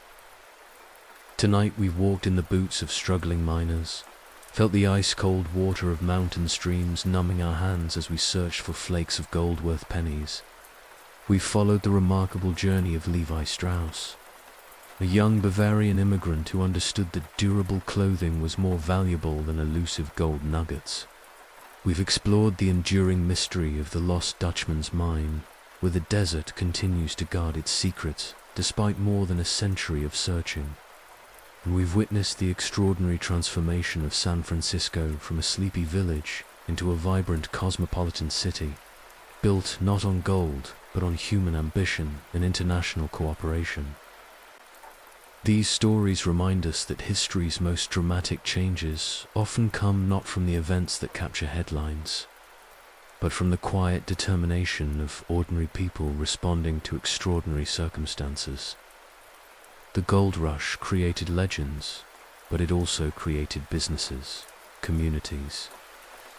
Tonight we've walked in the boots of struggling miners, felt the ice-cold water of mountain streams numbing our hands as we searched for flakes of gold worth pennies. We've followed the remarkable journey of Levi Strauss, a young Bavarian immigrant who understood that durable clothing was more valuable than elusive gold nuggets. We've explored the enduring mystery of the Lost Dutchman Mine, where the desert continues to guard its secrets despite more than a century of searching. And we've witnessed the extraordinary transformation of San Francisco from a sleepy village into a vibrant cosmopolitan city, built not on gold, but on human ambition and international cooperation. These stories remind us that history's most dramatic changes often come not from the events that capture headlines, but from the quiet determination of ordinary people responding to extraordinary circumstances. The gold rush created legends, but it also created businesses, communities,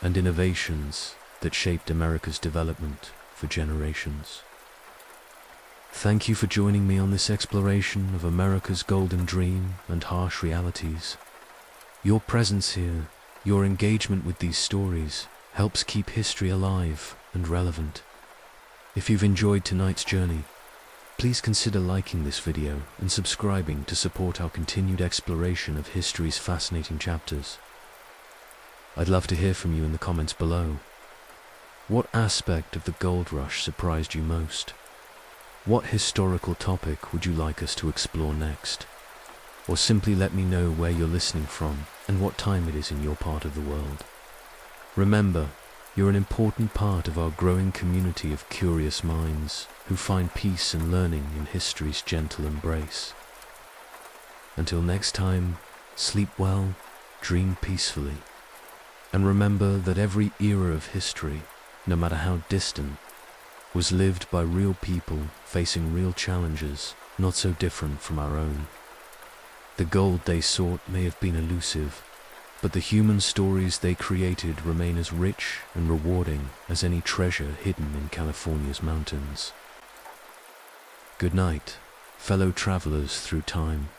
and innovations that shaped America's development for generations. Thank you for joining me on this exploration of America's golden dream and harsh realities. Your presence here, your engagement with these stories, helps keep history alive and relevant. If you've enjoyed tonight's journey, please consider liking this video and subscribing to support our continued exploration of history's fascinating chapters. I'd love to hear from you in the comments below. What aspect of the gold rush surprised you most? What historical topic would you like us to explore next? Or simply let me know where you're listening from and what time it is in your part of the world. Remember, you're an important part of our growing community of curious minds who find peace and learning in history's gentle embrace. Until next time, sleep well, dream peacefully, and remember that every era of history, no matter how distant, was lived by real people facing real challenges not so different from our own. The gold they sought may have been elusive, but the human stories they created remain as rich and rewarding as any treasure hidden in California's mountains. Good night, fellow travelers through time.